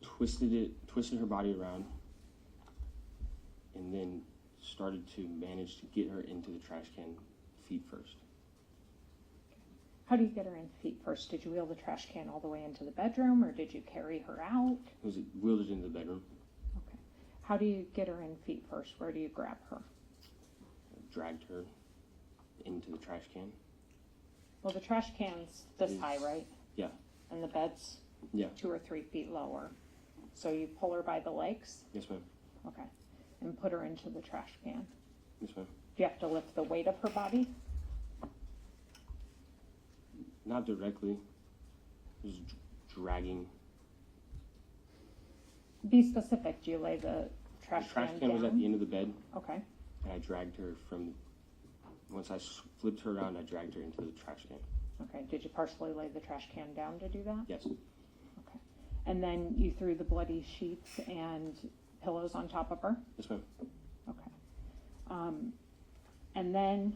twisted her body around, and then started to manage to get her into the trash can feet first. How do you get her in feet first? Did you wheel the trash can all the way into the bedroom, or did you carry her out? It was wheeled it into the bedroom. Okay. How do you get her in feet first? Where do you grab her? Dragged her into the trash can. Well, the trash can's this high, right? Yeah. And the bed's Yeah. 2 or 3 feet lower. So you pull her by the legs? Yes, ma'am. Okay. And put her into the trash can. Yes, ma'am. Do you have to lift the weight of her body? Not directly. Just dragging. Be specific. Do you lay the trash The trash can can down? was at the end of the bed, Okay. and I dragged her from. Once I flipped her around, I dragged her into the trash can. Okay. Did you partially lay the trash can down to do that? Yes. Okay. And then you threw the bloody sheets and pillows on top of her? Yes, ma'am. Okay. And then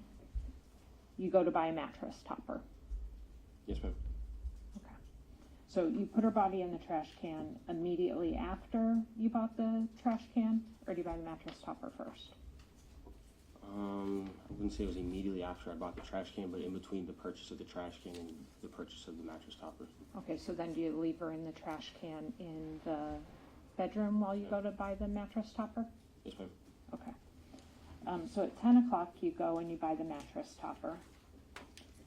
you go to buy a mattress topper. Yes, ma'am. Okay. So you put her body in the trash can immediately after you bought the trash can, or do you buy the mattress topper first? I wouldn't say it was immediately after I bought the trash can, but in between the purchase of the trash can and the purchase of the mattress topper. Okay, so then do you leave her in the trash can in the bedroom while you go to buy the mattress topper? Yes, ma'am. Okay. So at 10 o'clock you go and you buy the mattress topper.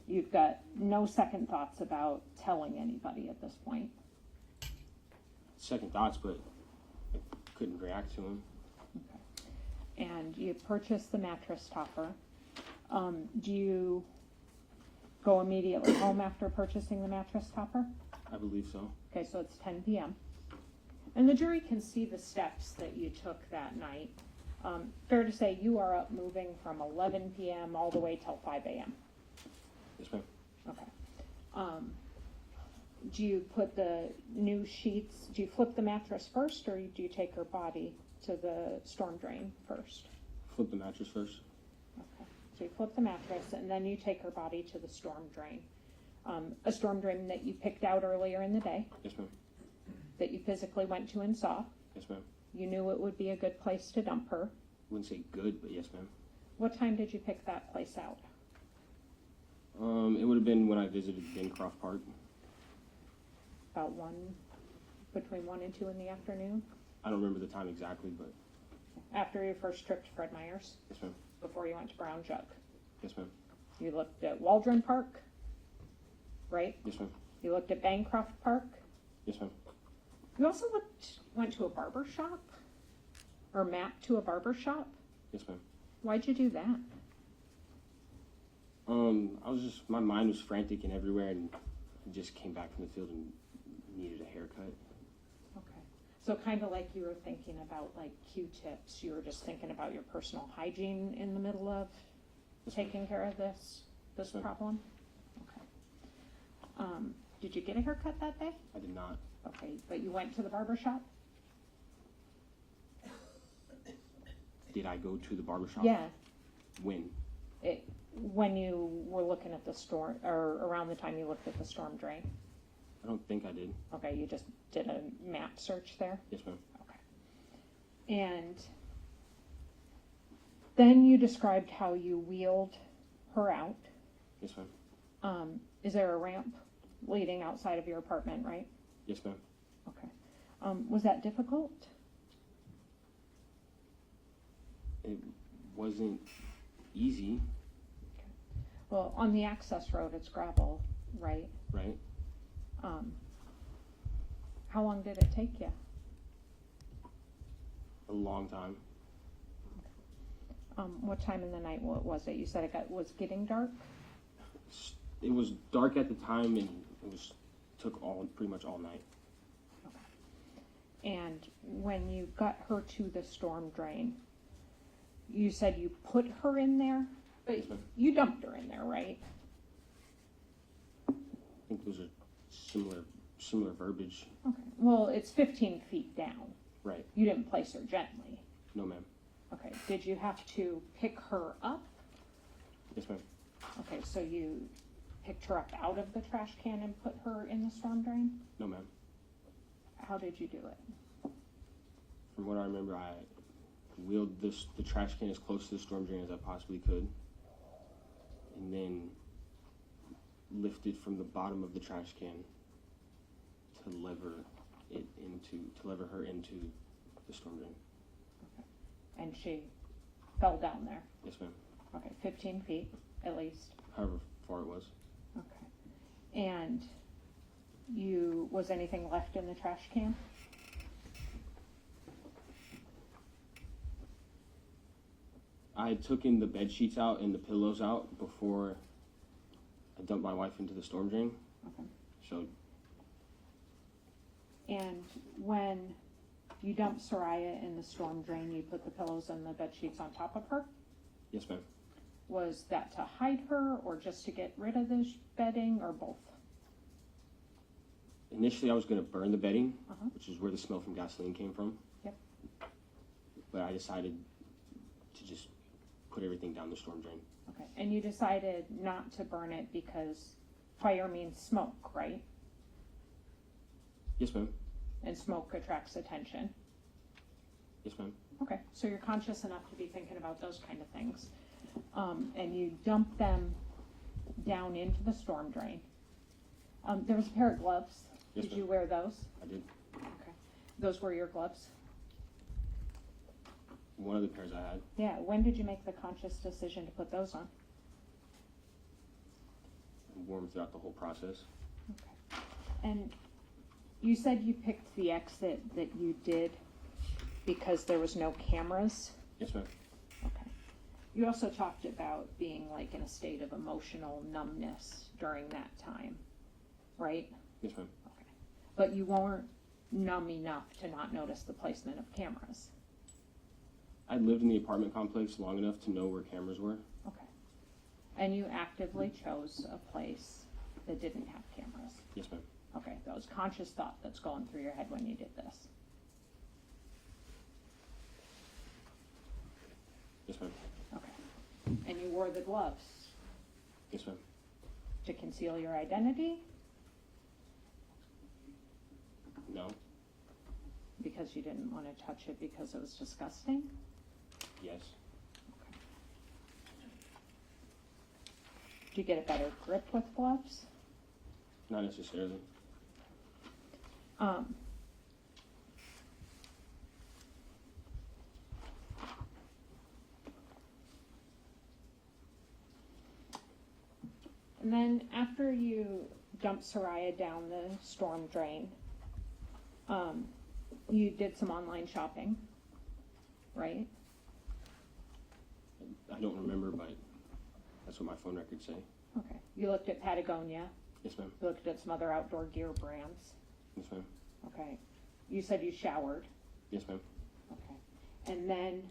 You've got no second thoughts about telling anybody at this point. Second thoughts, but I couldn't react to him. And you purchase the mattress topper. Do you go immediately home after purchasing the mattress topper? I believe so. Okay, so it's 10 p.m. And the jury can see the steps that you took that night. Fair to say you are up moving from 11 p.m. all the way till 5 a.m. Yes, ma'am. Okay. Do you put the new sheets, do you flip the mattress first, or do you take her body to the storm drain first? Flip the mattress first. Okay. So you flip the mattress, and then you take her body to the storm drain. A storm drain that you picked out earlier in the day, Yes, ma'am. that you physically went to and saw. Yes, ma'am. You knew it would be a good place to dump her. Wouldn't say good, but yes, ma'am. What time did you pick that place out? It would have been when I visited Bancroft Park. About between 1 and 2 in the afternoon? I don't remember the time exactly, but After your first trip to Fred Meyer's? yes, ma'am. Before you went to Brown Jug? Yes, ma'am. You looked at Waldron Park, right? Yes, ma'am. You looked at Bancroft Park. Yes, ma'am. You also went to a barber shop, or mapped to a barber shop. Yes, ma'am. Why'd you do that? My mind was frantic and everywhere, and I just came back from the field and needed a haircut. Okay. So kind of like you were thinking about like Q-tips. You were just thinking about your personal hygiene in the middle of Yes, ma'am. taking care of this Yes, ma'am. problem. Okay. Did you get a haircut that day? I did not. Okay, but you went to the barber shop? Did I go to the barber shop? Yeah. When? When you were looking at the storm, or around the time you looked at the storm drain? I don't think I did. Okay, you just did a map search there? Yes, ma'am. Okay. And then you described how you wheeled her out. Yes, ma'am. Is there a ramp leading outside of your apartment, right? Yes, ma'am. Okay. Was that difficult? It wasn't easy, Well, on the access road, it's gravel, right? right? How long did it take you? A long time. What time in the night was it? You said it was getting dark? It was dark at the time, and took pretty much all night. And when you got her to the storm drain, you said you put her in there, but Yes, ma'am. you dumped her in there, right? I think those are similar verbiage. Okay. Well, it's 15 feet down. Right. You didn't place her gently. No, ma'am. Okay. Did you have to pick her up? Yes, ma'am. Okay, so you picked her up out of the trash can and put her in the storm drain? No, ma'am. How did you do it? From what I remember, I wheeled the trash can as close to the storm drain as I possibly could, and then lifted from the bottom of the trash can to lever her into the storm drain. And she fell down there. Yes, ma'am. Okay, 15 feet at least. However far it was. Okay. And was anything left in the trash can? I had taken the bed sheets out and the pillows out before I dumped my wife into the storm drain. Okay. So And when you dumped Saria in the storm drain, you put the pillows and the bed sheets on top of her? yes, ma'am. Was that to hide her, or just to get rid of the bedding, or both? Initially, I was going to burn the bedding, Uh-huh. which is where the smell from gasoline came from. Yep. But I decided to just put everything down the storm drain. Okay. And you decided not to burn it because fire means smoke, right? Yes, ma'am. And smoke attracts attention. Yes, ma'am. Okay, so you're conscious enough to be thinking about those kind of things. And you dump them down into the storm drain. There was a pair of gloves. Yes, Did you ma'am. wear those? I did. Okay. Those were your gloves? One of the pairs I had. Yeah, when did you make the conscious decision to put those on? Warm throughout the whole process. Okay. And you said you picked the exit that you did because there was no cameras? Yes, ma'am. Okay. You also talked about being like in a state of emotional numbness during that time, right? Yes, ma'am. Okay. But you weren't numb enough to not notice the placement of cameras. I lived in the apartment complex long enough to know where cameras were. Okay. And you actively chose a place that didn't have cameras. Yes, ma'am. Okay, that was conscious thought that's going through your head when you did this. Yes, ma'am. Okay. And you wore the gloves Yes, ma'am. to conceal your identity No. because you didn't want to touch it because it was disgusting? Yes. Do you get a better grip with gloves? Not necessarily. Um, and then after you dumped Saria down the storm drain, you did some online shopping, right? I don't remember, but that's what my phone records say. Okay. You looked at Patagonia. Yes, ma'am. You looked at some other outdoor gear brands. Yes, ma'am. Okay. You said you showered. Yes, ma'am. Okay. And then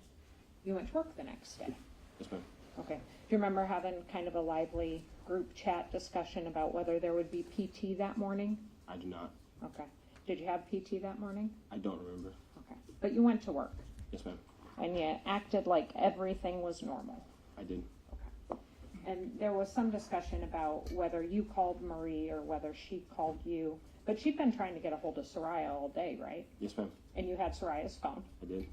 you went to work the next day. Yes, ma'am. Okay. Do you remember having kind of a lively group chat discussion about whether there would be PT that morning? I do not. Okay. Did you have PT that morning? I don't remember. Okay. But you went to work Yes, ma'am. and you acted like everything was normal. I did. And there was some discussion about whether you called Marie or whether she called you. But she'd been trying to get a hold of Saria all day, right? Yes, ma'am. And you had Saria's phone. I did.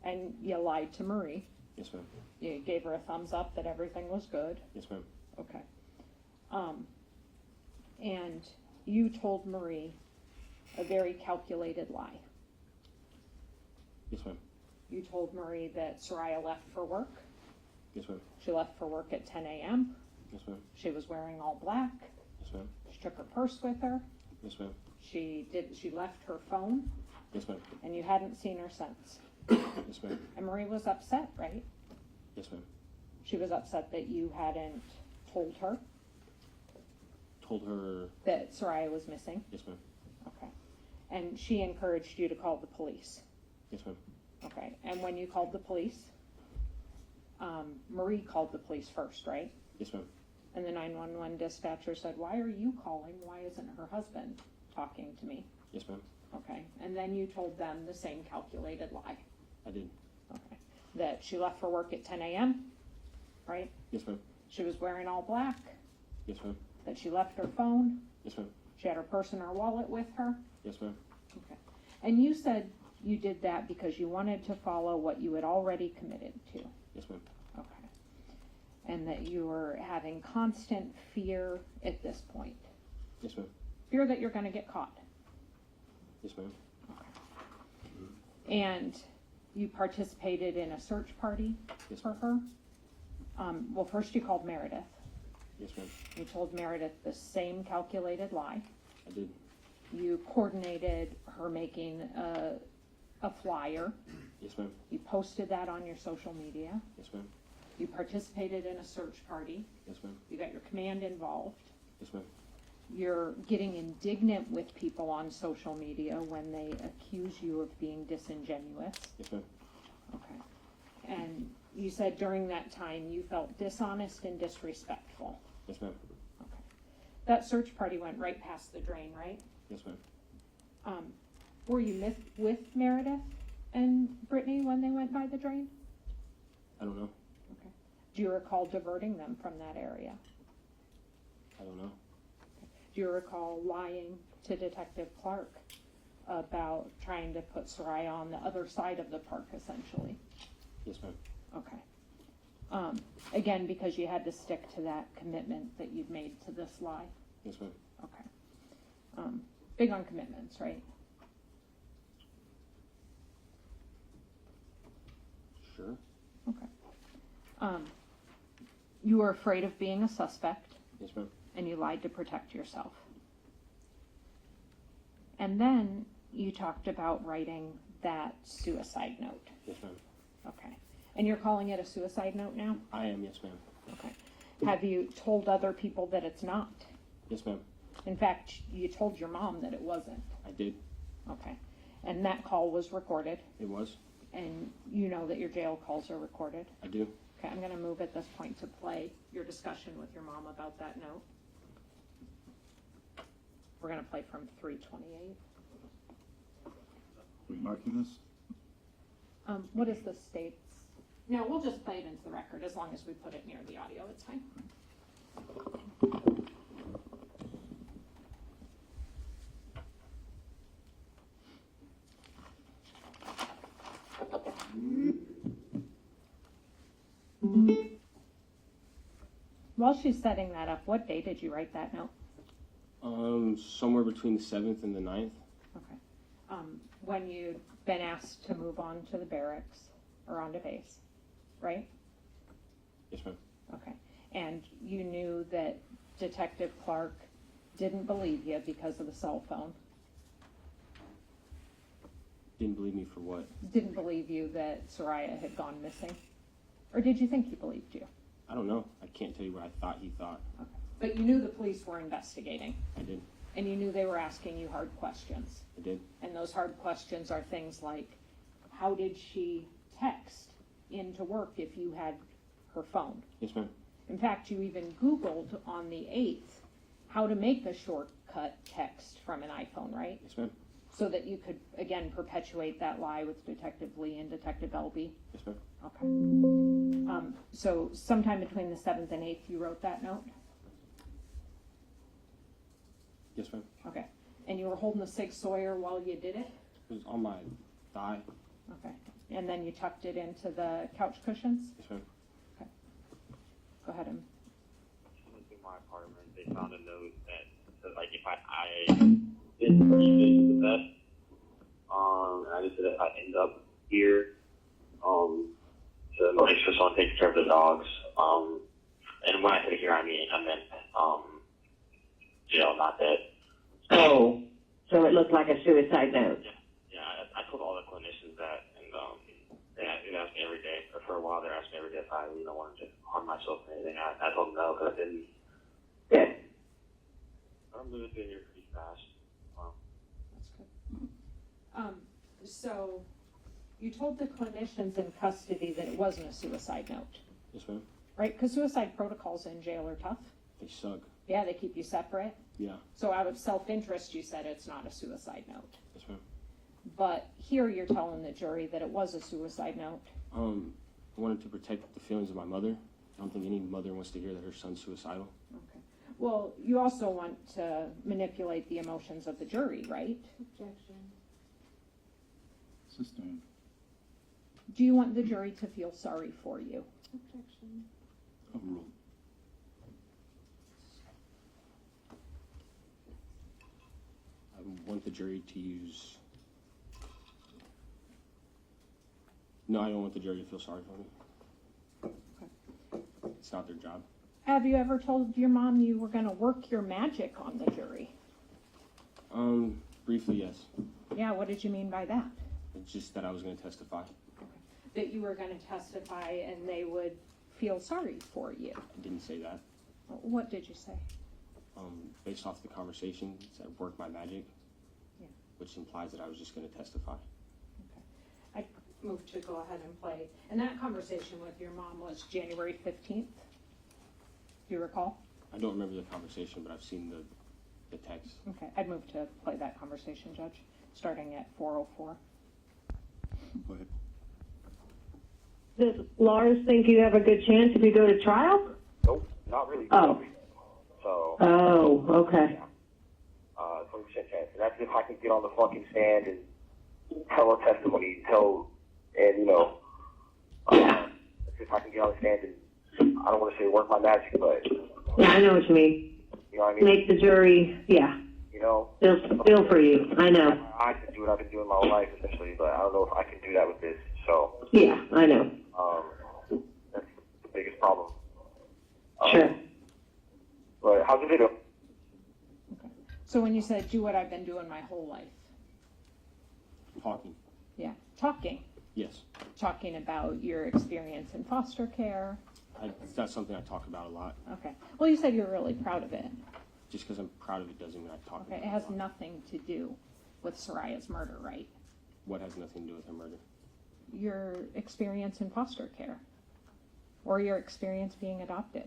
And you lied to Marie. Yes, ma'am. You gave her a thumbs up that everything was good. Yes, ma'am. Okay. And you told Marie a very calculated lie. Yes, ma'am. You told Marie that Saria left for work. Yes, ma'am. She left for work at 10 a.m. Yes, ma'am. She was wearing all black. Yes, ma'am. She took her purse with her. Yes, ma'am. She left her phone, Yes, ma'am. and you hadn't seen her since. Yes, ma'am. And Marie was upset, right? Yes, ma'am. She was upset that you hadn't told her Told her. that Saria was missing. Yes, ma'am. Okay. And she encouraged you to call the police. Yes, ma'am. Okay. And when you called the police, Marie called the police first, right? Yes, ma'am. And the 911 dispatcher said, "Why are you calling? Why isn't her husband talking to me?" Yes, ma'am. Okay. And then you told them the same calculated lie. I did. Okay. That she left for work at 10 a.m., right? Yes, ma'am. She was wearing all black. Yes, ma'am. That she left her phone. Yes, ma'am. She had her purse and her wallet with her. Yes, ma'am. Okay. And you said you did that because you wanted to follow what you had already committed to. Yes, ma'am. Okay. And that you were having constant fear at this point. Yes, ma'am. Fear that you're going to get caught. Yes, ma'am. And you participated in a search party Yes, for ma'am. her. Well, first you called Meredith. Yes, ma'am. You told Meredith the same calculated lie. I did. You coordinated her making a flyer. Yes, ma'am. You posted that on your social media. Yes, ma'am. You participated in a search party. Yes, ma'am. You got your command involved. Yes, ma'am. You're getting indignant with people on social media when they accuse you of being disingenuous. Yes, ma'am. Okay. And you said during that time you felt dishonest and disrespectful. Yes, ma'am. Okay. That search party went right past the drain, right? Yes, ma'am. Were you with Meredith and Brittany when they went by the drain? I don't know. Okay. Do you recall diverting them from that area? I don't know. Do you recall lying to Detective Clark about trying to put Saria on the other side of the park, essentially? Yes, ma'am. Okay. Again, because you had to stick to that commitment that you'd made to this lie? Yes, ma'am. Okay. Big on commitments, right? Sure. Okay. You were afraid of being a suspect, Yes, ma'am. and you lied to protect yourself. And then you talked about writing that suicide note. Yes, ma'am. Okay. And you're calling it a suicide note now? I am, yes, ma'am. Okay. Have you told other people that it's not? Yes, ma'am. In fact, you told your mom that it wasn't. I did. Okay. And that call was recorded, It was. and you know that your jail calls are recorded? I do. Okay, I'm gonna move at this point to play your discussion with your mom about that note. We're gonna play from 328. Are we marking this? What is the state's? No, we'll just play it into the record, as long as we put it near the audio, it's fine. While she's setting that up, what day did you write that note? Somewhere between the 7th and the 9th. Okay. When you'd been asked to move on to the barracks or onto base, right? Yes, ma'am. Okay. And you knew that Detective Clark didn't believe you because of the cell phone? Didn't believe me for what? Didn't believe you that Saria had gone missing? Or did you think he believed you? I don't know. I can't tell you what I thought he thought. Okay. But you knew the police were investigating, I did. and you knew they were asking you hard questions. I did. And those hard questions are things like, how did she text into work if you had her phone? Yes, ma'am. In fact, you even Googled on the 8th how to make a shortcut text from an iPhone, right? Yes, ma'am. So that you could, again, perpetuate that lie with Detective Lee and Detective Elby. Yes, ma'am. Okay. So sometime between the 7th and 8th, you wrote that note? Yes, ma'am. Okay. And you were holding the Sig Sauer while you did it? It was on my thigh. Okay. And then you tucked it into the couch cushions? Yes, ma'am. Go ahead and. Went through my apartment. They found a note that said, like, if I didn't revisit the best, and I just said if I end up here, to make sure someone takes care of the dogs. And when I said here, I meant jail, not dead. Oh, so it looked like a suicide note. Yeah, I told all the clinicians that, and they asked me every day, or for a while they asked me every day if I, wanted to harm myself or anything. I told them no, because I didn't. Good. I'm moving through here pretty fast. That's good. So you told the clinicians in custody that it wasn't a suicide note, Yes, ma'am. right? Because suicide protocols in jail are tough. They suck. Yeah, they keep you separate. Yeah. So out of self-interest, you said it's not a suicide note. Yes, ma'am. But here you're telling the jury that it was a suicide note. I wanted to protect the feelings of my mother. I don't think any mother wants to hear that her son's suicidal. Okay. Well, you also want to manipulate the emotions of the jury, right? Objection. Sustained. Do you want the jury to feel sorry for you? Objection. Overruled. I want the jury to use... No, I don't want the jury to feel sorry for me. It's not their job. Have you ever told your mom you were going to work your magic on the jury? Briefly, yes. Yeah, what did you mean by that? It's just that I was going to testify. That you were going to testify and they would feel sorry for you. I didn't say that. What did you say? Based off the conversation, it said work my magic, Yeah. which implies that I was just going to testify. I moved to go ahead and play. And that conversation with your mom was January 15th. Do you recall? I don't remember the conversation, but I've seen the text. Okay, I'd move to play that conversation, Judge, starting at 4:04. Go ahead. Does Lars think you have a good chance if you go to trial? Nope, not really. Oh. So, Oh, okay. 20% chance. And that's if I can get on the fucking stand and tell a testimony, Yeah. that's if I can get on the stand and, I don't want to say work my magic, but, Yeah, I know what you mean. you know what I mean? Make the jury, yeah, feel for you. I know. I can do what I've been doing my whole life, essentially, but I don't know if I can do that with this, so, Yeah, I know. that's the biggest problem. Sure. But how's the video? Okay. So when you said do what I've been doing my whole life, Talking. yeah, talking. Yes. Talking about your experience in foster care. That's something I talk about a lot. Okay. Well, you said you're really proud of it. Just because I'm proud of it doesn't mean I talk Okay. about It it has a lot. nothing to do with Saria's murder, right? What has nothing to do with her murder? Your experience in foster care or your experience being adopted.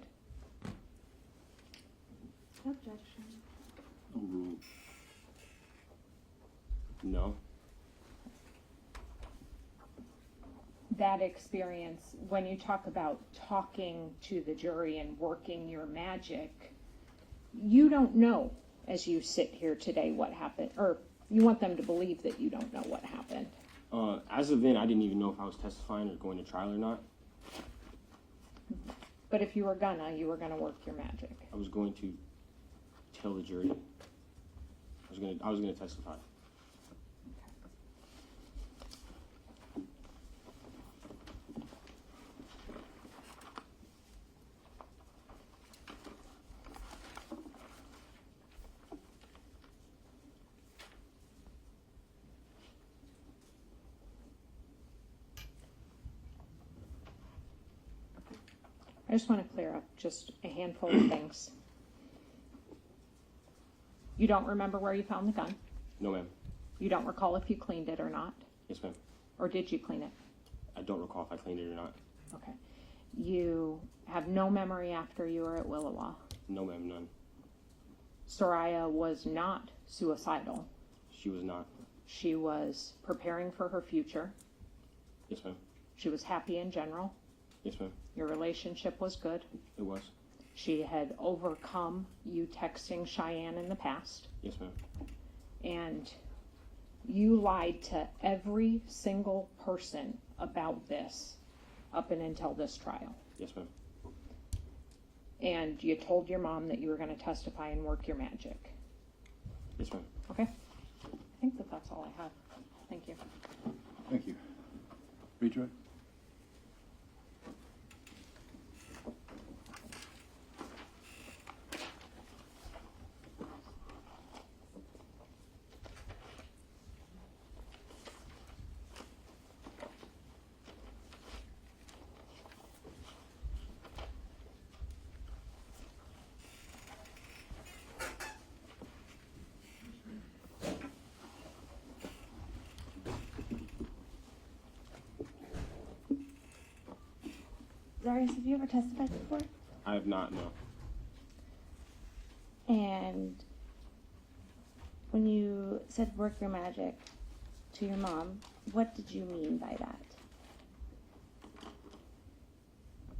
Objection. Overruled. No. That experience, when you talk about talking to the jury and working your magic, you don't know as you sit here today what happened, or you want them to believe that you don't know what happened. As of then, I didn't even know if I was testifying or going to trial or not. But if you were gonna work your magic. I was going to tell the jury. I was gonna testify. I just want to clear up just a handful of things. You don't remember where you found the gun. No, ma'am. You don't recall if you cleaned it or not. Yes, ma'am. Or did you clean it? I don't recall if I cleaned it or not. Okay. You have no memory after you were at Willowa. No, ma'am, none. Saria was not suicidal. She was not. She was preparing for her future. Yes, ma'am. She was happy in general. Yes, ma'am. Your relationship was good. It was. She had overcome you texting Cheyenne in the past. Yes, ma'am. And you lied to every single person about this up and until this trial. Yes, ma'am. And you told your mom that you were going to testify and work your magic. Yes, ma'am. Okay? I think that that's all I have. Thank you. Thank you. Rejoy? Zarrius, have you ever testified before? I have not, no. And when you said work your magic to your mom, what did you mean by that?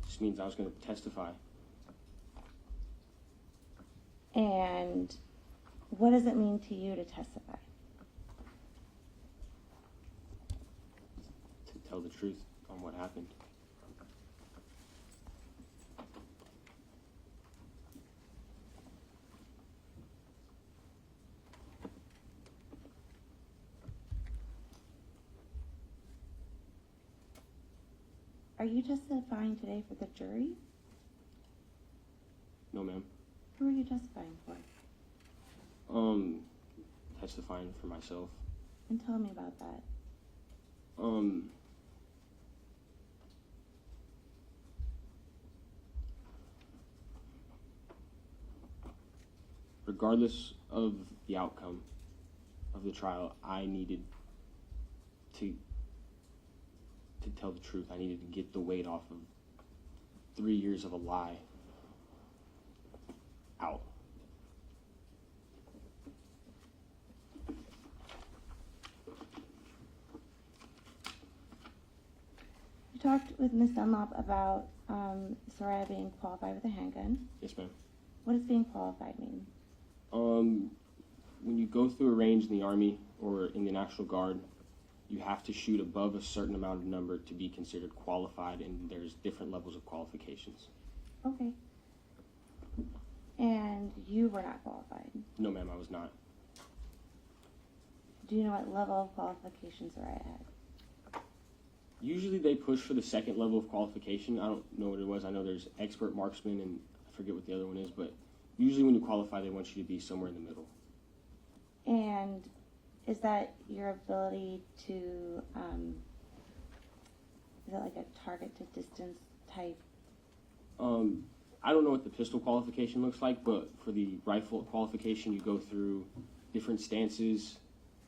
Just means I was going to testify. And what does it mean to you to testify? To tell the truth on what happened. Are you testifying today for the jury? No, ma'am. Who are you testifying for? Testifying for myself. And tell me about that. Regardless of the outcome of the trial, I needed to tell the truth. I needed to get the weight off of 3 years of a lie out. You talked with Miss Dunlop about Saria being qualified with a handgun. Yes, ma'am. What does being qualified mean? When you go through a range in the Army or in the National Guard, you have to shoot above a certain amount of number to be considered qualified, and there's different levels of qualifications. Okay. And you were not qualified. No, ma'am, I was not. Do you know what level of qualifications Saria had? Usually they push for the second level of qualification. I don't know what it was. I know there's expert marksman, and I forget what the other one is, but usually when you qualify, they want you to be somewhere in the middle. And is that your ability to Is it like a target to distance type? I don't know what the pistol qualification looks like, but for the rifle qualification, you go through different stances,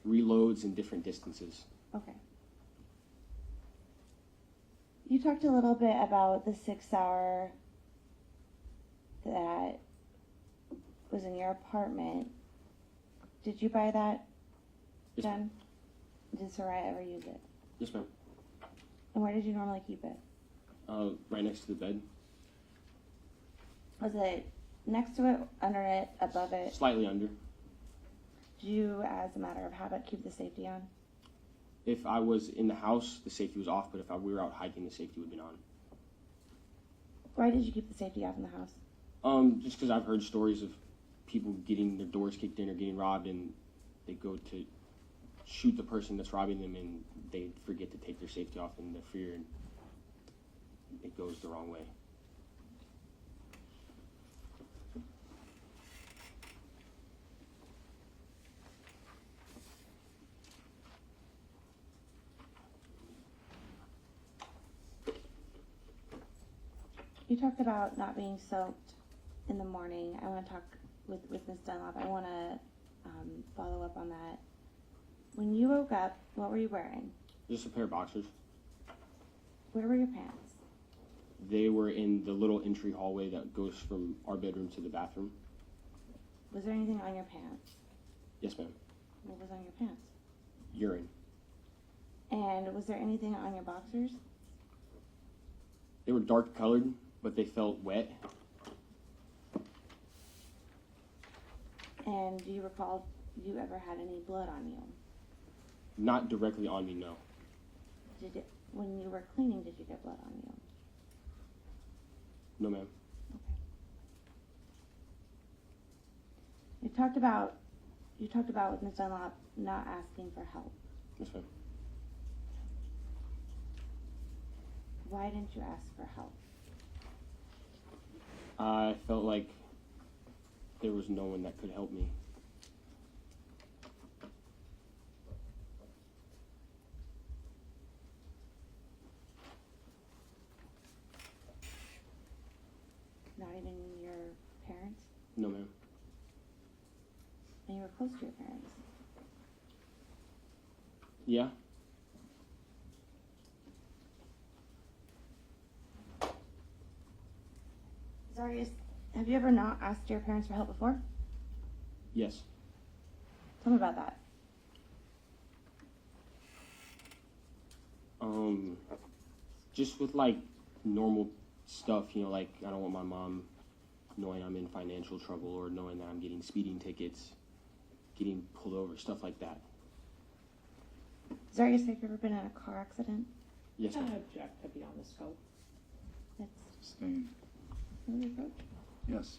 reloads, and different distances. Okay. You talked a little bit about the 6 hour that was in your apartment. Did you buy that, Yes, Jen? Did Saria ever use it? Yes, ma'am. And where did you normally keep it? Right next to the bed. Was it next to it, under it, above it? Slightly under. Did you, as a matter of habit, keep the safety on? If I was in the house, the safety was off, but if we were out hiking, the safety would have been on. Why did you keep the safety off in the house? Just because I've heard stories of people getting their doors kicked in or getting robbed, and they go to shoot the person that's robbing them, and they forget to take their safety off in their fear, and it goes the wrong way. You talked about not being soaked in the morning. I want to talk with Ms. Dunlop. I want to follow up on that. When you woke up, what were you wearing? Just a pair of boxers. Where were your pants? They were in the little entry hallway that goes from our bedroom to the bathroom. Was there anything on your pants? Yes, ma'am. What was on your pants? Urine. And was there anything on your boxers? They were dark colored, but they felt wet. And do you recall if you ever had any blood on you? Not directly on me, no. When you were cleaning, did you get blood on you? No, ma'am. Okay. You talked about with Ms. Dunlop not asking for help. Yes, ma'am. Why didn't you ask for help? I felt like there was no one that could help me. Not even your parents? No, ma'am. And you were close to your parents. Yeah? Zarrius, have you ever not asked your parents for help before? Yes. Tell me about that. Just with like normal stuff, you know, like I don't want my mom knowing I'm in financial trouble or knowing that I'm getting speeding tickets, getting pulled over, stuff like that. Zarrius, have you ever been in a car accident? Yes, I ma'am. object to be on the scope. That's Sustained. really approach. Yes.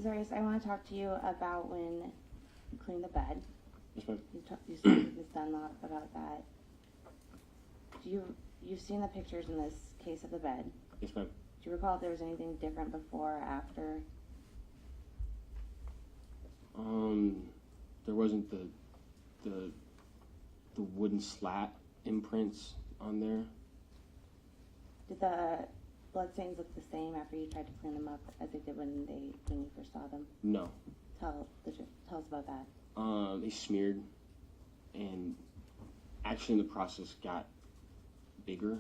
Zarrius, I want to talk to you about when you cleaned the bed. Yes, ma'am. You spoke with Ms. Dunlop about that. You've seen the pictures in this case of the bed. Yes, ma'am. Do you recall if there was anything different before or after? There wasn't the the wooden slat imprints on there. Did the bloodstains look the same after you tried to clean them up as they did when you first saw them? No. Tell us about that. They smeared, and actually in the process got bigger.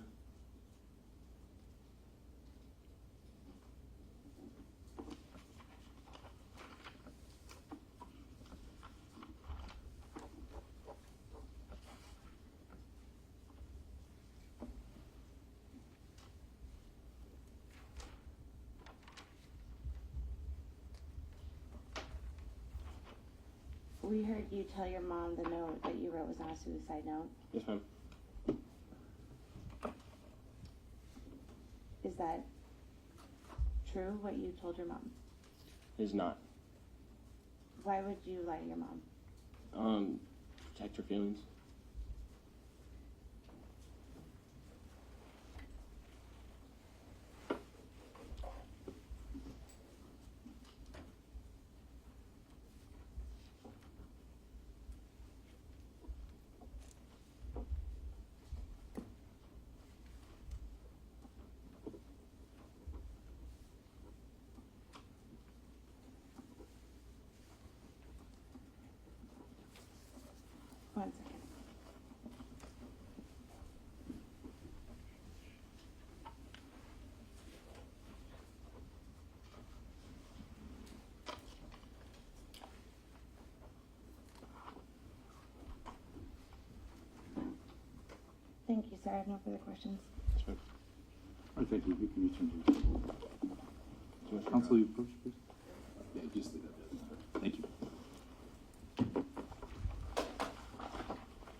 We heard you tell your mom the note that you wrote was not a suicide note. Yes, ma'am. Is that true, what you told your mom? It is not. Why would you lie to your mom? Protect her feelings. One second. Thank you, sir. I have no further questions. Yes, ma'am. All right, thank you. You can return to your table. Counsel, you approach, please. Yeah, just leave that there.